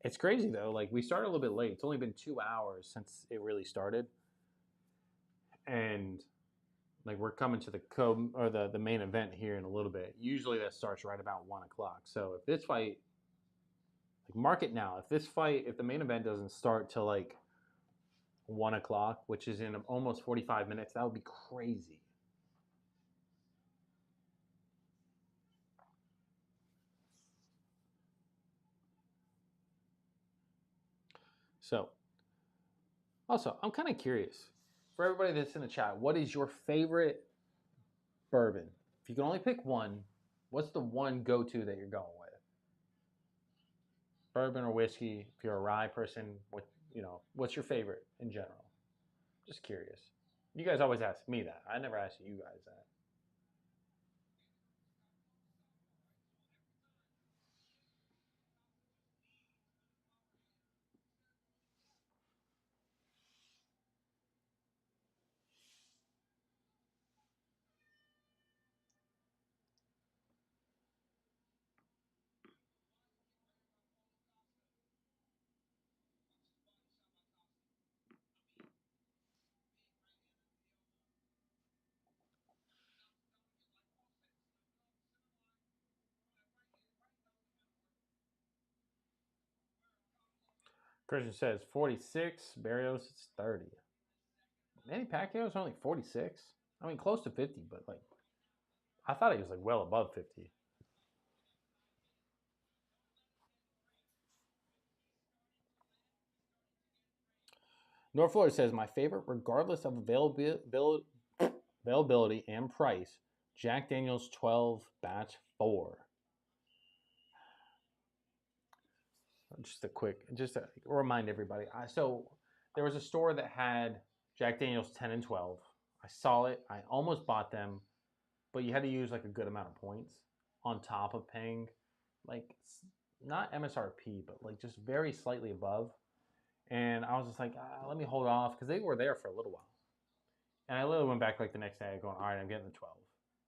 It's crazy though. Like we started a little bit late. It's only been 2 hours since it really started, and like we're coming to the main event here in a little bit. Usually that starts right about 1 o'clock. So if this fight, like mark it now. If the main event doesn't start till like 1 o'clock, which is in almost 45 minutes, that would be crazy. So, also, I'm kind of curious for everybody that's in the chat, what is your favorite bourbon? If you can only pick one, what's the one go-to that you're going with? Bourbon or whiskey? If you're a rye person, what's your favorite in general? Just curious. You guys always ask me that. I never ask you guys that. Christian says 46. Barrios, it's 30. Manny Pacquiao's only 46. I mean, close to 50, but like, I thought he was like well above 50. North Florida says my favorite, regardless of availability and price, Jack Daniel's 12 Batch 4. Just to remind everybody. So there was a store that had Jack Daniel's 10 and 12. I saw it. I almost bought them, but you had to use like a good amount of points on top of paying like not MSRP, but like just very slightly above. And I was just like, let me hold off because they were there for a little while. And I literally went back like the next day going, all right, I'm getting the 12.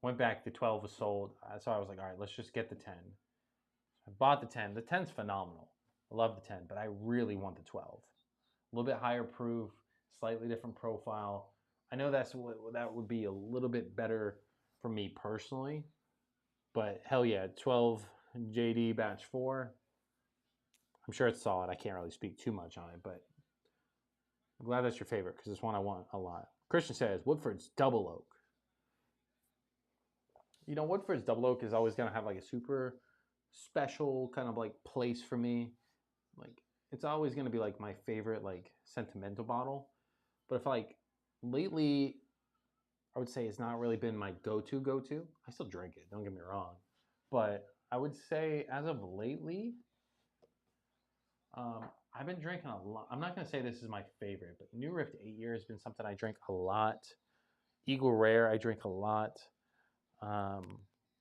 Went back, the 12 was sold. So I was like, all right, let's just get the 10. I bought the 10. The 10's phenomenal. I love the 10, but I really want the 12. A little bit higher proof, slightly different profile. I know that would be a little bit better for me personally, but hell yeah, 12 JD Batch 4. I'm sure it's solid. I can't really speak too much on it, but I'm glad that's your favorite because it's one I want a lot. Christian says Woodford's Double Oak. Woodford's Double Oak is always going to have like a super special kind of like place for me. Like it's always going to be like my favorite like sentimental bottle. But if like lately, I would say it's not really been my go-to. I still drink it, don't get me wrong. But I would say as of lately, I've been drinking a lot. I'm not going to say this is my favorite, but New Rift 8 Year has been something I drink a lot. Eagle Rare, I drink a lot.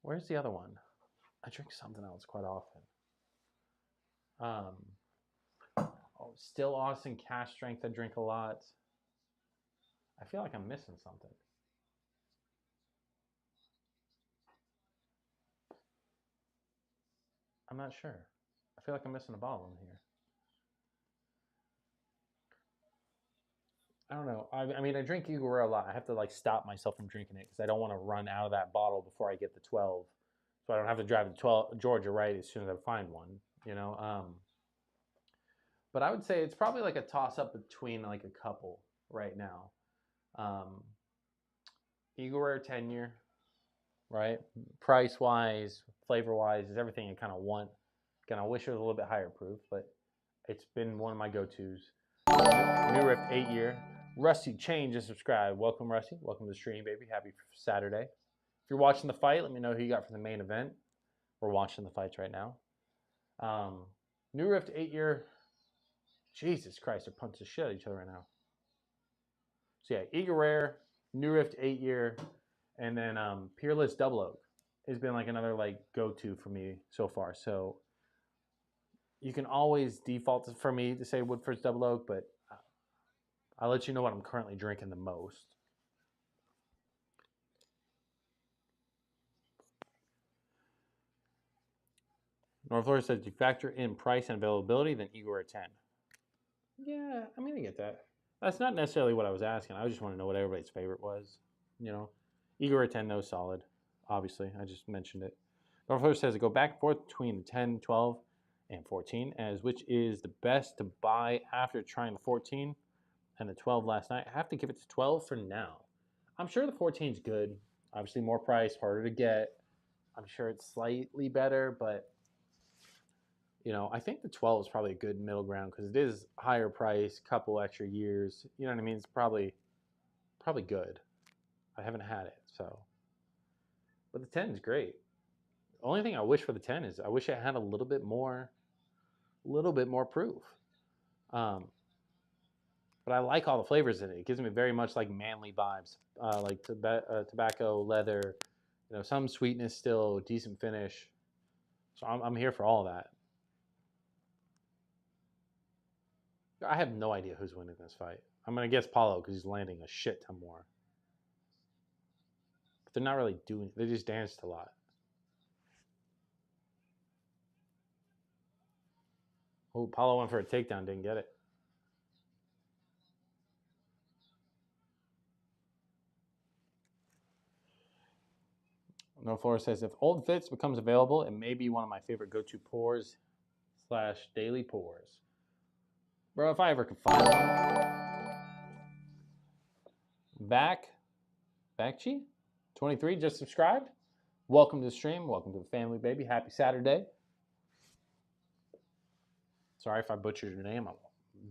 Where's the other one? I drink something else quite often. Still Austin Cash Strength, I drink a lot. I feel like I'm missing something. I'm not sure. I feel like I'm missing a bottle in here. I don't know. I mean, I drink Eagle Rare a lot. I have to like stop myself from drinking it because I don't want to run out of that bottle before I get the 12. So I don't have to drive to Georgia right as soon as I find one, But I would say it's probably like a toss-up between like a couple right now. Eagle Rare 10 Year, right? Price-wise, flavor-wise, is everything you kind of want. Again, I wish it was a little bit higher proof, but it's been one of my go-tos. New Rift 8 Year. Rusty Chain just subscribed. Welcome, Rusty. Welcome to the stream, baby. Happy Saturday. If you're watching the fight, let me know who you got for the main event. We're watching the fights right now. New Rift 8-year. Jesus Christ, they're punching the shit at each other right now. So yeah, Eagle Rare, New Rift 8-year, and then Peerless Double Oak has been like another like go-to for me so far. So you can always default for me to say Woodford's Double Oak, but I'll let you know what I'm currently drinking the most. North Florida says, do you factor in price and availability, then Eagle Rare 10? Yeah, I mean, I get that. That's not necessarily what I was asking. I just want to know what everybody's favorite was. You know, Eagle Rare 10, no solid. Obviously, I just mentioned it. North Florida says, go back and forth between the 10, 12, and 14, as which is the best to buy after trying the 14 and the 12 last night. I have to give it to 12 for now. I'm sure the 14 is good. Obviously, more price, harder to get. I'm sure it's slightly better, but you know, I think the 12 is probably a good middle ground because it is higher price, couple extra years. You know what I mean? It's probably good. I haven't had it, so. But the 10 is great. The only thing I wish for the 10 is I wish it had a little bit more proof. But I like all the flavors in it. It gives me very much like manly vibes, like tobacco, leather, you know, some sweetness still, decent finish. So I'm here for all that. I have no idea who's winning this fight. I'm going to guess Paulo because he's landing a shit ton more. But they're not really doing, they just danced a lot. Oh, Paulo went for a takedown, didn't get it. No Flora says, if Old Fitz becomes available, it may be one of my favorite go-to pours / daily pours. Bro, if I ever could find one. Backchi 23 just subscribed. Welcome to the stream. Welcome to the family, baby. Happy Saturday. Sorry if I butchered your name. I'm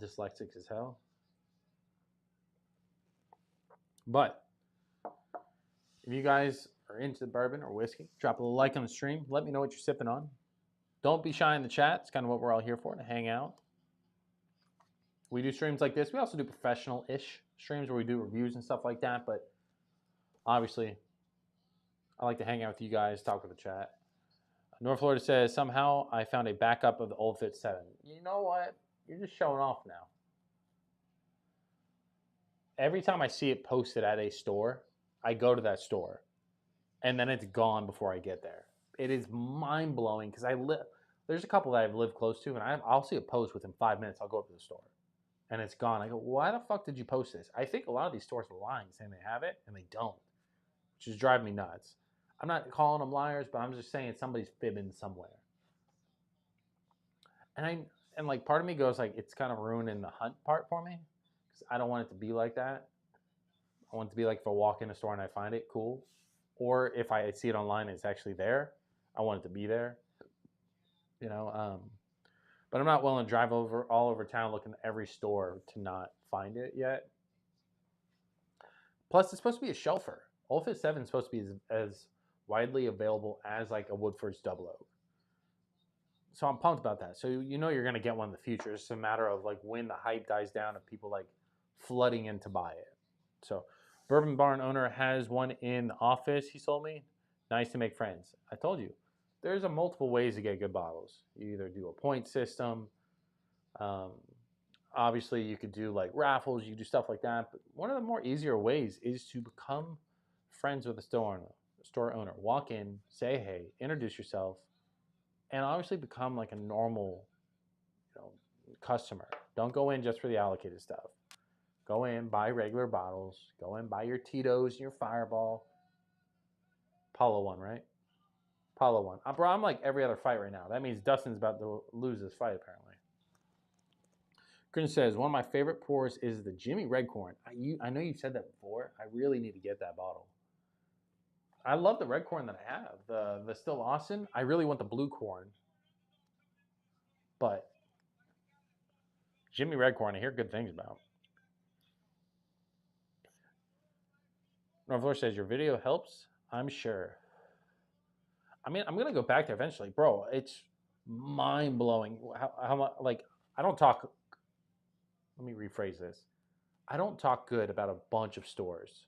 dyslexic as hell. But if you guys are into bourbon or whiskey, drop a like on the stream. Let me know what you're sipping on. Don't be shy in the chat. It's kind of what we're all here for, to hang out. We do streams like this. We also do professional-ish streams where we do reviews and stuff like that. But obviously, I like to hang out with you guys, talk with the chat. North Florida says, somehow I found a backup of the Old Fit 7. You know what? You're just showing off now. Every time I see it posted at a store, I go to that store. And then it's gone before I get there. It is mind-blowing because there's a couple that I've lived close to, and I'll see a post within 5 minutes. I'll go up to the store. And it's gone. I go, why the fuck did you post this? I think a lot of these stores are lying, saying they have it, and they don't. Which is driving me nuts. I'm not calling them liars, but I'm just saying somebody's fibbing somewhere. And like part of me goes like, it's kind of ruining the hunt part for me. Because I don't want it to be like that. I want it to be like if I walk in a store and I find it, cool. Or if I see it online and it's actually there, I want it to be there. You know, but I'm not willing to drive all over town looking at every store to not find it yet. Plus, it's supposed to be a shelfer. Old Fit 7 is supposed to be as widely available as like a Woodford's Double Oak. So I'm pumped about that. So you know you're going to get one in the future. It's a matter of like when the hype dies down and people like flooding in to buy it. So Bourbon Barn owner has one in the office, he told me. Nice to make friends. I told you, there's a multiple ways to get good bottles. You either do a point system. Obviously, you could do like raffles. You do stuff like that. But one of the more easier ways is to become friends with the store owner. Walk in, say hey, introduce yourself, and obviously become like a normal, you know, customer. Don't go in just for the allocated stuff. Go in, buy regular bottles. Go in, buy your Tito's and your Fireball. Paulo won, right? Paulo won. Bro, I'm like every other fight right now. That means Dustin's about to lose this fight, apparently. Grin says, one of my favorite pours is the Jimmy Red Corn. I know you said that before. I really need to get that bottle. I love the red corn that I have. The Still Austin. I really want the blue corn. But Jimmy Red Corn, I hear good things about. Northfloor says your video helps. I'm sure. I mean, I'm gonna go back there eventually, bro. It's mind blowing how much. Like, I don't talk. Let me rephrase this. I don't talk good about a bunch of stores,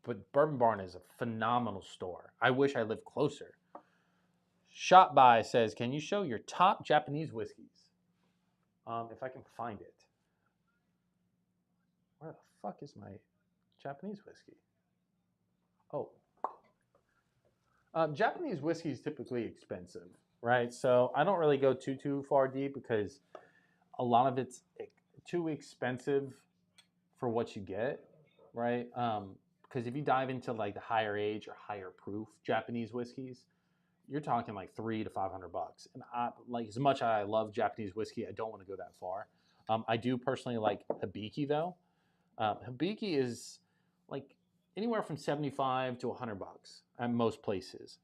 but Bourbon Barn is a phenomenal store. I wish I lived closer. Shot by says, can you show your top Japanese whiskeys? If I can find it. Where the fuck is my Japanese whiskey? Oh. Japanese whiskey is typically expensive, right? So I don't really go too far deep because a lot of it's too expensive for what you get, right? Because if you dive into like the higher age or higher proof Japanese whiskeys, you're talking like $300 to $500. And like as much as I love Japanese whiskey, I don't want to go that far. I do personally like Hibiki though. Hibiki is like anywhere from $75 to $100 at most places.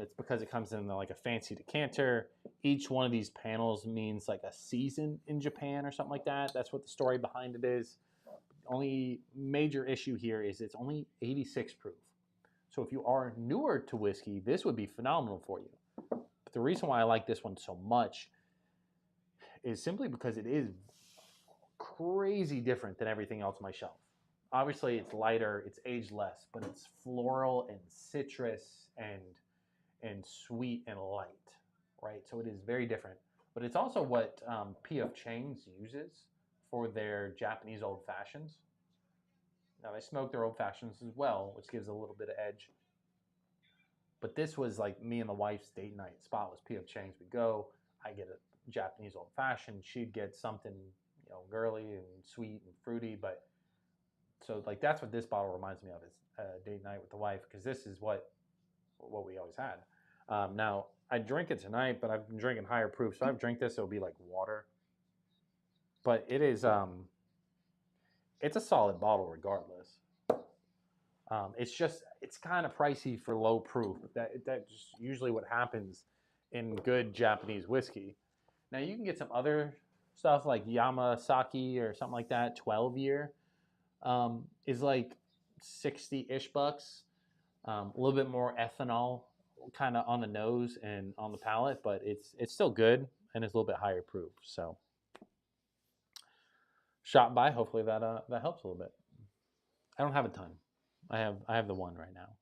It's because it comes in like a fancy decanter. Each one of these panels means like a season in Japan or something like that. That's what the story behind it is. Only major issue here is it's only 86 proof. So if you are newer to whiskey, this would be phenomenal for you. But the reason why I like this one so much is simply because it is crazy different than everything else on my shelf. Obviously, it's lighter, it's aged less, but it's floral and citrus and sweet and light, right? So it is very different. But it's also what P.F. Chang's uses for their Japanese old fashions. Now they smoke their old fashions as well, which gives a little bit of edge. But this was like me and the wife's date night spot was P.F. Chang's. We go, I get a Japanese old fashioned. She'd get something, you know, girly and sweet and fruity. But so like that's what this bottle reminds me of is date night with the wife because this is what we always had. Now I drink it tonight, but I've been drinking higher proof, so I've drank this. It'll be like water, but it is it's a solid bottle regardless. It's kind of pricey for low proof. That's usually what happens in good Japanese whiskey. Now you can get some other stuff like Yamasaki or something like that. 12-year is like 60-ish bucks. A little bit more ethanol, kind of on the nose and on the palate, but it's still good and it's a little bit higher proof. So shot by. Hopefully that helps a little bit. I don't have a ton. I have the one right now.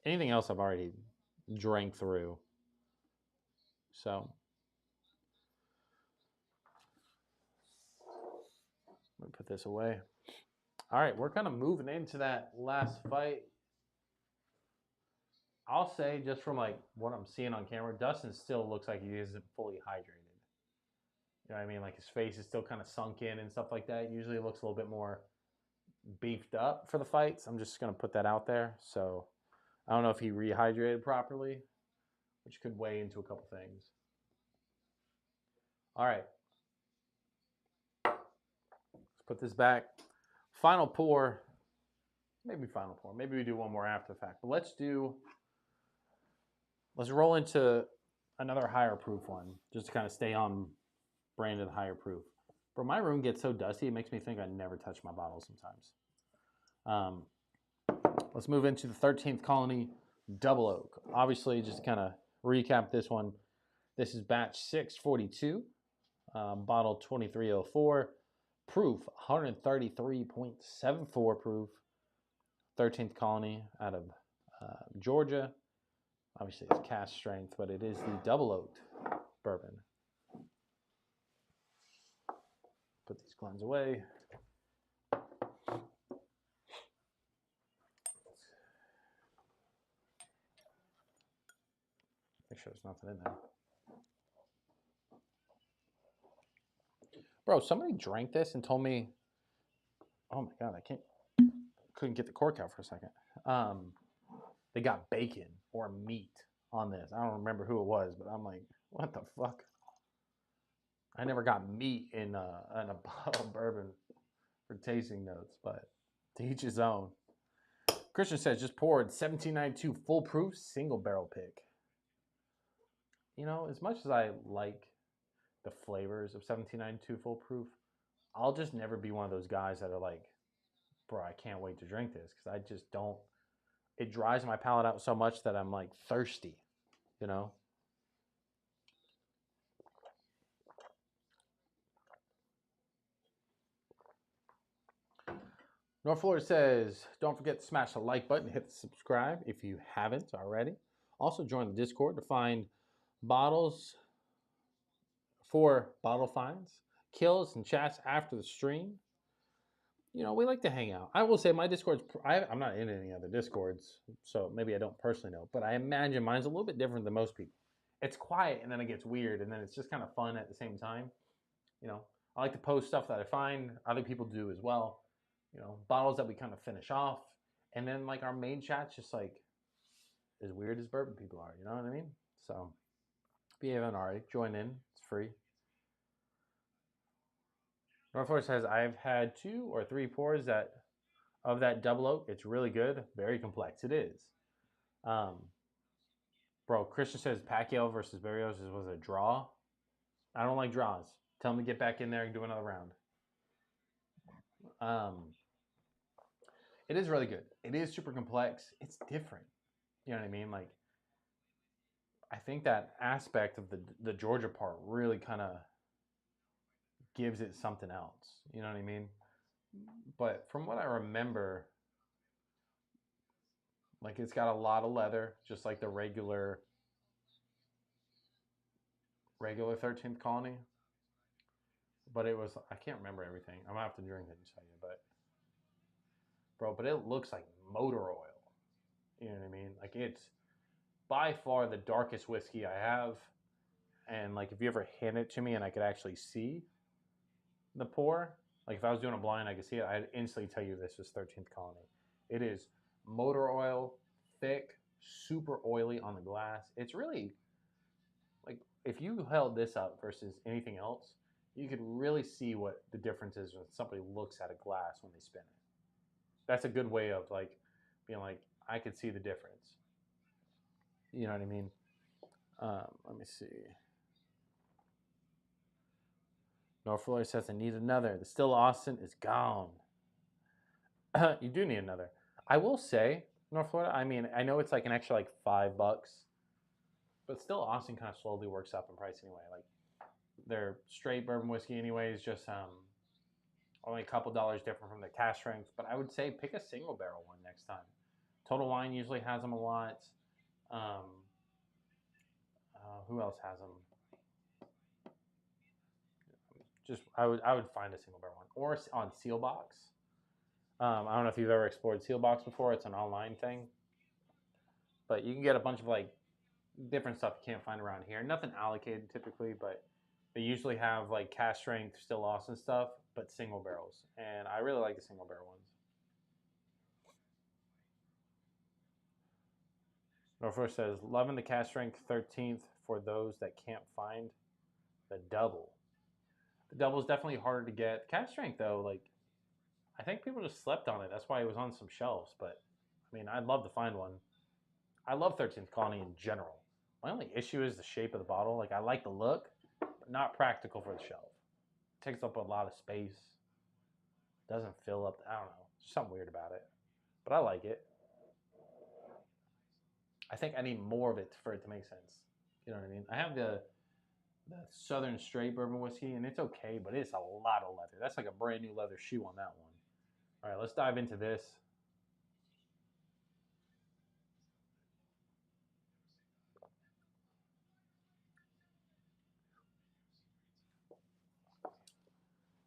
Anything else I've already drank through. So let me put this away. All right, we're kind of moving into that last fight. I'll say just from like what I'm seeing on camera, Dustin still looks like he isn't fully hydrated. You know what I mean? Like his face is still kind of sunk in and stuff like that. Usually it looks a little bit more beefed up for the fights. I'm just going to put that out there. So I don't know if he rehydrated properly, which could weigh into a couple things. All right. Let's put this back. Final pour. Maybe final pour. Maybe we do one more after the fact. But let's roll into another higher proof one, just to kind of stay on brand of the higher proof. But my room gets so dusty, it makes me think I never touch my bottles sometimes. Let's move into the 13th Colony Double Oak. Obviously, just to kind of recap this one, this is batch 642, bottle 2304, proof 133.74 proof, 13th Colony out of Georgia. Obviously, it's cask strength, but it is the double oaked bourbon. Put these glands away. Make sure there's nothing in there. Bro, somebody drank this and told me, oh my God, couldn't get the cork out for a second. They got bacon or meat on this. I don't remember who it was, but I'm like, what the fuck? I never got meat in a bottle of bourbon for tasting notes, but to each his own. Christian says, just poured 1792 full proof single barrel pick. You know, as much as I like the flavors of 1792 full proof, I'll just never be one of those guys that are like bro, I can't wait to drink this because I just don't. It dries my palate out so much that I'm like thirsty, you know. North Florida says, don't forget to smash the like button, hit the subscribe if you haven't already. Also join the Discord to find bottles for bottle finds, kills, and chats after the stream. You know, we like to hang out. I will say my Discord's, I'm not in any other Discords, so maybe I don't personally know, but I imagine mine's a little bit different than most people. It's quiet and then it gets weird and then it's just kind of fun at the same time. You know, I like to post stuff that I find, other people do as well. You know, bottles that we kind of finish off. And then like our main chat's just like as weird as bourbon people are, you know what I mean? So if you haven't already, join in. It's free. Northward says, I've had 2 or 3 pours of that double oak. It's really good. Very complex. It is. Bro, Christian says Pacquiao versus Barrios was a draw. I don't like draws. Tell him to get back in there and do another round. It is really good. It is super complex. It's different. You know what I mean? Like, I think that aspect of the Georgia part really kind of gives it something else. You know what I mean? But from what I remember, like it's got a lot of leather, just like the regular 13th Colony. But it was, I can't remember everything. I'm gonna have to drink it and tell you, but it looks like motor oil. You know what I mean? Like it's by far the darkest whiskey I have. And like if you ever hand it to me and I could actually see the pour, like if I was doing a blind, I could see it, I'd instantly tell you this is 13th Colony. It is motor oil, thick, super oily on the glass. It's really like if you held this up versus anything else, you could really see what the difference is when somebody looks at a glass when they spin it. That's a good way of like being like, I could see the difference. You know what I mean? Let me see. North Florida says I need another. The Still Austin is gone. You do need another. I will say, North Florida, I mean, I know it's like an extra like $5, but still Austin kind of slowly works up in price anyway. Like their straight bourbon whiskey anyway is just only a couple dollars different from the cask strength. But I would say pick a single barrel one next time. Total Wine usually has them a lot. Who else has them? Just I would find a single barrel one or on Sealbox. I don't know if you've ever explored Sealbox before. It's an online thing, but you can get a bunch of like different stuff you can't find around here. Nothing allocated typically, but they usually have like cask strength, still Austin stuff, but single barrels, and I really like the single barrel ones. Norfolk says, loving the cask strength 13th for those that can't find the double. The double is definitely harder to get. Cask strength though, like I think people just slept on it. That's why it was on some shelves. But I mean, I'd love to find one. I love 13th Colony in general. My only issue is the shape of the bottle. Like I like the look, but not practical for the shelf. It takes up a lot of space. Doesn't fill up. I don't know. There's something weird about it. But I like it. I think I need more of it for it to make sense. You know what I mean? I have the Southern Straight Bourbon Whiskey, and it's okay, but it's a lot of leather. That's like a brand new leather shoe on that one. All right, let's dive into this.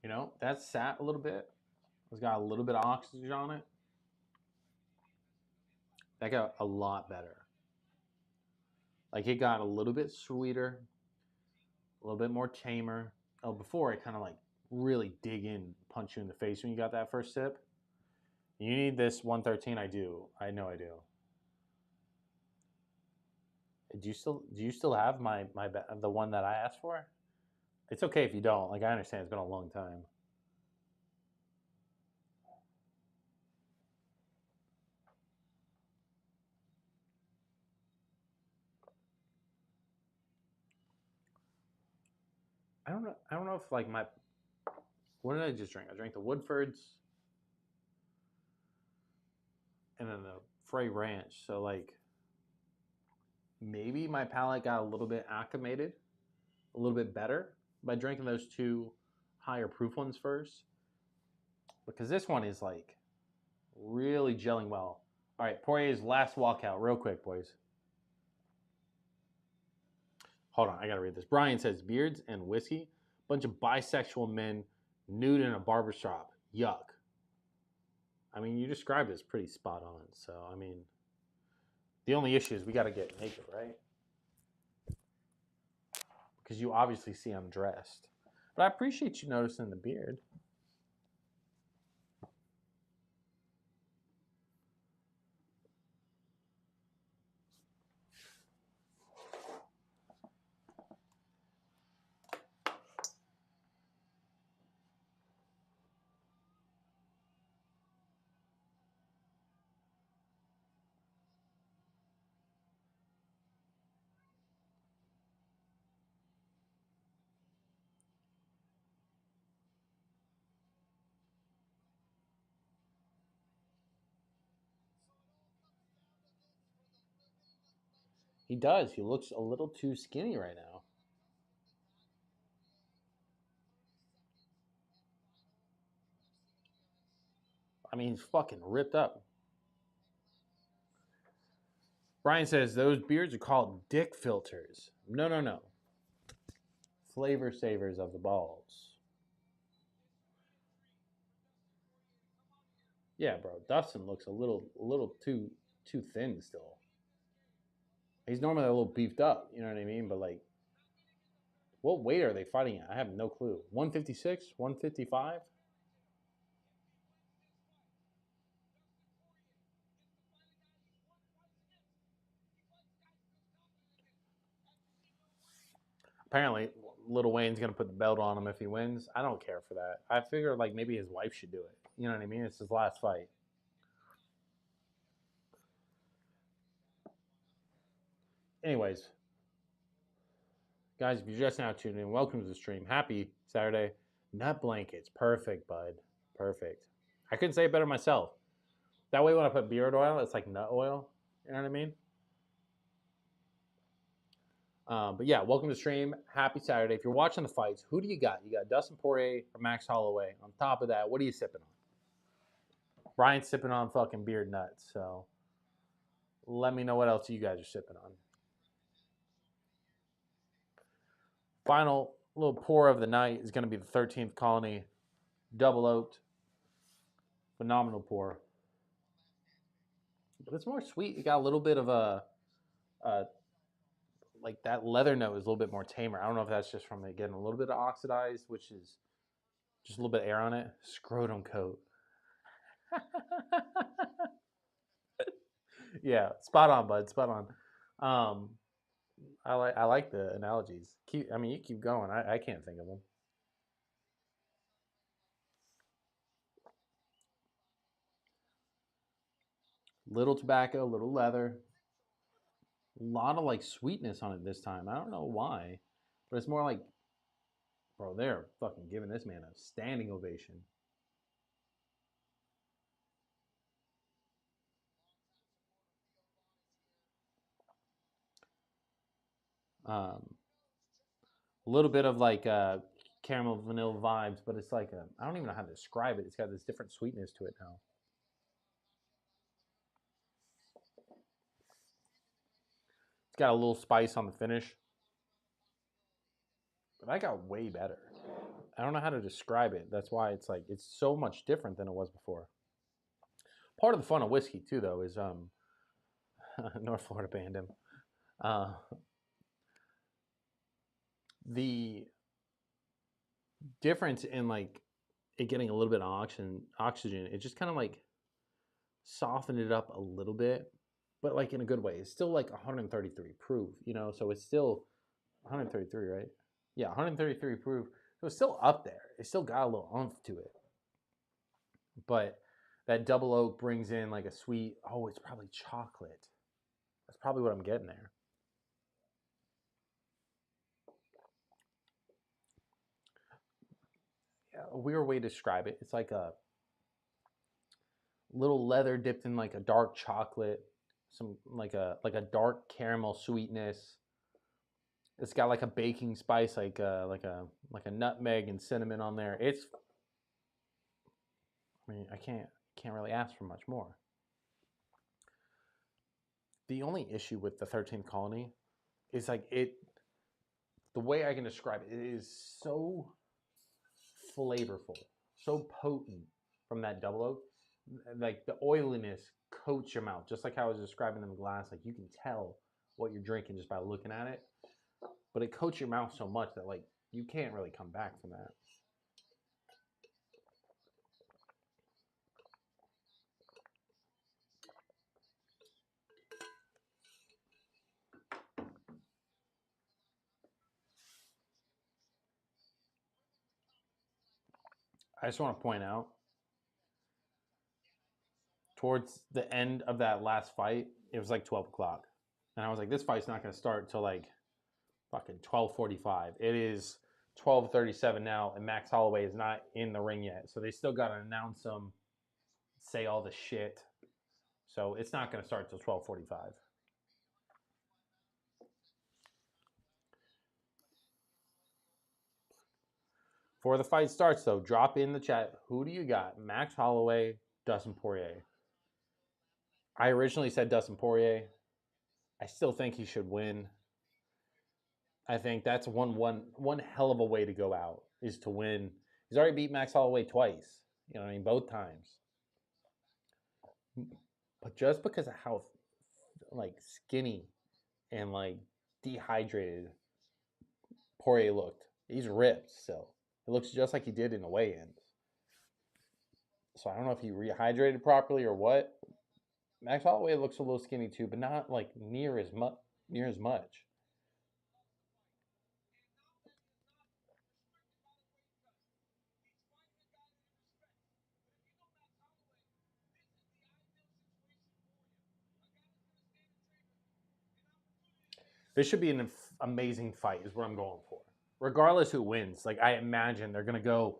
You know, that sat a little bit. It's got a little bit of oxygen on it. That got a lot better. Like it got a little bit sweeter, a little bit more tamer. Oh, before it kind of like really dig in, punch you in the face when you got that first sip. You need this 113. I do. I know I do. Do you still have my the one that I asked for? It's okay if you don't. Like I understand it's been a long time. I don't know. I don't know if like my what did I just drink? I drank the Woodfords. and then the Frey Ranch. So like maybe my palate got a little bit acclimated, a little bit better by drinking those two higher proof ones first. Because this one is like really gelling well. All right, Poirier's last walkout, real quick, boys. Hold on, I gotta read this. Brian says beards and whiskey, bunch of bisexual men nude in a barbershop. Yuck. I mean, you described it as pretty spot on. So I mean, the only issue is we gotta get naked, right? Because you obviously see I'm dressed. But I appreciate you noticing the beard. He does. He looks a little too skinny right now. I mean, he's fucking ripped up. Brian says those beards are called dick filters. No, no, no. Flavor savers of the balls. Yeah, bro. Dustin looks a little too thin still. He's normally a little beefed up, you know what I mean? But like, what weight are they fighting at? I have no clue. 156, 155. Apparently, Little Wayne's gonna put the belt on him if he wins. I don't care for that. I figure like maybe his wife should do it. You know what I mean? It's his last fight. Anyways, guys, if you're just now tuning in, welcome to the stream. Happy Saturday. Nut blankets. Perfect, bud. Perfect. I couldn't say it better myself. That way when I put beard oil, it's like nut oil. You know what I mean? But yeah, welcome to the stream. Happy Saturday. If you're watching the fights, who do you got? You got Dustin Poirier or Max Holloway. On top of that, what are you sipping on? Brian's sipping on fucking beard nuts. So let me know what else you guys are sipping on. Final little pour of the night is going to be the 13th Colony Double Oaked. Phenomenal pour. But it's more sweet. It got a little bit of a like that leather note is a little bit more tamer. I don't know if that's just from it getting a little bit of oxidized, which is just a little bit of air on it. Scrotum coat. Yeah, spot on, bud. Spot on. I like the analogies. You keep going. I can't think of them. Little tobacco, little leather. A lot of like sweetness on it this time. I don't know why, but it's more like, bro, they're fucking giving this man a standing ovation. A little bit of like caramel vanilla vibes, but it's like I don't even know how to describe it. It's got this different sweetness to it now. It's got a little spice on the finish, but I got way better. I don't know how to describe it. That's why it's like it's so much different than it was before. Part of the fun of whiskey too, though, is North Florida banned him. The difference in like it getting a little bit of oxygen, it just kind of like softened it up a little bit, but like in a good way. It's still like 133 proof, you know, so it's still 133, right? Yeah, 133 proof. So it's still up there. It still got a little oomph to it. But that double oak brings in like a sweet, oh, it's probably chocolate. That's probably what I'm getting there. Yeah, a weird way to describe it. It's like a little leather dipped in like a dark chocolate, some like a dark caramel sweetness. It's got like a baking spice, like a nutmeg and cinnamon on there. I can't really ask for much more. The only issue with the 13th Colony is like the way I can describe it, it is so flavorful, so potent from that double oak. Like the oiliness coats your mouth, just like how I was describing in the glass. Like you can tell what you're drinking just by looking at it, but it coats your mouth so much that like you can't really come back from that. I just want to point out towards the end of that last fight, it was like 12 o'clock. And I was like, this fight's not going to start till like fucking 12:45. It is 12:37 now, and Max Holloway is not in the ring yet. So they still got to announce him, say all the shit. So it's not going to start till 12:45. Before the fight starts, though, drop in the chat. Who do you got? Max Holloway, Dustin Poirier. I originally said Dustin Poirier. I still think he should win. I think that's one hell of a way to go out, is to win. He's already beat Max Holloway twice. You know what I mean? Both times. But just because of how like skinny and like dehydrated Poirier looked, he's ripped still. It looks just like he did in the weigh-ins. So I don't know if he rehydrated properly or what. Max Holloway looks a little skinny too, but not like near as much. This should be an amazing fight, is what I'm going for. Regardless who wins, like I imagine they're gonna go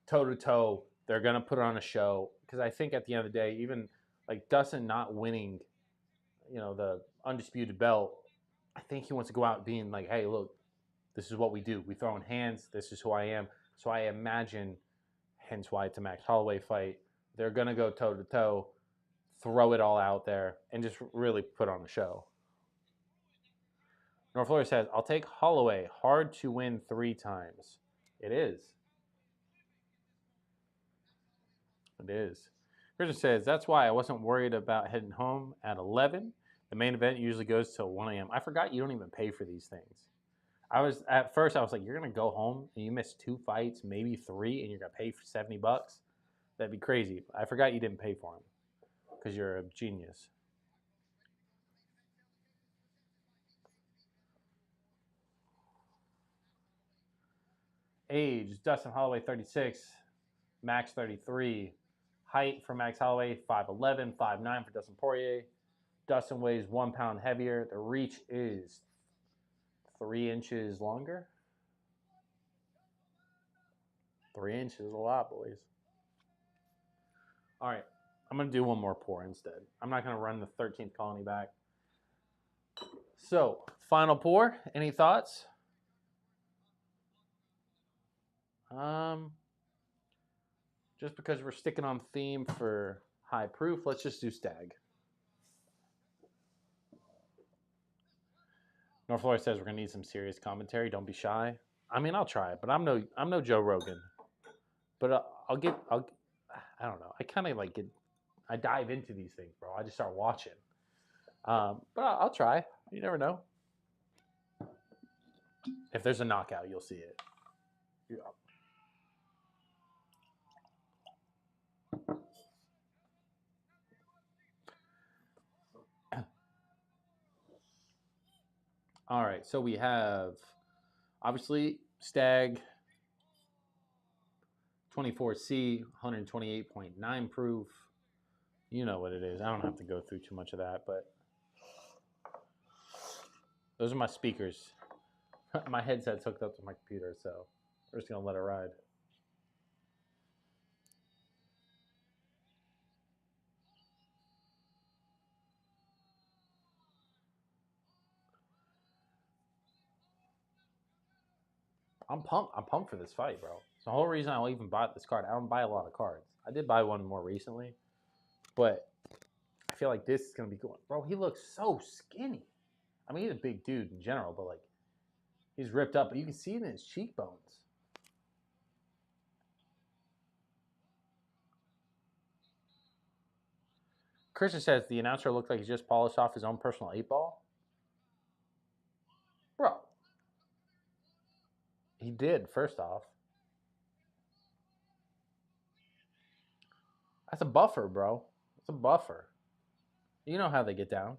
toe to toe. They're gonna put on a show, because I think at the end of the day, even like Dustin not winning, the undisputed belt, I think he wants to go out being like, hey, look, this is what we do. We throw in hands. This is who I am. So I imagine, hence why it's a Max Holloway fight, they're gonna go toe to toe, throw it all out there, and just really put on a show. North Florida says, I'll take Holloway. Hard to win 3 times. It is. It is. Christian says, that's why I wasn't worried about heading home at 11. The main event usually goes till 1 a.m. I forgot you don't even pay for these things. At first I was like, you're going to go home and you miss 2 fights, maybe 3, and you're going to pay for $70? That'd be crazy. I forgot you didn't pay for them because you're a genius. Age, Dustin Holloway, 36. Max, 33. Height for Max Holloway, 5'11", 5'9" for Dustin Poirier. Dustin weighs 1 pound heavier. The reach is 3 inches longer. 3 inches is a lot, boys. All right, I'm going to do one more pour instead. I'm not going to run the 13th Colony back. So, final pour. Any thoughts? Just because we're sticking on theme for high proof, let's just do Stag. North Florida says we're gonna need some serious commentary. Don't be shy. I mean, I'll try it, but I'm no Joe Rogan. But I don't know. I kind of like I dive into these things, bro. I just start watching. But I'll try. You never know. If there's a knockout, you'll see it. Yeah. All right, so we have obviously Stag 24C, 128.9 proof. You know what it is. I don't have to go through too much of that, but those are my speakers. My headset's hooked up to my computer, so we're just gonna let it ride. I'm pumped. I'm pumped for this fight, bro. It's the whole reason I even bought this card. I don't buy a lot of cards. I did buy one more recently, but I feel like this is gonna be good. Bro, he looks so skinny. I mean, he's a big dude in general, but like he's ripped up, but you can see it in his cheekbones. Christian says the announcer looked like he just polished off his own personal 8-ball. Bro, he did, first off. That's a buffer, bro. That's a buffer. You know how they get down.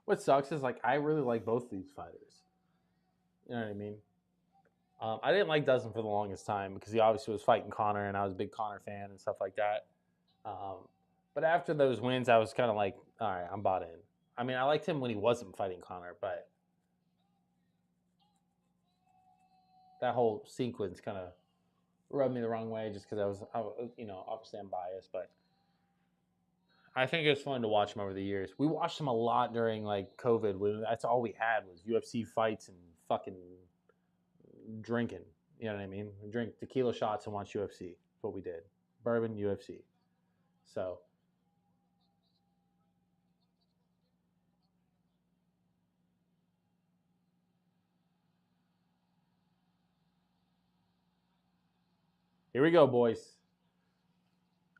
What sucks is like I really like both these fighters. You know what I mean? I didn't like Dustin for the longest time because he obviously was fighting Connor, and I was a big Connor fan and stuff like that. But after those wins, I was kind of like, all right, I'm bought in. I mean, I liked him when he wasn't fighting Connor, but that whole sequence kind of rubbed me the wrong way just because obviously I'm biased, but I think it was fun to watch him over the years. We watched him a lot during like COVID. That's all we had was UFC fights and fucking drinking. You know what I mean? We drink tequila shots and watch UFC. That's what we did. Bourbon, UFC. So here we go, boys.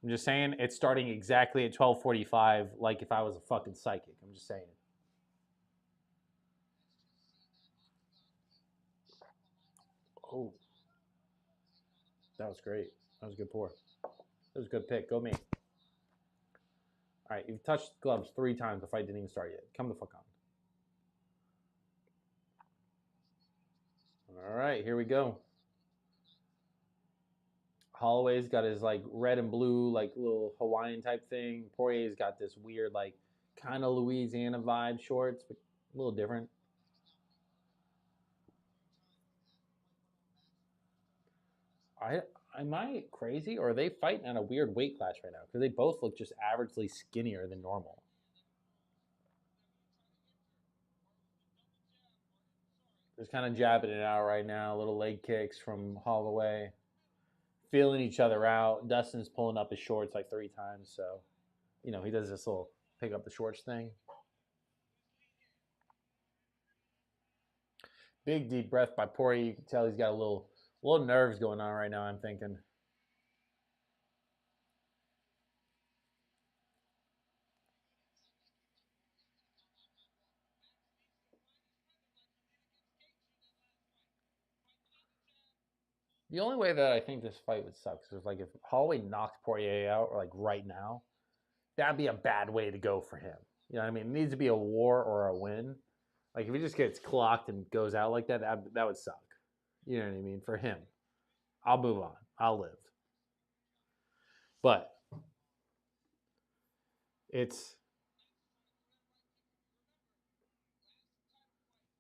I'm just saying it's starting exactly at 12:45, like if I was a fucking psychic. I'm just saying. Oh, that was great. That was a good pour. That was a good pick. Go me. All right, you've touched gloves 3 times. The fight didn't even start yet. Come the fuck on. All right, here we go. Holloway's got his like red and blue, like little Hawaiian type thing. Poirier's got this weird, like kind of Louisiana vibe shorts, but a little different. I am I crazy or are they fighting at a weird weight class right now? Because they both look just averagely skinnier than normal. Just kind of jabbing it out right now. Little leg kicks from Holloway, feeling each other out. Dustin's pulling up his shorts like 3 times, so he does this little pick up the shorts thing. Big deep breath by Poirier. You can tell he's got a little nerves going on right now. I'm thinking. The only way that I think this fight would suck is like if Holloway knocked Poirier out, or like right now, that'd be a bad way to go for him. You know what I mean? It needs to be a war or a win. Like if he just gets clocked and goes out like that would suck. You know what I mean? For him, I'll move on. I'll live. But it's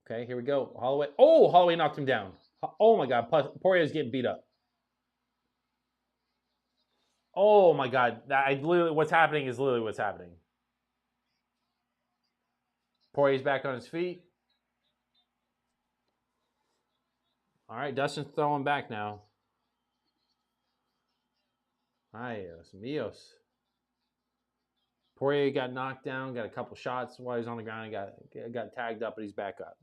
okay. Here we go. Holloway. Oh, Holloway knocked him down. Oh my God. Poirier's getting beat up. Oh my God. What's happening is literally what's happening. Poirier's back on his feet. All right, Dustin's throwing back now. Ay, míos. Poirier got knocked down, got a couple shots while he was on the ground. He got tagged up, but he's back up.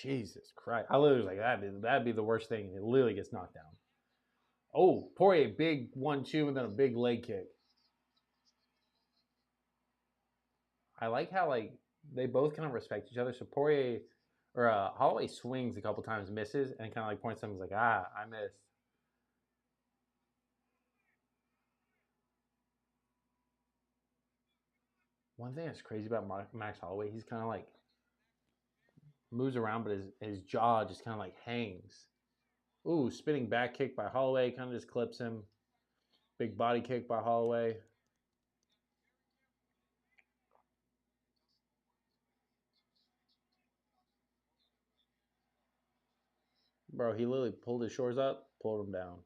Jesus Christ. I literally was like, that'd be the worst thing. He literally gets knocked down. Oh, Poirier, big 1-2 and then a big leg kick. I like how like they both kind of respect each other. So Poirier or Holloway swings a couple times, misses, and kind of like points to him. He's like, I missed. One thing that's crazy about Max Holloway, he's kind of like moves around, but his jaw just kind of like hangs. Ooh, spinning back kick by Holloway, kind of just clips him. Big body kick by Holloway. Bro, he literally pulled his shorts up, pulled him down.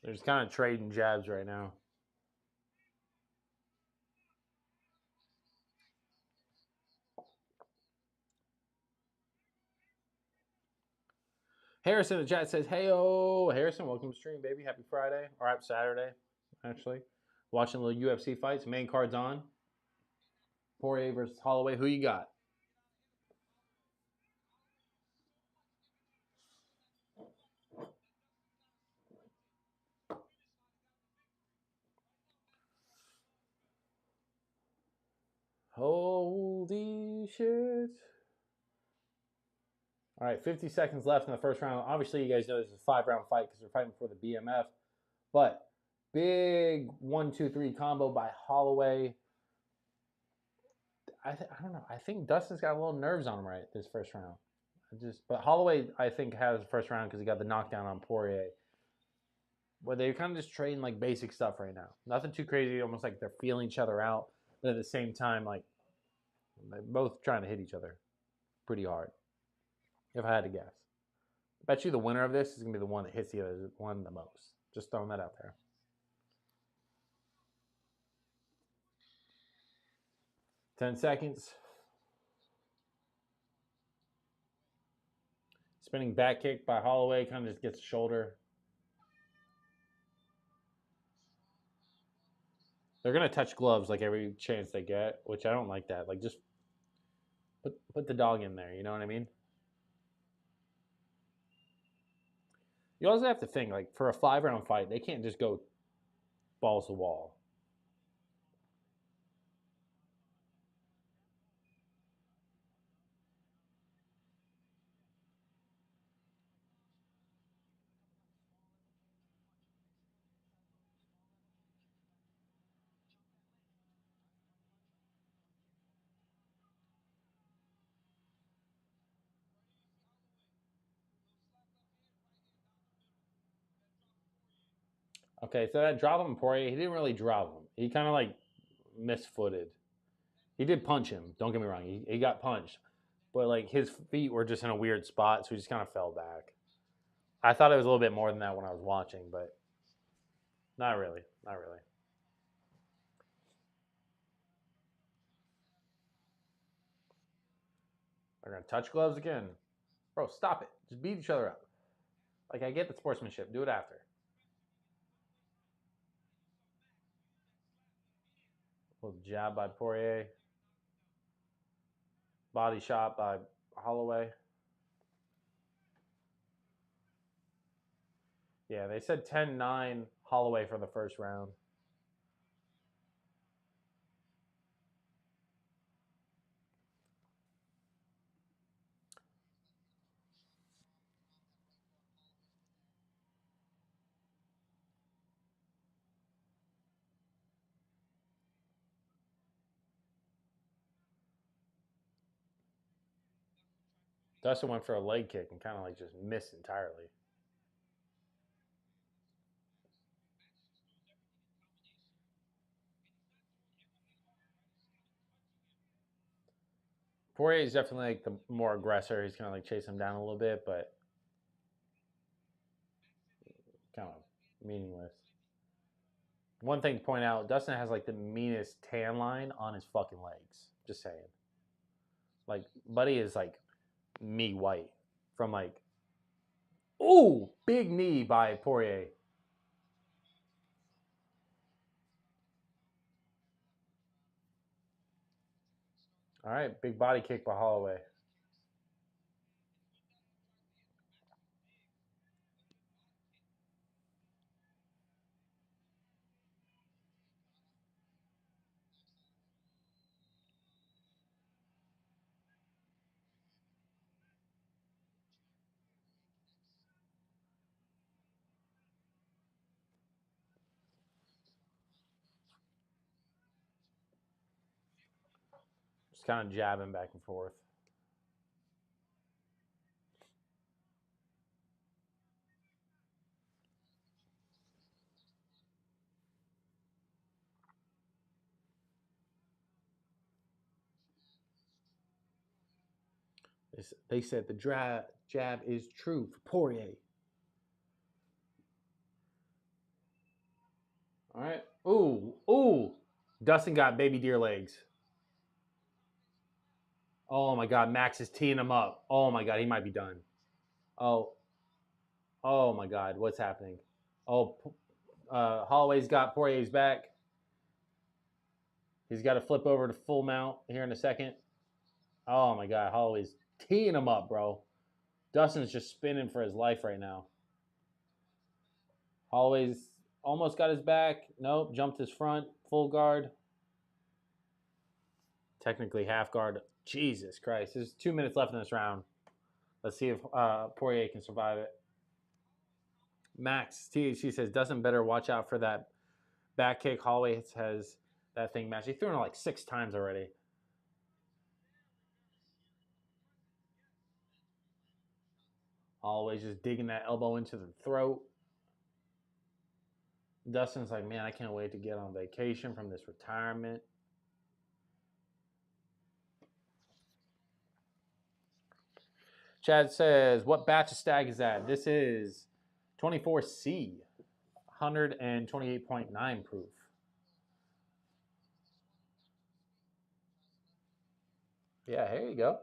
They're just kind of trading jabs right now. Harrison in the chat says, "Hey, Harrison, welcome to stream, baby. Happy Friday or happy Saturday, actually. Watching a little UFC fights. Main card's on. Poirier versus Holloway. Who you got?" Holy shit! All right, 50 seconds left in the first round. Obviously, you guys know this is a 5-round fight because they're fighting for the BMF. But big 1-2-3 combo by Holloway. I don't know. I think Dustin's got a little nerves on him right this first round. But Holloway, I think, has the first round because he got the knockdown on Poirier. But they're kind of just trading like basic stuff right now. Nothing too crazy. Almost like they're feeling each other out, but at the same time, like they're both trying to hit each other pretty hard. If I had to guess, I bet you the winner of this is gonna be the one that hits the other one the most. Just throwing that out there. 10 seconds. Spinning back kick by Holloway, kind of just gets the shoulder. They're gonna touch gloves like every chance they get, which I don't like that. Like just put the dog in there. You know what I mean? You also have to think like for a 5-round fight, they can't just go balls to wall. Okay, so that drop him Poirier, he didn't really drop him. He kind of like misfooted. He did punch him. Don't get me wrong. He got punched, but like his feet were just in a weird spot, so he just kind of fell back. I thought it was a little bit more than that when I was watching, but not really. Not really. They're gonna touch gloves again, bro. Stop it. Just beat each other up. Like I get the sportsmanship. Do it after. A little jab by Poirier. Body shot by Holloway. Yeah, they said 10-9 Holloway for the first round. Dustin went for a leg kick and kind of like just missed entirely. Poirier is definitely like the more aggressor. He's kind of like chasing him down a little bit, but kind of meaningless. One thing to point out, Dustin has like the meanest tan line on his fucking legs. Just saying. Like, Buddy is like me white from like, ooh, big knee by Poirier. All right, big body kick by Holloway. Just kind of jabbing back and forth. They said the jab is true for Poirier. All right. Ooh, ooh. Dustin got baby deer legs. Oh my God, Max is teeing him up. Oh my God, he might be done. Oh, oh my God, what's happening? Oh, Holloway's got Poirier's back. He's got to flip over to full mount here in a second. Oh my God, Holloway's teeing him up, bro. Dustin's just spinning for his life right now. Holloway's almost got his back. Nope, jumped his front. Full guard. Technically half guard. Jesus Christ. There's 2 minutes left in this round. Let's see if Poirier can survive it. Max THC says, Dustin better watch out for that back kick. Holloway has that thing matched. He threw it like 6 times already. Holloway's just digging that elbow into the throat. Dustin's like, man, I can't wait to get on vacation from this retirement. Chad says, what batch of stag is that? This is 24C, 128.9 proof. Yeah, here you go.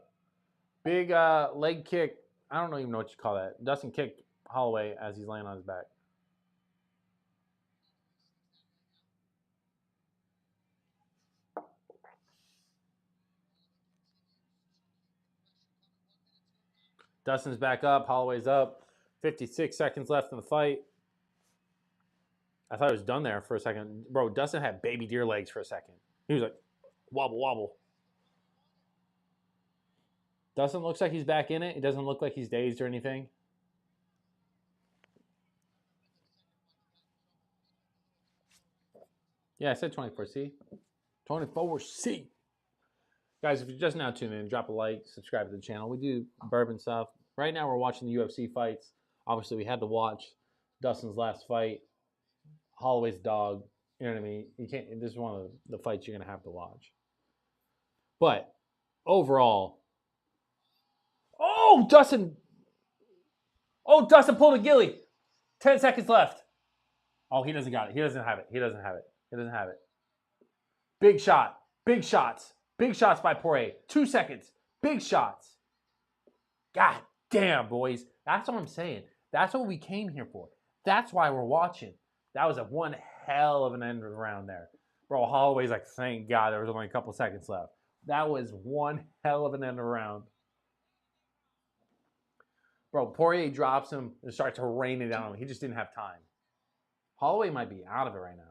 Big leg kick. I don't even know what you call that. Dustin kicked Holloway as he's laying on his back. Dustin's back up. Holloway's up. 56 seconds left in the fight. I thought it was done there for a second. Bro, Dustin had baby deer legs for a second. He was like, wobble, wobble. Dustin looks like he's back in it. It doesn't look like he's dazed or anything. Yeah, I said 24C. 24C. Guys, if you're just now tuning in, drop a like, subscribe to the channel. We do bourbon stuff. Right now, we're watching the UFC fights. Obviously, we had to watch Dustin's last fight. Holloway's dog. You know what I mean? You can't. This is one of the fights you're gonna have to watch. But overall, oh Dustin pulled a gilly. 10 seconds left. Oh, he doesn't got it. He doesn't have it. He doesn't have it. He doesn't have it. Big shot. Big shots. Big shots by Poirier. 2 seconds. Big shots. God damn, boys. That's what I'm saying. That's what we came here for. That's why we're watching. That was a one hell of an end of the round there. Bro, Holloway's like, thank God there was only a couple seconds left. That was one hell of an end of the round. Bro, Poirier drops him and starts to rain it down on him. He just didn't have time. Holloway might be out of it right now.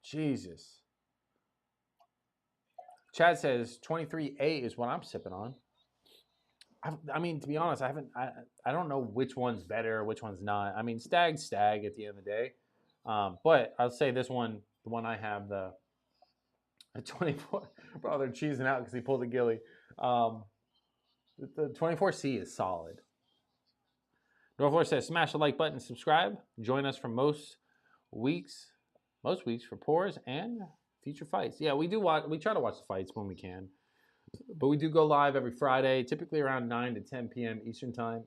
Jesus. Chad says 23A is what I'm sipping on. I mean, to be honest, I don't know which one's better, which one's not. I mean, stag at the end of the day. But I'll say this one, the one I have, the 24. Bro, they're cheesing out because he pulled a gilly. The 24C is solid. Northward says, smash the like button, subscribe. Join us for most weeks for pours and future fights. Yeah, we try to watch the fights when we can. But we do go live every Friday, typically around 9 to 10 p.m. Eastern time.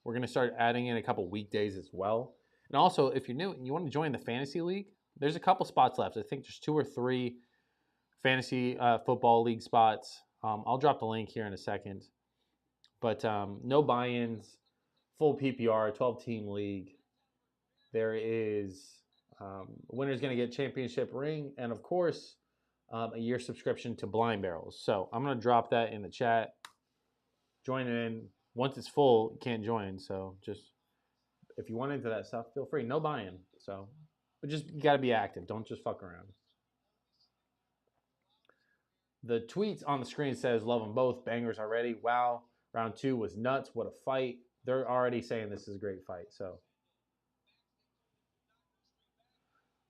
We're going to start adding in a couple weekdays as well. And also, if you're new and you want to join the fantasy league, there's a couple spots left. I think there's 2 or 3 fantasy football league spots. I'll drop the link here in a second. But no buy-ins, full PPR, 12-team league. There is winner's going to get championship ring, and of course, a year subscription to Blind Barrels. So I'm going to drop that in the chat. Join in. Once it's full, you can't join. So just if you want into that stuff, feel free. No buy-in. So, but just you got to be active. Don't just fuck around. The tweets on the screen says love them both. Bangers already. Wow. Round 2 was nuts. What a fight. They're already saying this is a great fight. So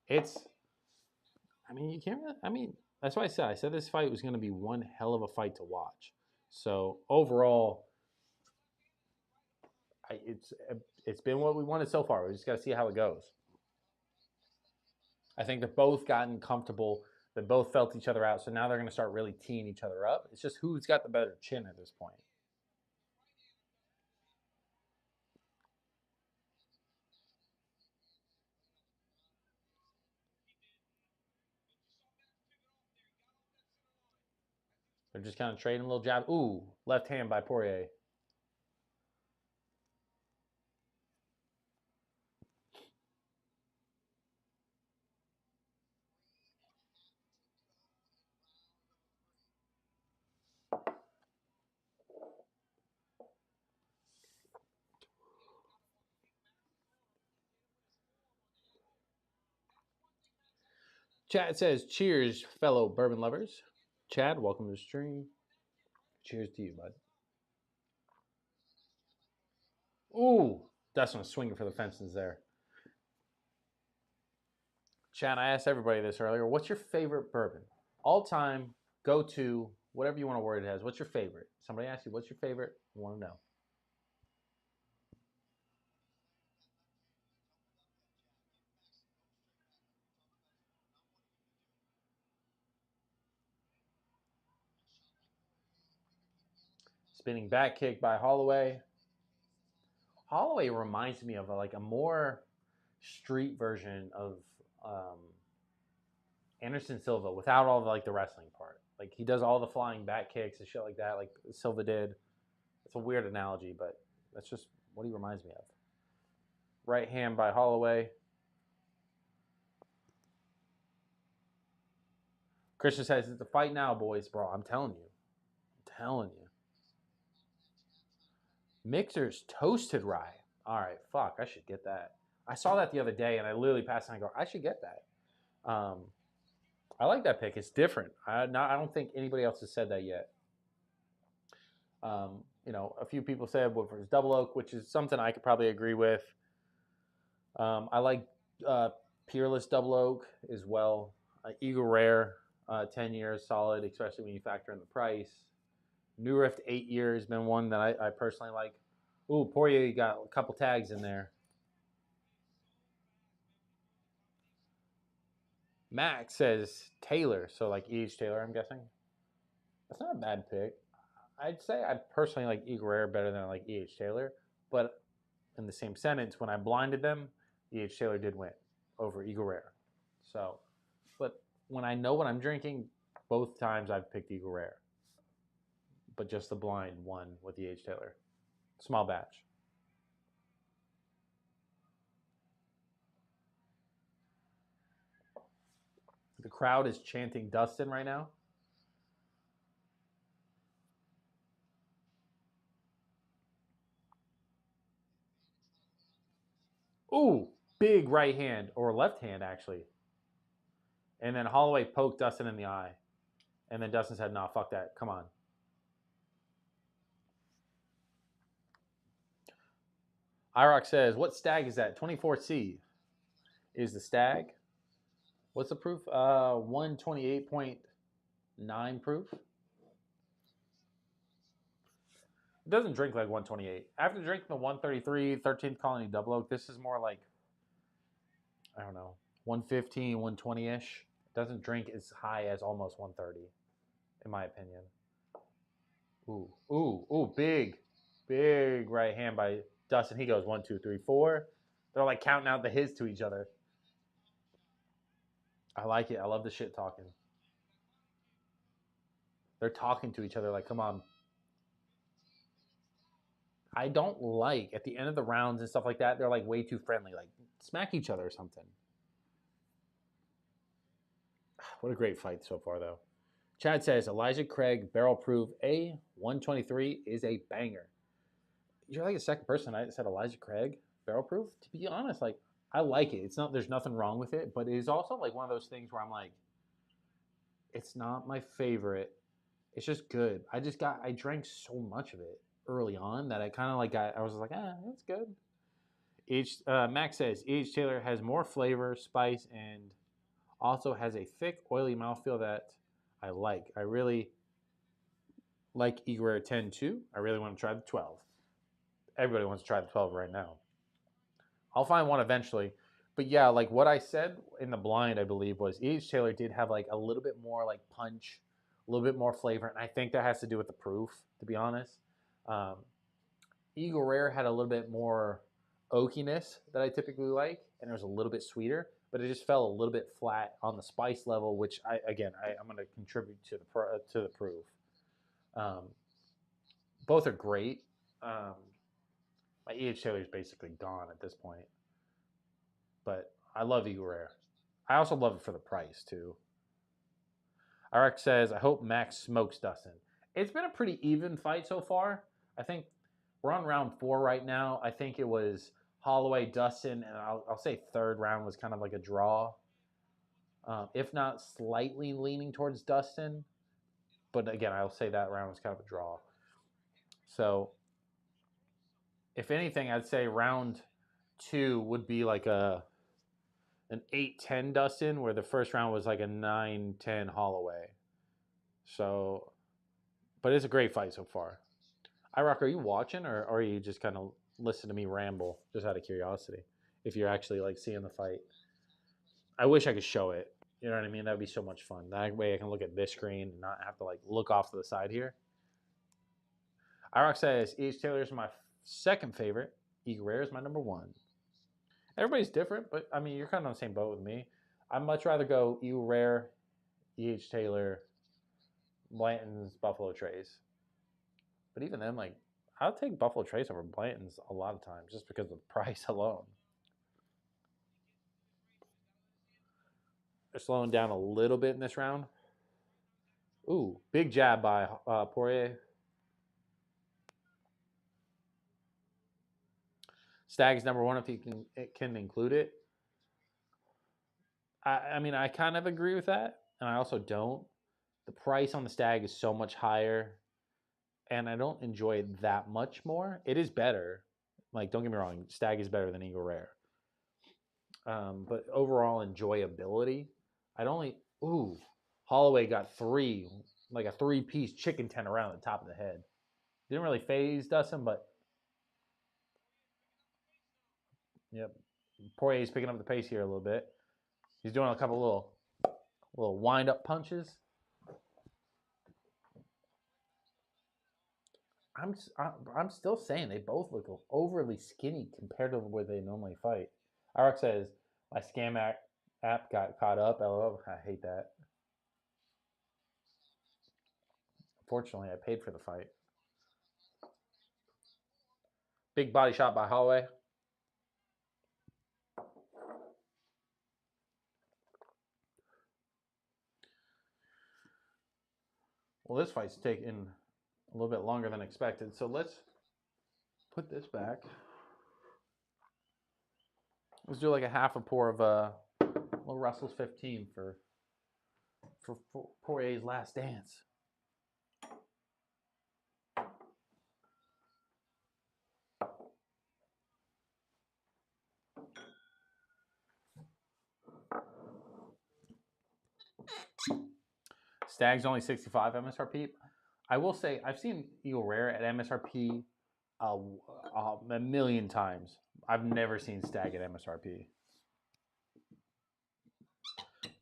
it's, you can't really, that's why I said this fight was going to be one hell of a fight to watch. So overall, it's been what we wanted so far. We just got to see how it goes. I think they've both gotten comfortable. They both felt each other out. So now they're going to start really teeing each other up. It's just who's got the better chin at this point. They're just kind of trading a little jab. Ooh, left hand by Poirier. Chad says, cheers, fellow bourbon lovers. Chad, welcome to the stream. Cheers to you, bud. Ooh, Dustin was swinging for the fences there. Chad, I asked everybody this earlier. What's your favorite bourbon? All time, go to, whatever you want to word it as. What's your favorite? Somebody asked you, what's your favorite? I want to know. Spinning back kick by Holloway. Holloway reminds me of a more street version of Anderson Silva without all the wrestling part. Like he does all the flying back kicks and shit like that, like Silva did. It's a weird analogy, but that's just what he reminds me of. Right hand by Holloway. Christian says it's a fight now, boys, bro. I'm telling you. Mixer's toasted rye. All right, fuck, I should get that. I saw that the other day, and I literally passed and I go, I should get that. I like that pick. It's different. I don't think anybody else has said that yet. A few people said Woodford's Double Oak, which is something I could probably agree with. I like Peerless Double Oak as well. Eagle Rare, 10 years solid, especially when you factor in the price. New Rift 8 years been one that I personally like. Ooh, Poirier got a couple tags in there. Max says Taylor, so like E.H. Taylor, I'm guessing. That's not a bad pick. I'd say I personally like Eagle Rare better than I like E.H. Taylor, but in the same sentence, when I blinded them, E.H. Taylor did win over Eagle Rare. So, but when I know what I'm drinking, both times I've picked Eagle Rare. But just the blind won with E.H. Taylor. Small batch. The crowd is chanting Dustin right now. Ooh, big right hand, or left hand, actually. And then Holloway poked Dustin in the eye. And then Dustin said, nah, fuck that. Come on. IROC says, what stag is that? 24C is the stag. What's the proof? 128.9 proof. It doesn't drink like 128. After drinking the 133, 13th Colony Double Oak, this is more like, I don't know, 115, 120-ish. It doesn't drink as high as almost 130, in my opinion. Ooh, big right hand by Dustin. He goes 1, 2, 3, 4. They're like counting out the his to each other. I like it. I love the shit talking. They're talking to each other like, come on. I don't like at the end of the rounds and stuff like that. They're like way too friendly. Like smack each other or something. What a great fight so far, though. Chad says Elijah Craig Barrel Proof A123 is a banger. You're like the second person I said Elijah Craig Barrel Proof. To be honest, like I like it. It's not. There's nothing wrong with it, but it is also like one of those things where I'm like, it's not my favorite. It's just good. I drank so much of it early on that I kind of like I was like, it's good. Max says E.H. Taylor has more flavor, spice, and also has a thick, oily mouthfeel that I like. I really like Eagle Rare 10 too. I really want to try the 12. Everybody wants to try the 12 right now. I'll find one eventually. But yeah, like what I said in the blind, I believe, was E.H. Taylor did have like a little bit more like punch, a little bit more flavor. And I think that has to do with the proof, to be honest. Eagle Rare had a little bit more oakiness that I typically like, and it was a little bit sweeter, but it just fell a little bit flat on the spice level, which I'm going to contribute to the proof. Both are great. My E.H. Taylor is basically gone at this point, but I love Eagle Rare. I also love it for the price too. RX says, I hope Max smokes Dustin. It's been a pretty even fight so far. I think we're on round 4 right now. I think it was Holloway, Dustin, and I'll say third round was kind of like a draw. If not slightly leaning towards Dustin. But again, I'll say that round was kind of a draw. So, if anything, I'd say round 2 would be like an 8-10 Dustin, where the first round was like a 9-10 Holloway. So, but it's a great fight so far. iRock, are you watching or are you just kind of listening to me ramble just out of curiosity? If you're actually like seeing the fight, I wish I could show it. You know what I mean? That would be so much fun. That way I can look at this screen and not have to like look off to the side here. iRock says E.H. Taylor is my second favorite. Eagle Rare is my number 1. Everybody's different, but I mean, you're kind of on the same boat with me. I'd much rather go Eagle Rare, E.H. Taylor, Blanton's, Buffalo Trace. But even then, like, I'll take Buffalo Trace over Blanton's a lot of times just because of the price alone. They're slowing down a little bit in this round. Ooh, big jab by Poirier. Stag's number 1 if he can include it. I mean, I kind of agree with that, and I also don't. The price on the Stag is so much higher, and I don't enjoy it that much more. It is better. Like, don't get me wrong, Stag is better than Eagle Rare. But overall enjoyability, Holloway got 3, like a 3-piece chicken ten around the top of the head. Didn't really phase Dustin, but yep. Poirier's picking up the pace here a little bit. He's doing a couple little wind-up punches. I'm still saying they both look overly skinny compared to where they normally fight. Arak says, my scam app got caught up. LOL. I hate that. Fortunately, I paid for the fight. Big body shot by Holloway. Well, this fight's taking a little bit longer than expected, so let's put this back. Let's do like a half a pour of little Russell's 15 for Poirier's last dance. Stag's only 65 MSRP. I will say I've seen Eagle Rare at MSRP a million times. I've never seen Stag at MSRP.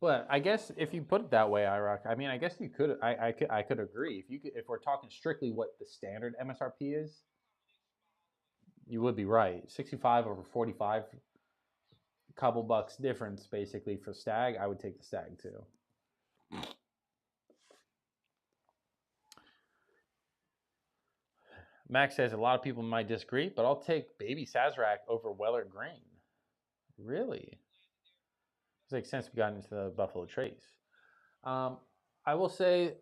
But I guess if you put it that way, IROC, I mean, I guess you could. I could agree if we're talking strictly what the standard MSRP is. you would be right. 65 over 45, a couple bucks difference basically for Stag. I would take the Stag too. Max says a lot of people might disagree, but I'll take Baby Sazerac over Weller Green. Really? It's like since we got into the Buffalo Trace. I will say,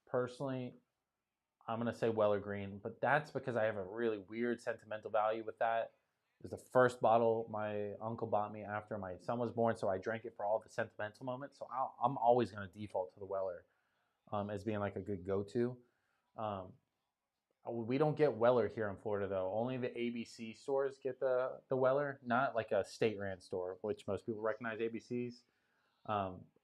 personally, I'm going to say Weller Green, but that's because I have a really weird sentimental value with that. It was the first bottle my uncle bought me after my son was born, so I drank it for all the sentimental moments. So I'm always going to default to the Weller as being like a good go-to. We don't get Weller here in Florida though. Only the ABC stores get the Weller, not like a state ran store, which most people recognize ABCs.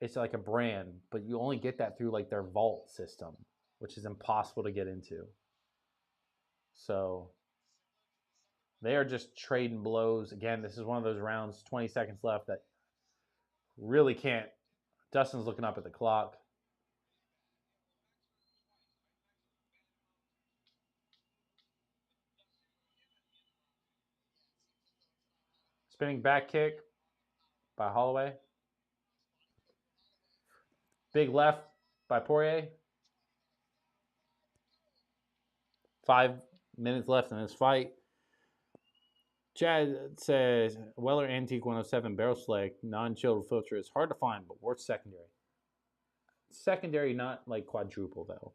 It's like a brand, but you only get that through like their vault system, which is impossible to get into. So they are just trading blows. Again, this is one of those rounds, 20 seconds left, that really can't. Dustin's looking up at the clock. Spinning back kick by Holloway. Big left by Poirier. 5 minutes left in this fight. Chad says Weller Antique 107 barrel select non-chilled filter is hard to find, but worth secondary. Secondary, not like quadruple though.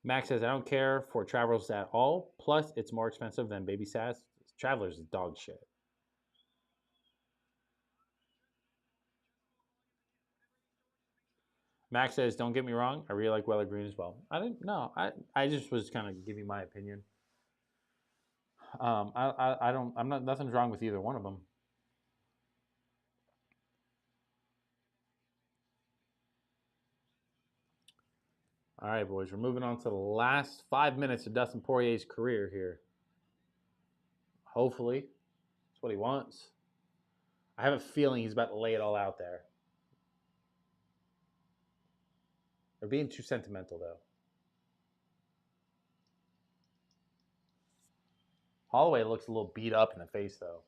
Max says I don't care for Travelers at all. Plus, it's more expensive than Baby Sass. Travelers is dog shit. Max says, don't get me wrong, I really like Weller Green as well. I just was kind of giving my opinion. I'm not, nothing's wrong with either one of them. All right, boys, we're moving on to the last 5 minutes of Dustin Poirier's career here. Hopefully, that's what he wants. I have a feeling he's about to lay it all out there. They're being too sentimental, though. Holloway looks a little beat up in the face, though.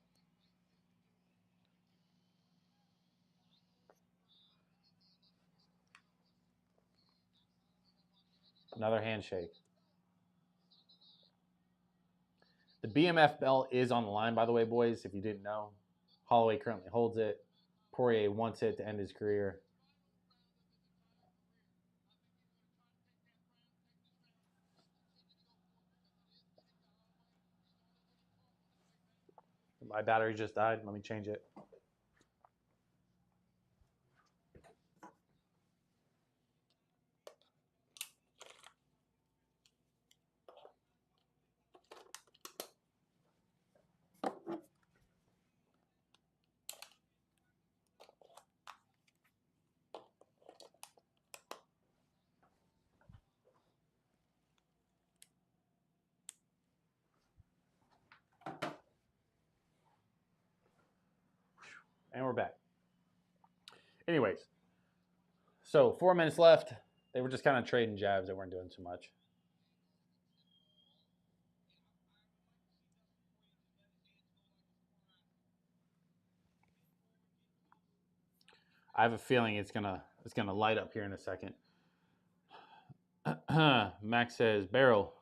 Another handshake. The BMF belt is on the line, by the way, boys, if you didn't know. Holloway currently holds it. Poirier wants it to end his career. My battery just died. Let me change it. And we're back. Anyways, so 4 minutes left. They were just kind of trading jabs. They weren't doing too much. I have a feeling it's gonna light up here in a second. Max says Barrell.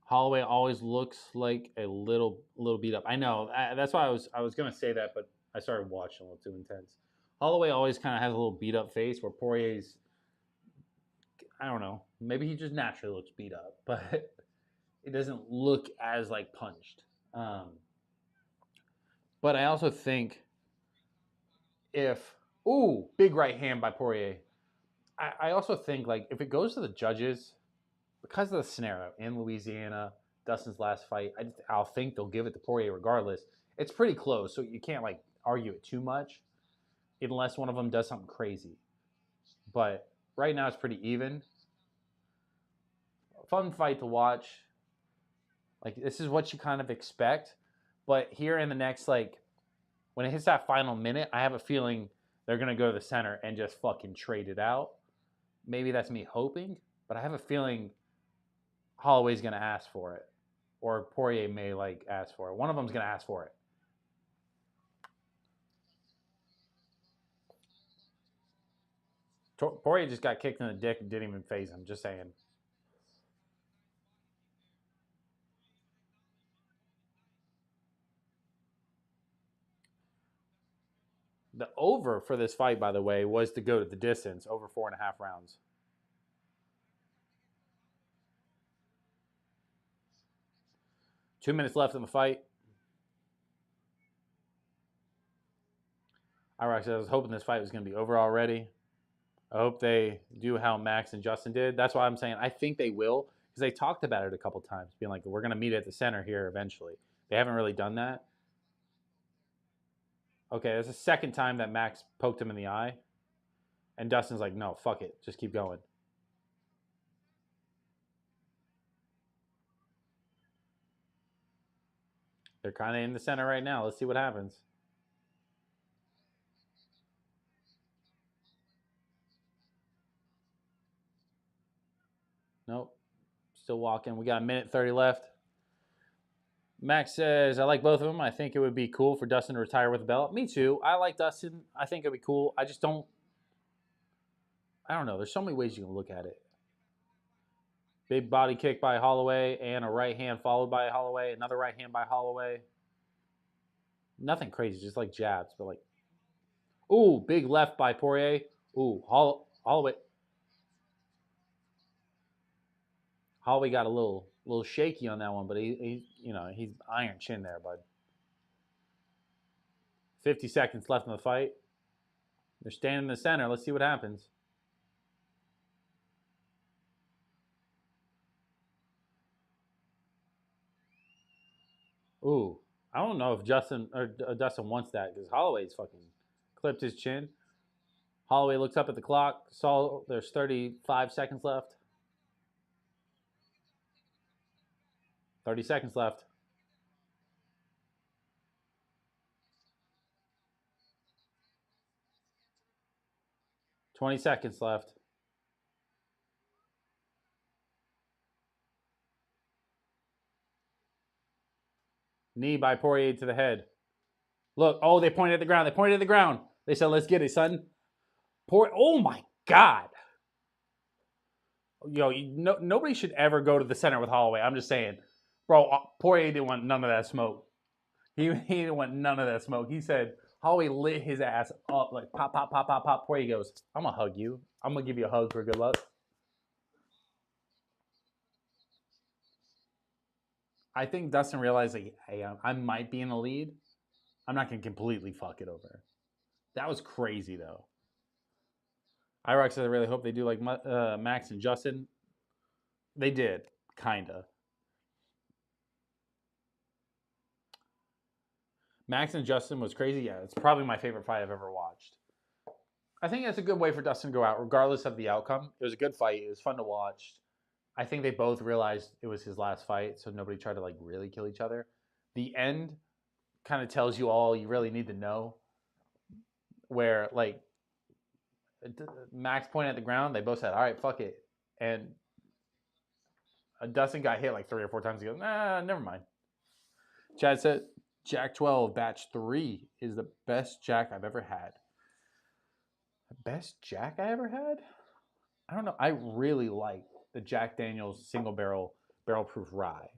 Holloway always looks like a little beat up. I know. That's why I was gonna say that, but I started watching a little too intense. Holloway always kind of has a little beat up face, where Poirier's, I don't know, maybe he just naturally looks beat up, but it doesn't look as like punched. But I also think big right hand by Poirier. I also think like if it goes to the judges, because of the scenario in Louisiana, Dustin's last fight, I'll think they'll give it to Poirier regardless. It's pretty close, so you can't like argue it too much, unless one of them does something crazy. But right now it's pretty even. Fun fight to watch. Like this is what you kind of expect, but here in the next when it hits that final minute, I have a feeling they're gonna go to the center and just fucking trade it out. Maybe that's me hoping, but I have a feeling Holloway's going to ask for it, or Poirier may like ask for it. One of them's going to ask for it. Poirier just got kicked in the dick and didn't even phase him. Just saying. The over for this fight, by the way, was to go to the distance, over 4.5 rounds. Two minutes left in the fight. I was hoping this fight was going to be over already. I hope they do how Max and Justin did. That's why I'm saying I think they will, because they talked about it a couple times, being like, we're going to meet at the center here eventually. They haven't really done that. Okay, it's the second time that Max poked him in the eye. And Dustin's like, no, fuck it. Just keep going. They're kind of in the center right now. Let's see what happens. Nope. Still walking. We got a minute 30 left. Max says, I like both of them. I think it would be cool for Dustin to retire with a belt. Me too. I like Dustin. I think it would be cool. I just don't. I don't know. There's so many ways you can look at it. Big body kick by Holloway and a right hand followed by Holloway. Another right hand by Holloway. Nothing crazy, just like jabs, but like, ooh, big left by Poirier. Ooh, Holloway. Holloway got a little shaky on that one, but he's iron chin there, bud. 50 seconds left in the fight. They're standing in the center. Let's see what happens. Ooh, I don't know if Dustin wants that, because Holloway's fucking clipped his chin. Holloway looks up at the clock. Saw there's 35 seconds left. 30 seconds left. $20 seconds left. Knee by Poirier to the head. Look, oh, they pointed at the ground. They pointed at the ground. They said, let's get it, son. Oh, my God. Nobody should ever go to the center with Holloway. I'm just saying. Bro, Poirier didn't want none of that smoke. He didn't want none of that smoke. He said, Holloway lit his ass up like pop, pop, pop, pop, pop. Poirier goes, I'm going to hug you. I'm going to give you a hug for good luck. I think Dustin realized, like, hey, I might be in the lead. I'm not going to completely fuck it over. That was crazy, though. Irox said, I really hope they do like Max and Justin. They did, kind of. Max and Justin was crazy. Yeah, it's probably my favorite fight I've ever watched. I think that's a good way for Dustin to go out, regardless of the outcome. It was a good fight. It was fun to watch. I think they both realized it was his last fight, so nobody tried to like really kill each other. The end kind of tells you all you really need to know. Where like Max pointed at the ground, they both said, "All right, fuck it," and Dustin got hit like 3 or 4 times. He goes, "Nah, never mind." Chad said, "Jack 12 batch 3 is the best Jack I've ever had." Best Jack I ever had? I don't know. I really like the Jack Daniel's single barrel proof rye.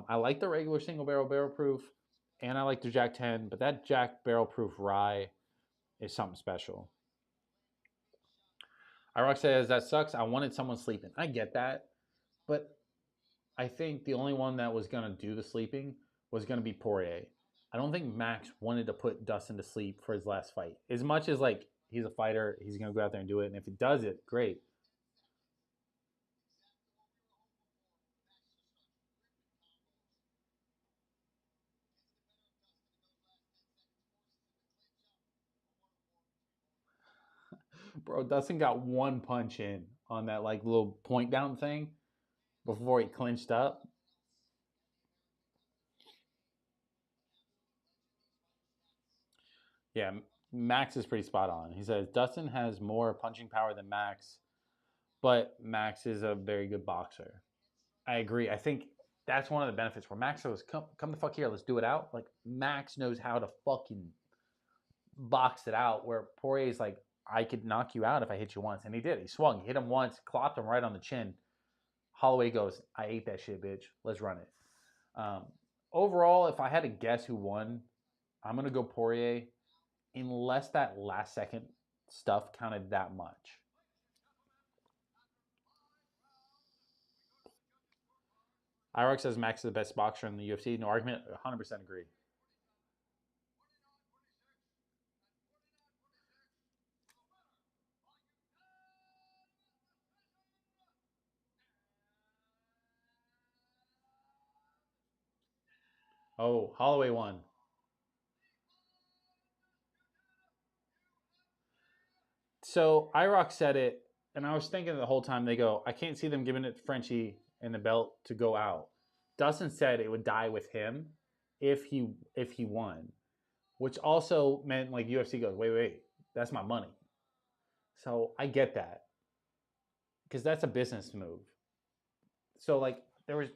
I like the regular single barrel proof, and I like the Jack 10, but that Jack barrel proof rye is something special. Irox says, that sucks. I wanted someone sleeping. I get that, but I think the only one that was going to do the sleeping was going to be Poirier. I don't think Max wanted to put Dustin to sleep for his last fight. As much as like he's a fighter, he's going to go out there and do it, and if he does it, great. Bro, Dustin got one punch in on that like little point down thing before he clinched up. Yeah, Max is pretty spot on. He says Dustin has more punching power than Max, but Max is a very good boxer. I agree. I think that's one of the benefits where Max goes, come the fuck here, let's do it out. Like Max knows how to fucking box it out. Where Poirier's like, I could knock you out if I hit you once, and he did. He swung, he hit him once, clopped him right on the chin. Holloway goes, I ate that shit, bitch. Let's run it. Um, Overall, if I had to guess who won, I'm gonna go Poirier, unless that last second stuff counted that much. IROC says Max is the best boxer in the UFC. No argument. 100% agree. Oh, Holloway won. So IROC said it, and I was thinking the whole time, they go, I can't see them giving it to Frenchie and the belt to go out. Dustin said it would die with him if he won, which also meant like UFC goes, wait, that's my money. So I get that because that's a business move. So like there was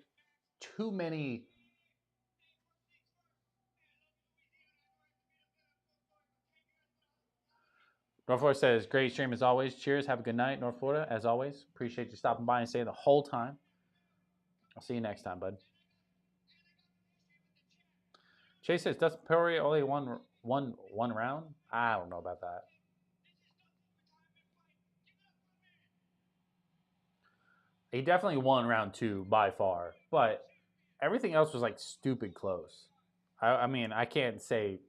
too many. North Florida says, great stream as always. Cheers. Have a good night, North Florida. As always, appreciate you stopping by and staying the whole time. I'll see you next time, bud. Chase says, Dustin Poirier only one round? I don't know about that. He definitely won round two by far, but everything else was like stupid close. I mean, I can't say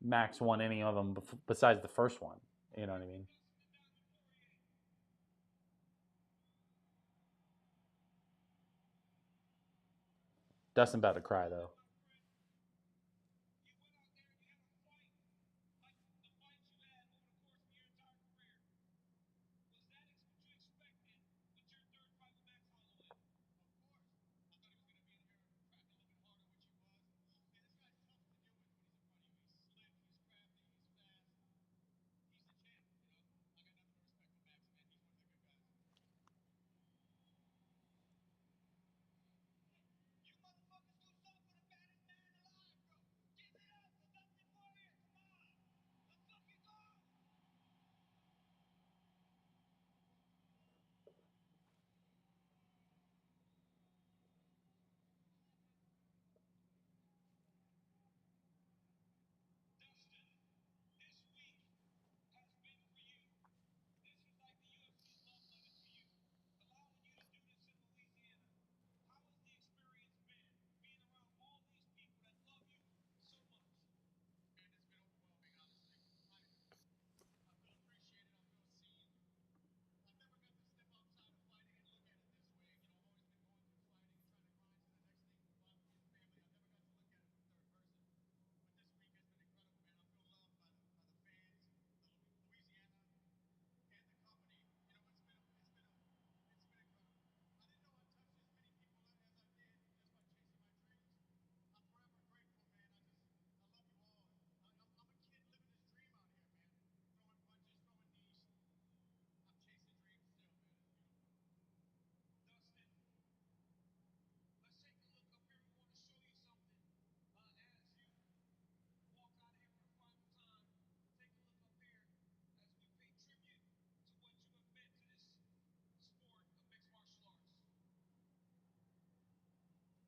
Max won any of them besides the first one. You know what I mean? Dustin about to cry though.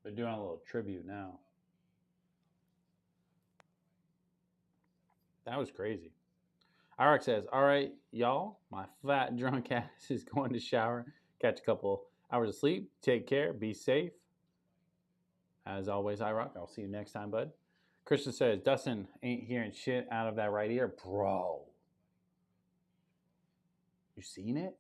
They're doing a little tribute now. That was crazy. Iraq says, all right, y'all, my fat drunk ass is going to shower, catch a couple hours of sleep. Take care. Be safe. As always, Iraq, I'll see you next time, bud. Christian says, Dustin ain't hearing shit out of that right ear. Bro, you seen it?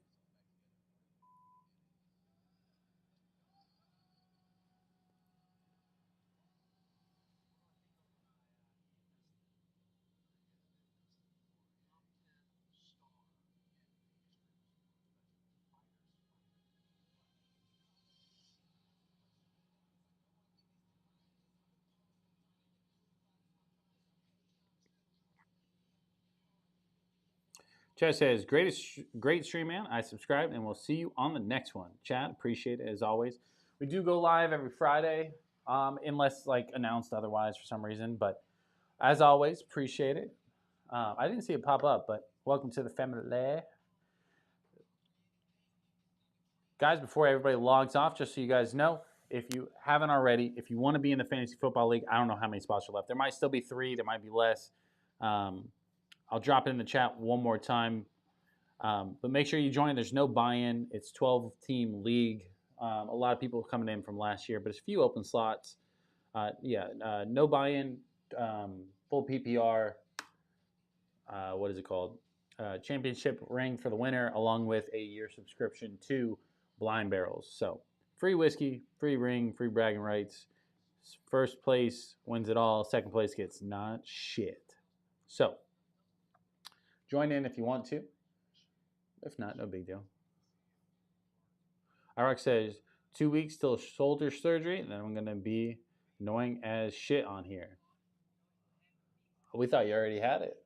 Chad says, great stream, man. I subscribe, and we'll see you on the next one. Chad, appreciate it as always. We do go live every Friday, unless like announced otherwise for some reason. But as always, appreciate it. I didn't see it pop up, but welcome to the family. Guys, before everybody logs off, just so you guys know, if you haven't already, if you want to be in the Fantasy Football League, I don't know how many spots are left. There might still be 3, there might be less. I'll drop it in the chat one more time. But make sure you join. There's no buy-in. It's 12-team league. A lot of people coming in from last year, but there's a few open slots. No buy-in, full PPR. What is it called? Championship ring for the winner, along with a year subscription to Blind Barrels. So free whiskey, free ring, free bragging rights. First place wins it all. Second place gets not shit. So join in if you want to. If not, no big deal. Iraq says 2 weeks till shoulder surgery, and then I'm gonna be annoying as shit on here. We thought you already had it.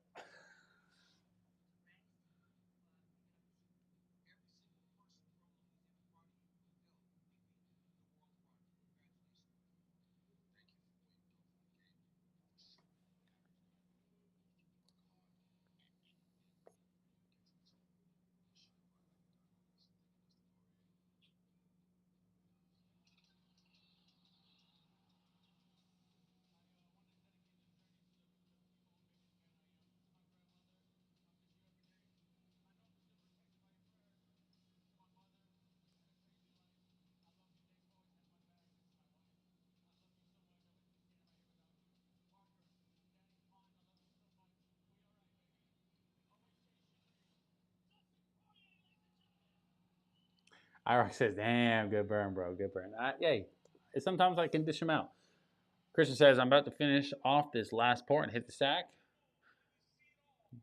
Iraq says, damn, good burn, bro, good burn. Yay. Sometimes I can dish them out. Christian says, I'm about to finish off this last pour and hit the sack.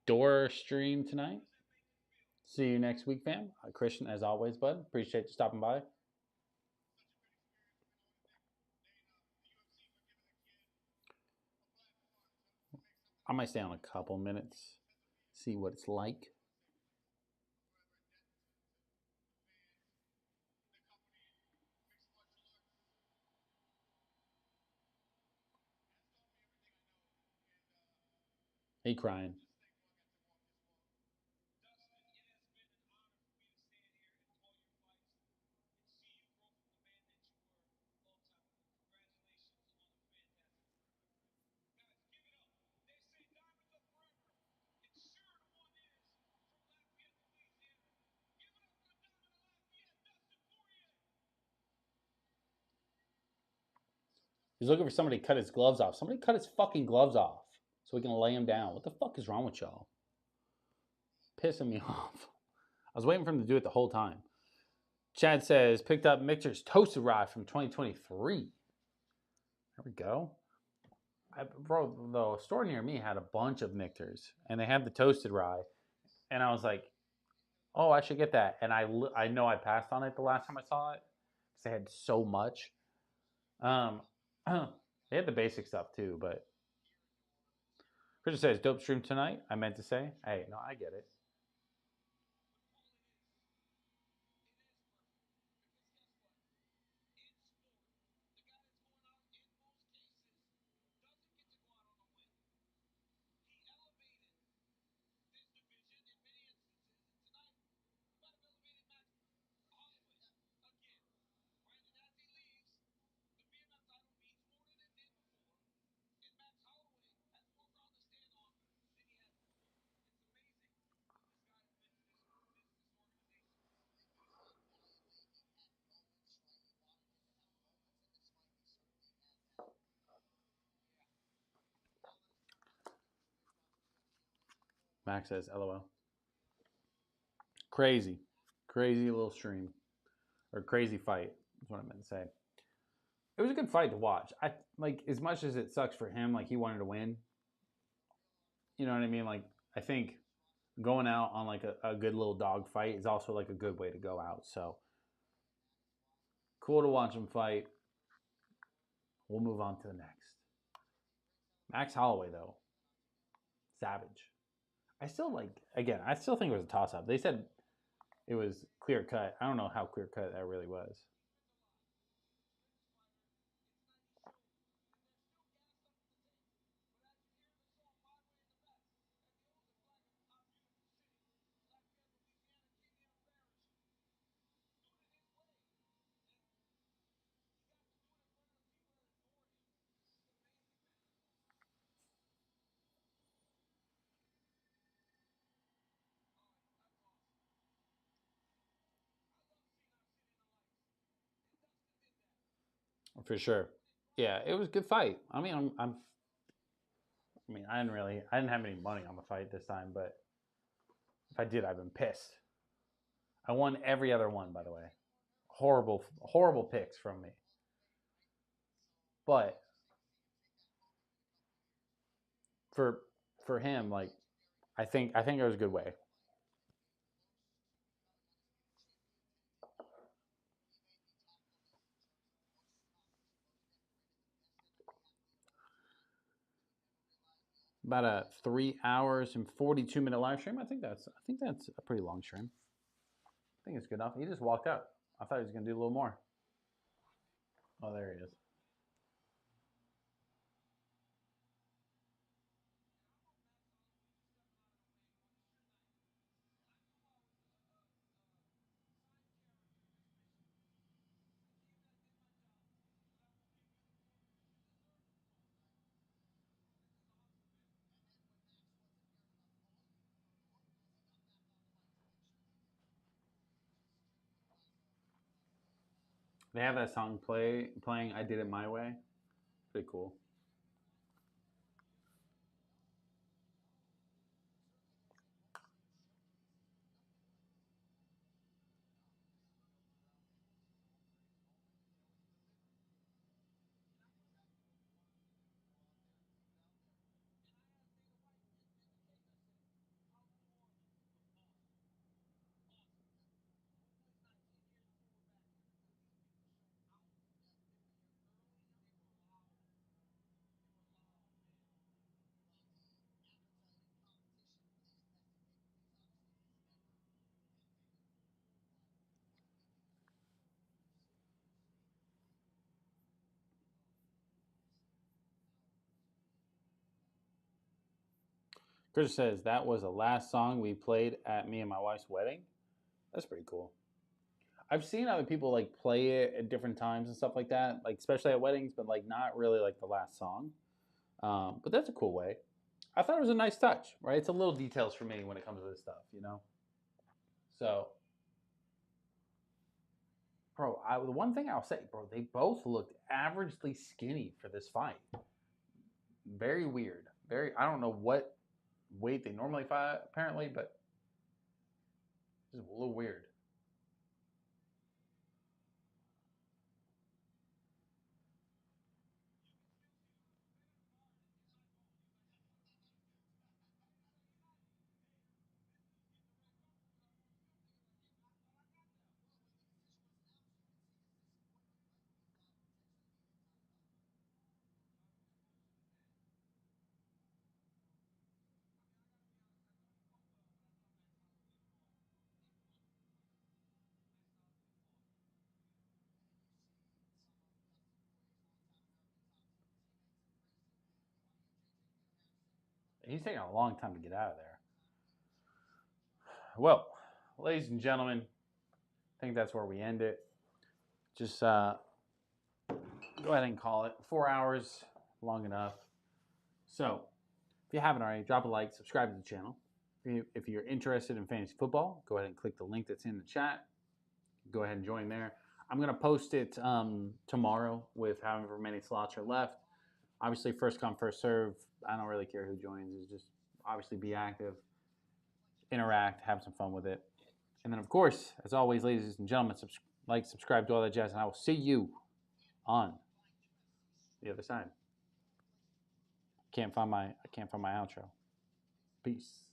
Door stream tonight. See you next week, fam. Christian, as always, bud. Appreciate you stopping by. I might stay on a couple minutes, see what it's like. He crying. He's looking for somebody to cut his gloves off. Somebody cut his fucking gloves off so we can lay him down. What the fuck is wrong with y'all? Pissing me off. I was waiting for him to do it the whole time. Chad says, picked up Michter's Toasted Rye from 2023. There we go. Bro, the store near me had a bunch of Michter's, and they had the Toasted Rye. And I was like, oh, I should get that. And I know I passed on it the last time I saw it because they had so much. They had the basic stuff too, but Christian says, dope stream tonight. I meant to say, hey, no, I get it. Max says, LOL. Crazy little stream, or crazy fight is what I meant to say. It was a good fight to watch. I like, as much as it sucks for him, like he wanted to win. You know what I mean? Like, I think going out on like a good little dog fight is also like a good way to go out. So cool to watch him fight. We'll move on to the next. Max Holloway though, savage. I still like, again, I still think it was a toss up. They said it was clear cut. I don't know how clear cut that really was. For sure. Yeah, it was a good fight. I mean, I didn't have any money on the fight this time, but if I did, I've been pissed. I won every other one, by the way. Horrible, horrible picks from me. But for him, like, I think it was a good way. About a 3 hours and 42-minute live stream. I think that's a pretty long stream. I think it's good enough. He just walked out. I thought he was gonna do a little more. Oh, there he is. They have that song playing. I did it my way. Pretty cool. Chris says that was the last song we played at me and my wife's wedding. That's pretty cool. I've seen other people like play it at different times and stuff like that, like especially at weddings, but like not really like the last song. But that's a cool way. I thought it was a nice touch, right? It's a little details for me when it comes to this stuff, you know. So, bro, the one thing I'll say, bro, they both looked averagely skinny for this fight. Very weird. Very. I don't know what weight they normally fight, apparently, but just a little weird. He's taking a long time to get out of there. Well, ladies and gentlemen, I think that's where we end it. Just go ahead and call it 4 hours, long enough. So, if you haven't already, drop a like, subscribe to the channel. If you're interested in fantasy football, go ahead and click the link that's in the chat. Go ahead and join there. I'm going to post it tomorrow with however many slots are left. Obviously, first come, first serve. I don't really care who joins. It's just obviously be active, interact, have some fun with it. And then, of course, as always, ladies and gentlemen, like, subscribe, do all that jazz, and I will see you on the other side. I can't find my outro. Peace.